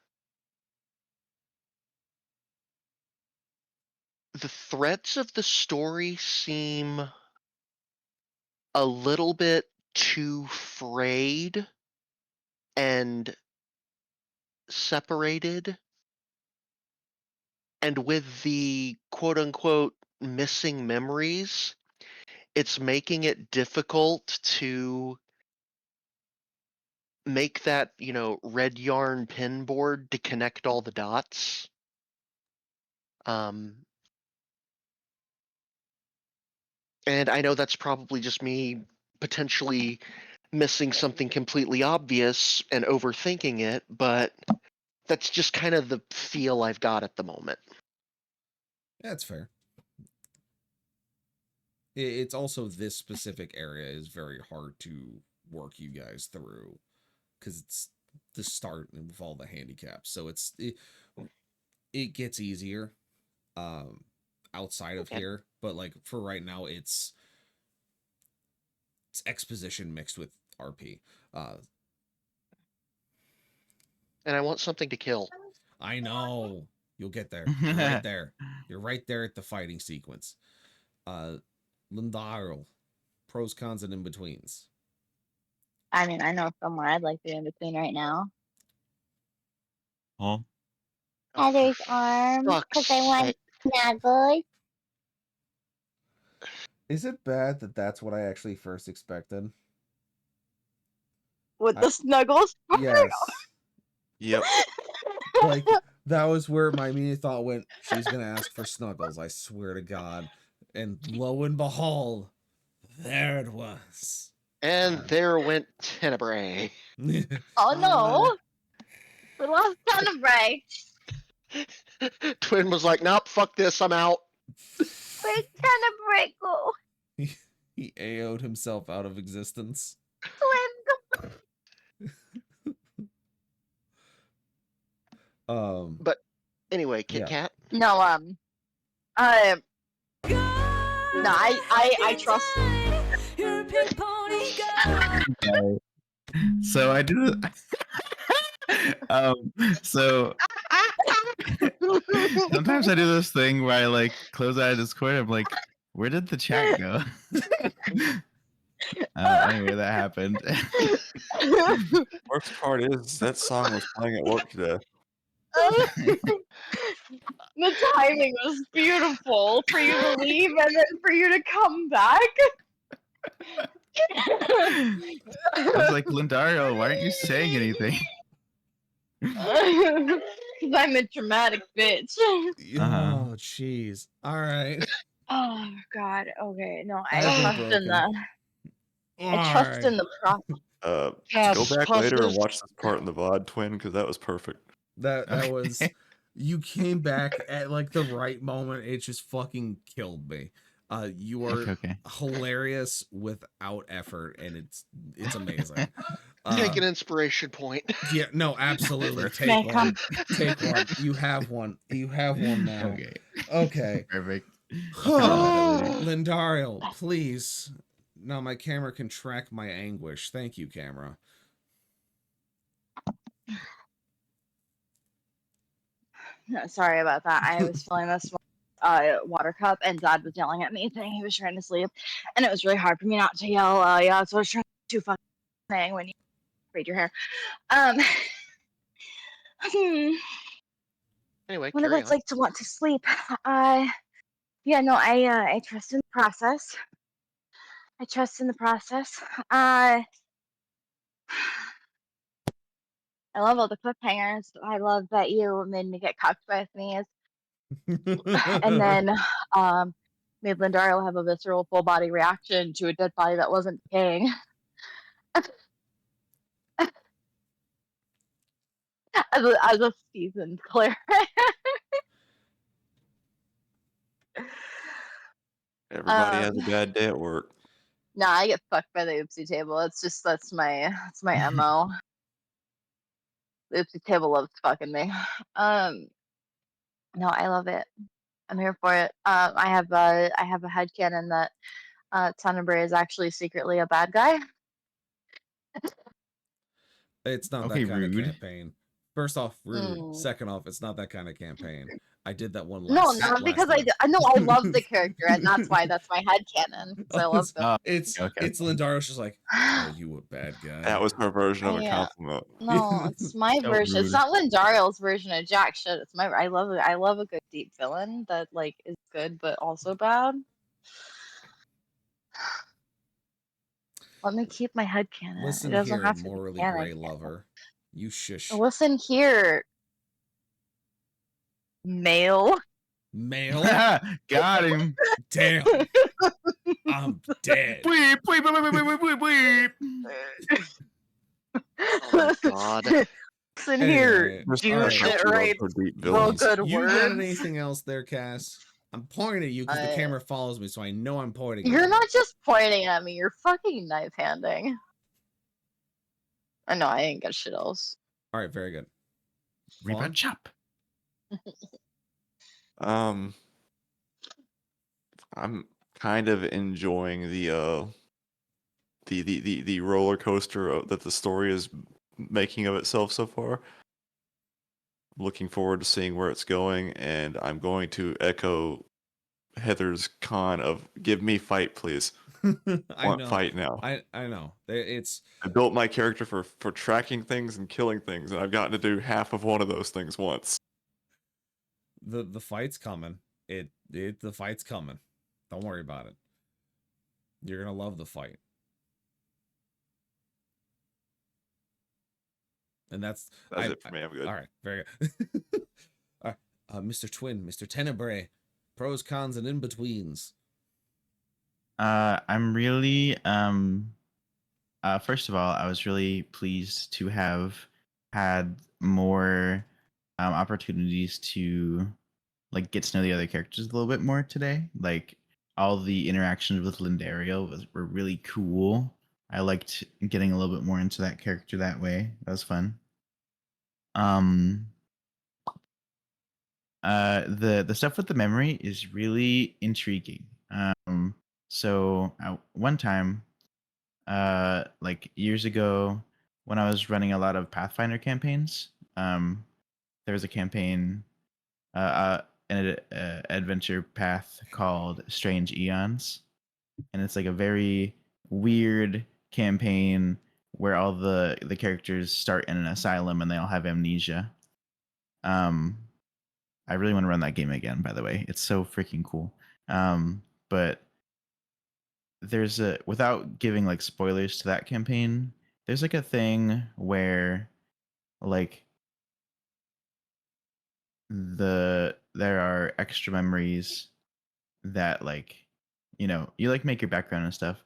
Speaker 2: the threads of the story seem a little bit too frayed and separated. And with the quote unquote missing memories, it's making it difficult to make that, red yarn pin board to connect all the dots. And I know that's probably just me potentially missing something completely obvious and overthinking it, but that's just kind of the feel I've got at the moment.
Speaker 3: That's fair. It's also this specific area is very hard to work you guys through because it's the start with all the handicaps. So it gets easier outside of
Speaker 2: Okay.
Speaker 3: here, but like for right now it's exposition mixed with RP.
Speaker 2: And I want something to kill.
Speaker 3: I know. You'll get there. You're right there. You're right there at the fighting sequence. Lindaro, pros, cons, and in betweens.
Speaker 1: I mean, I know somewhere I'd like to be in between right now.
Speaker 6: Huh?
Speaker 1: Heather's arm, because I want snuggles.
Speaker 3: Is it bad that that's what I actually first expected?
Speaker 1: With the snuggles?
Speaker 3: Yes.
Speaker 7: Yep.
Speaker 3: Like, that was where my immediate thought went, she's going to ask for snuggles, I swear to God. And lo and behold, there it was.
Speaker 2: And there went Tenebrae.
Speaker 1: Oh no! We lost Tenebrae.
Speaker 2: Twin was like, nope, fuck this, I'm out.
Speaker 1: Where's Tenebrae go?
Speaker 3: He AO'd himself out of existence.
Speaker 1: Twin,
Speaker 2: But anyway, Kit
Speaker 3: Yeah.
Speaker 2: Kat.
Speaker 1: no, no, I trust.
Speaker 8: You're a pink pony girl.
Speaker 6: So I do. So sometimes I do this thing where I like close out of Discord. I'm like, where did the chat go? Anyway, that happened.
Speaker 7: Worst part is that song was playing at work today.
Speaker 1: The timing was beautiful for you to leave and then for you to come back.
Speaker 6: I was like, Lindario, why aren't you saying anything?
Speaker 1: Because I'm a dramatic bitch.
Speaker 3: Oh, jeez. All right.
Speaker 1: Oh God. Okay. No, I
Speaker 3: I've been
Speaker 1: trust in
Speaker 3: broken.
Speaker 1: the. I trust
Speaker 3: Alright.
Speaker 1: in the process.
Speaker 7: Go
Speaker 2: Yes,
Speaker 7: back later and
Speaker 2: positive.
Speaker 7: watch this part in the VOD, Twin, because that was perfect.
Speaker 3: That
Speaker 6: Okay.
Speaker 3: was you came back at like the right moment. It just fucking killed me. You are
Speaker 6: Okay.
Speaker 3: hilarious without effort, and it's amazing.
Speaker 2: Take an inspiration point.
Speaker 3: Yeah, no, absolutely.
Speaker 6: Perfect.
Speaker 3: Take
Speaker 5: May I
Speaker 3: one. Take one. You have one. You have one now.
Speaker 6: Okay.
Speaker 3: Okay.
Speaker 6: Perfect. I'll think about it later.
Speaker 3: Lindario, please. Now my camera can track my anguish. Thank you, camera.
Speaker 1: Sorry about that. I was filling this water cup, and Dad was yelling at me saying he was trying to sleep, and it was really hard for me not to yell. Yeah, so I was trying to fucking saying when you braid your hair. Um,
Speaker 2: Anyway,
Speaker 1: what
Speaker 2: carry
Speaker 1: it's
Speaker 2: on.
Speaker 1: like to want to sleep. Yeah, no, I trust in the process. I trust in the process. I love all the cliffhangers. I love that you made me get cucked with me, and then made Lindario have a visceral full body reaction to a dead body that wasn't decaying. as a seasoned cleric.
Speaker 7: Everybody has a bad day at work.
Speaker 1: Nah, I get fucked by the oopsie table. That's my MO. The oopsie table loves fucking me. No, I love it. I'm here for it. I have a headcanon that Tenebrae is actually secretly a bad guy.
Speaker 3: It's not
Speaker 6: Okay,
Speaker 3: that kind of
Speaker 6: rude.
Speaker 3: campaign. First off, rude.
Speaker 1: Mm.
Speaker 3: Second off, it's not that kind of campaign. I did that one
Speaker 1: No,
Speaker 3: last.
Speaker 1: not
Speaker 3: last
Speaker 1: because
Speaker 3: time.
Speaker 1: I know I love the character, and that's why that's my headcanon. Because I love them.
Speaker 3: It's
Speaker 6: Okay.
Speaker 3: Lindario's just like, are you a bad guy?
Speaker 7: That was her version of a
Speaker 1: I,
Speaker 7: compliment.
Speaker 1: No, it's my
Speaker 6: So
Speaker 1: version. It's
Speaker 6: rude.
Speaker 1: not Lindario's version of jack shit. It's my. I love it. I love a good deep villain that like is good but also bad. Let me keep my headcanon.
Speaker 3: Listen
Speaker 1: It doesn't
Speaker 3: here,
Speaker 1: have to be
Speaker 3: morally
Speaker 1: canon.
Speaker 3: gray lover. You shush.
Speaker 1: Listen here, male.
Speaker 3: Male?
Speaker 6: Got him.
Speaker 3: Damn. I'm dead.
Speaker 6: Bleep, bleep, bleep, bleep, bleep, bleep.
Speaker 2: Oh my god.
Speaker 1: Listen here,
Speaker 3: Anyway,
Speaker 7: Just
Speaker 1: do
Speaker 3: alright.
Speaker 1: shit
Speaker 7: she loves
Speaker 1: right.
Speaker 7: her deep
Speaker 1: Real
Speaker 7: villains.
Speaker 1: good
Speaker 3: You
Speaker 1: words.
Speaker 3: got anything else there, Cass? I'm pointing at you because the
Speaker 1: I-
Speaker 3: camera follows me, so I know I'm pointing at
Speaker 1: You're
Speaker 3: you.
Speaker 1: not just pointing at me. You're fucking knife handing. I know I ain't got shit else.
Speaker 3: Alright, very good.
Speaker 6: Reap
Speaker 3: Fawn?
Speaker 6: and chop.
Speaker 7: I'm kind of enjoying the roller coaster that the story is making of itself so far. Looking forward to seeing where it's going, and I'm going to echo Heather's con of give me fight, please.
Speaker 3: I
Speaker 7: Want
Speaker 3: know.
Speaker 7: fight now.
Speaker 3: I know. It's
Speaker 7: I built my character for tracking things and killing things, and I've gotten to do half of one of those things once.
Speaker 3: the fight's coming. The fight's coming. Don't worry about it. You're gonna love the fight. And that's
Speaker 7: it for me. I'm good.
Speaker 3: All right, very good. All right, Mr. Twin, Mr. Tenebrae, pros, cons, and in betweens.
Speaker 6: I'm really first of all, I was really pleased to have had more opportunities to like get to know the other characters a little bit more today. Like all the interactions with Lindario were really cool. I liked getting a little bit more into that character that way. That was fun. The stuff with the memory is really intriguing. So one time, like years ago, when I was running a lot of Pathfinder campaigns, there was a campaign, an adventure path called Strange Eons, and it's like a very weird campaign where all the characters start in an asylum and they all have amnesia. I really want to run that game again, by the way. It's so freaking cool. But there's a, without giving like spoilers to that campaign, there's like a thing where like there are extra memories that like, you know, you like make your background and stuff,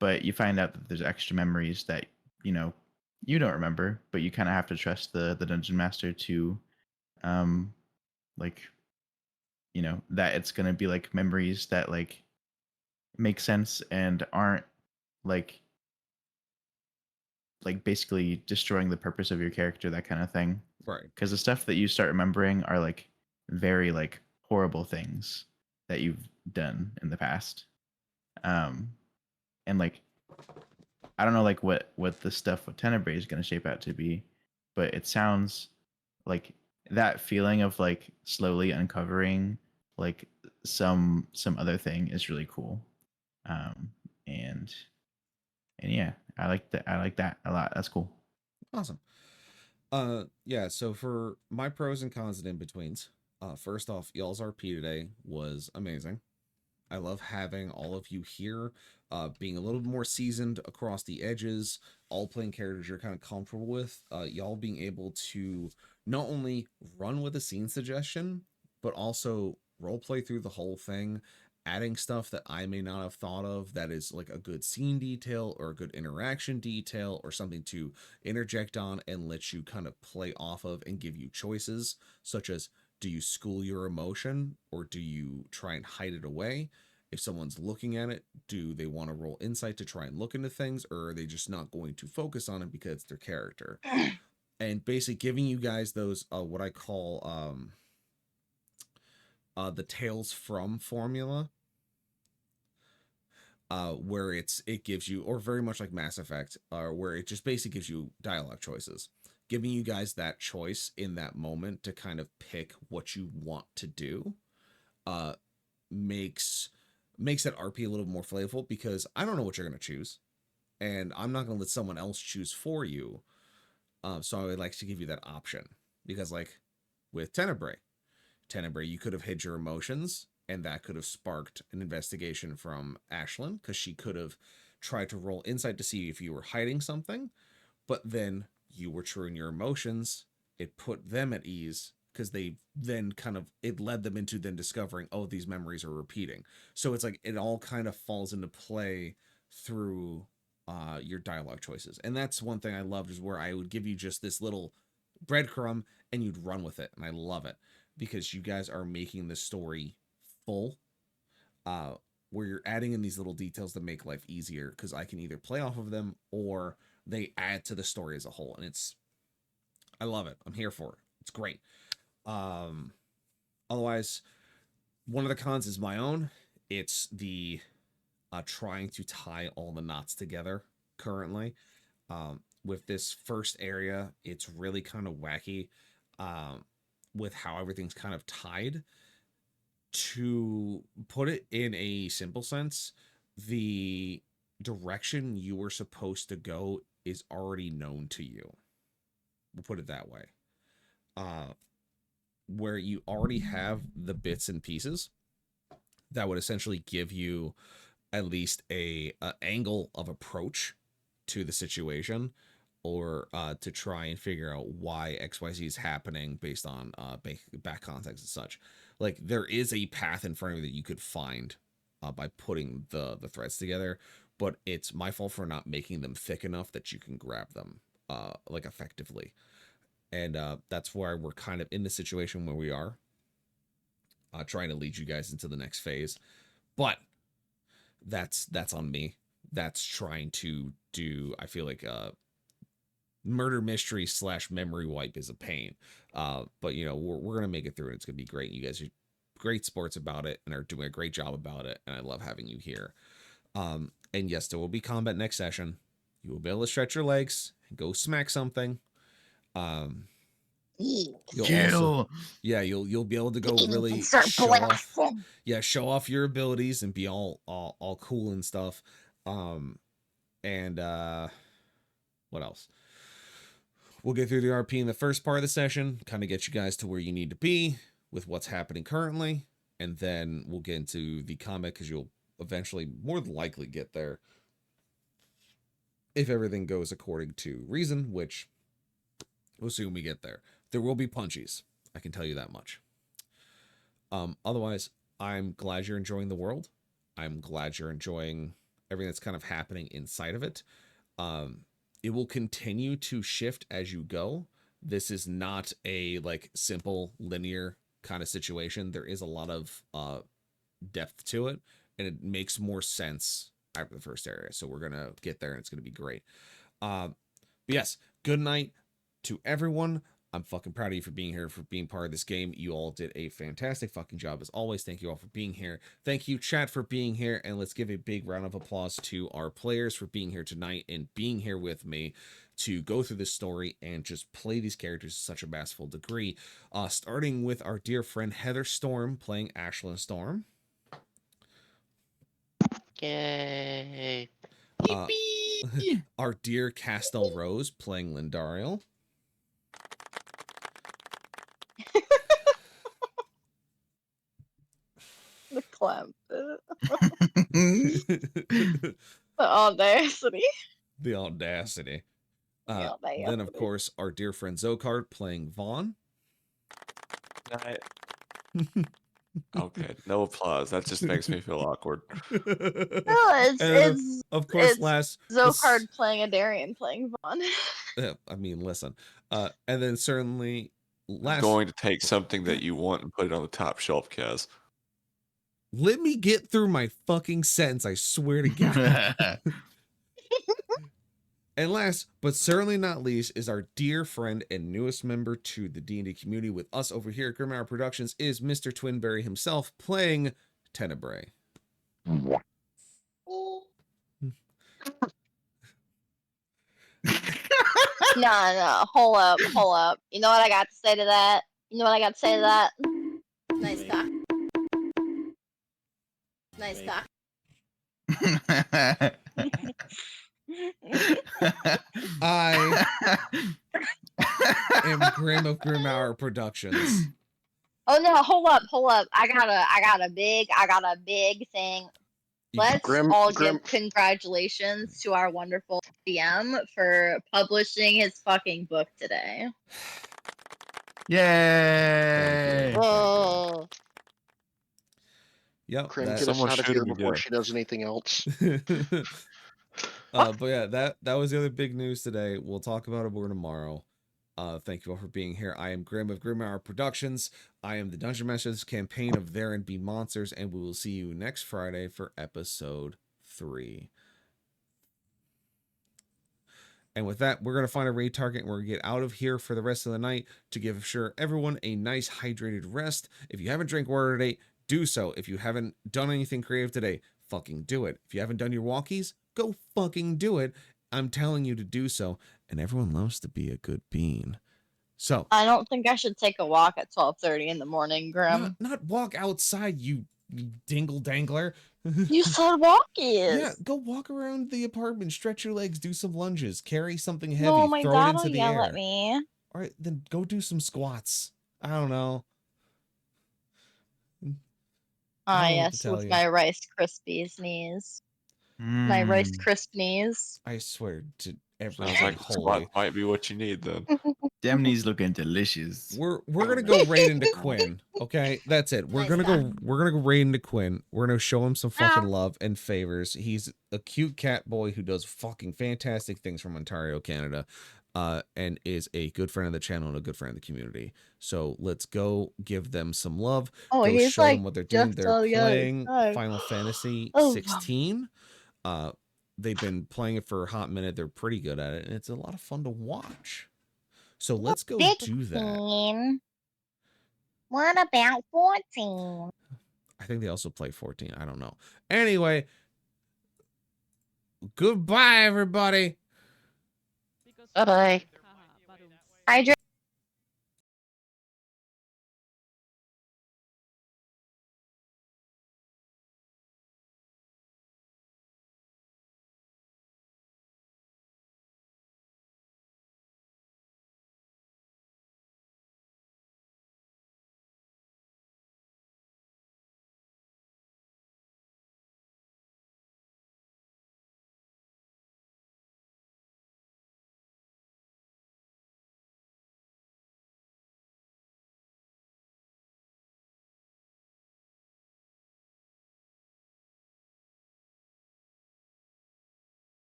Speaker 6: but you find out that there's extra memories that, you know, you don't remember, but you kind of have to trust the dungeon master to like, that it's gonna be like memories that like make sense and aren't like basically destroying the purpose of your character, that kind of thing.
Speaker 3: Right.
Speaker 6: Because the stuff that you start remembering are like very like horrible things that you've done in the past. And like I don't know like what the stuff with Tenebrae is going to shape out to be, but it sounds like that feeling of like slowly uncovering like some other thing is really cool. Um, and yeah, I like that. I like that a lot. That's cool.
Speaker 3: Awesome. Yeah, so for my pros and cons and in betweens, first off, y'all's RP today was amazing. I love having all of you here, being a little bit more seasoned across the edges, all playing characters you're kind of comfortable with. Y'all being able to not only run with a scene suggestion, but also role play through the whole thing, adding stuff that I may not have thought of that is like a good scene detail or a good interaction detail or something to interject on and let you kind of play off of and give you choices, such as do you school your emotion or do you try and hide it away? If someone's looking at it, do they want to roll insight to try and look into things, or are they just not going to focus on it because it's their character? And basically giving you guys those what I call the tales from formula, where it gives you, or very much like Mass Effect, where it just basically gives you dialogue choices, giving you guys that choice in that moment to kind of pick what you want to do, makes that RP a little more flavorful, because I don't know what you're going to choose, and I'm not going to let someone else choose for you. So I would like to give you that option, because like with Tenebrae, you could have hid your emotions, and that could have sparked an investigation from Ashlyn, because she could have tried to roll insight to see if you were hiding something, but then you were true in your emotions. It put them at ease, because they then kind of, it led them into then discovering, oh, these memories are repeating. So it's like it all kind of falls into play through your dialogue choices. And that's one thing I loved, is where I would give you just this little breadcrumb and you'd run with it. And I love it, because you guys are making the story full, where you're adding in these little details that make life easier, because I can either play off of them or they add to the story as a whole. And I love it. I'm here for it. It's great. Otherwise, one of the cons is my own. It's the trying to tie all the knots together currently. With this first area, it's really kind of wacky, with how everything's kind of tied. To put it in a simple sense, the direction you were supposed to go is already known to you. We'll put it that way. Where you already have the bits and pieces that would essentially give you at least a angle of approach to the situation, or to try and figure out why XYZ is happening based on back context and such. Like, there is a path in front of you that you could find by putting the threads together, but it's my fault for not making them thick enough that you can grab them like effectively. And that's why we're kind of in the situation where we are, trying to lead you guys into the next phase. But that's on me. That's trying to do, I feel like, murder mystery / memory wipe is a pain. But we're gonna make it through, and it's gonna be great. You guys are great sports about it and are doing a great job about it, and I love having you here. And yes, there will be combat next session. You will be able to stretch your legs and go smack something. You'll be able to go really show off. Yeah, show off your abilities and be all cool and stuff. And what else? We'll get through the RP in the first part of the session, kind of get you guys to where you need to be with what's happening currently, and then we'll get into the combat, because you'll eventually more than likely get there if everything goes according to reason, which we'll assume we get there. There will be punchies, I can tell you that much. Otherwise, I'm glad you're enjoying the world. I'm glad you're enjoying everything that's kind of happening inside of it. It will continue to shift as you go, This is not a like simple linear kind of situation. There is a lot of depth to it, and it makes more sense after the first area. So we're gonna get there, and it's gonna be great. But yes, good night to everyone. I'm fucking proud of you for being here, for being part of this game. You all did a fantastic fucking job as always. Thank you all for being here. Thank you, chat, for being here. And let's give a big round of applause to our players for being here tonight and being here with me to go through this story and just play these characters to such a masterful degree. Starting with our dear friend Heather Storm playing Ashlyn Storm.
Speaker 2: Yay.
Speaker 3: Our dear Castel Rose playing Lindariel.
Speaker 1: The clamp. The
Speaker 3: The
Speaker 1: audacity.
Speaker 3: audacity.
Speaker 1: The
Speaker 3: Then, of
Speaker 1: audacity.
Speaker 3: course, our dear friend Zokard playing Vaughn.
Speaker 7: Okay, no applause. That just makes me feel awkward.
Speaker 1: No,
Speaker 3: And
Speaker 1: it's
Speaker 3: of course,
Speaker 1: it's
Speaker 3: last
Speaker 1: Zokard playing a Darian playing Vaughn.
Speaker 3: I mean, listen. And then certainly
Speaker 7: I'm
Speaker 3: last.
Speaker 7: going to take something that you want and put it on the top shelf, Kaz.
Speaker 3: Let me get through my fucking sentence. I swear to God. And last, but certainly not least, is our dear friend and newest member to the D&D community with us over here at Grim Hour Productions is Mr. Twinberry himself playing Tenebrae.
Speaker 1: No, hold up. You know what I got to say to that? Nice talk. Nice talk.
Speaker 3: I am Grim of Grim Hour Productions.
Speaker 1: Oh no, hold up. I got a big thing. Let's all give congratulations to our wonderful DM for publishing his fucking book today.
Speaker 6: Yay!
Speaker 1: Oh.
Speaker 3: Yep.
Speaker 2: Grim, get us
Speaker 7: Someone
Speaker 2: out of
Speaker 7: should
Speaker 2: here
Speaker 7: be
Speaker 2: before
Speaker 7: dead.
Speaker 2: she does anything else.
Speaker 3: But yeah, that was the other big news today. We'll talk about it more tomorrow. Thank you all for being here. I am Grim of Grim Hour Productions. I am the Dungeon Master of this campaign of There and Be Monsters, and we will see you next Friday for episode 3. And with that, we're going to find a raid target and we're going to get out of here for the rest of the night to give sure everyone a nice hydrated rest. If you haven't drank water today, do so. If you haven't done anything creative today, fucking do it. If you haven't done your walkies, go fucking do it. I'm telling you to do so. And everyone loves to be a good bean. So
Speaker 1: I don't think I should take a walk at 12:30 in the morning, Grim.
Speaker 3: not walk outside, you dingle dangler.
Speaker 1: You said walkies.
Speaker 3: Yeah, go walk around the apartment, stretch your legs, do some lunges, carry something heavy,
Speaker 1: No, my
Speaker 3: throw it
Speaker 1: dad
Speaker 3: into
Speaker 1: will
Speaker 3: the
Speaker 1: yell
Speaker 3: air.
Speaker 1: at me.
Speaker 3: All right, then go do some squats. I don't know.
Speaker 1: Ah,
Speaker 3: I don't know what to
Speaker 1: yes,
Speaker 3: tell
Speaker 1: with
Speaker 3: you.
Speaker 1: my Rice Krispies knees. My Rice Crisp knees.
Speaker 3: I swear to
Speaker 7: Sounds
Speaker 3: everything
Speaker 7: like
Speaker 3: holy.
Speaker 7: squat might be what you need then.
Speaker 6: Them knees looking delicious.
Speaker 3: We're gonna go right into Quinn. Okay, that's it. We're
Speaker 1: Nice
Speaker 3: gonna
Speaker 1: guy.
Speaker 3: go right into Quinn. We're gonna show him some fucking love and favors. He's a cute cat boy who does fucking fantastic things from Ontario, Canada, and is a good friend of the channel and a good friend of the community. So let's go give them some love.
Speaker 1: Oh,
Speaker 3: Go
Speaker 1: he's
Speaker 3: show
Speaker 1: like
Speaker 3: them what they're doing.
Speaker 1: just
Speaker 3: They're
Speaker 1: on the other
Speaker 3: playing
Speaker 1: side.
Speaker 3: Final Fantasy
Speaker 1: Oh.
Speaker 3: 16. They've been playing it for a hot minute. They're pretty good at it, and it's a lot of fun to watch. So let's go do that.
Speaker 1: What about 14?
Speaker 3: I think they also play 14. I don't know. Anyway, goodbye, everybody.
Speaker 2: Bye-bye.
Speaker 1: I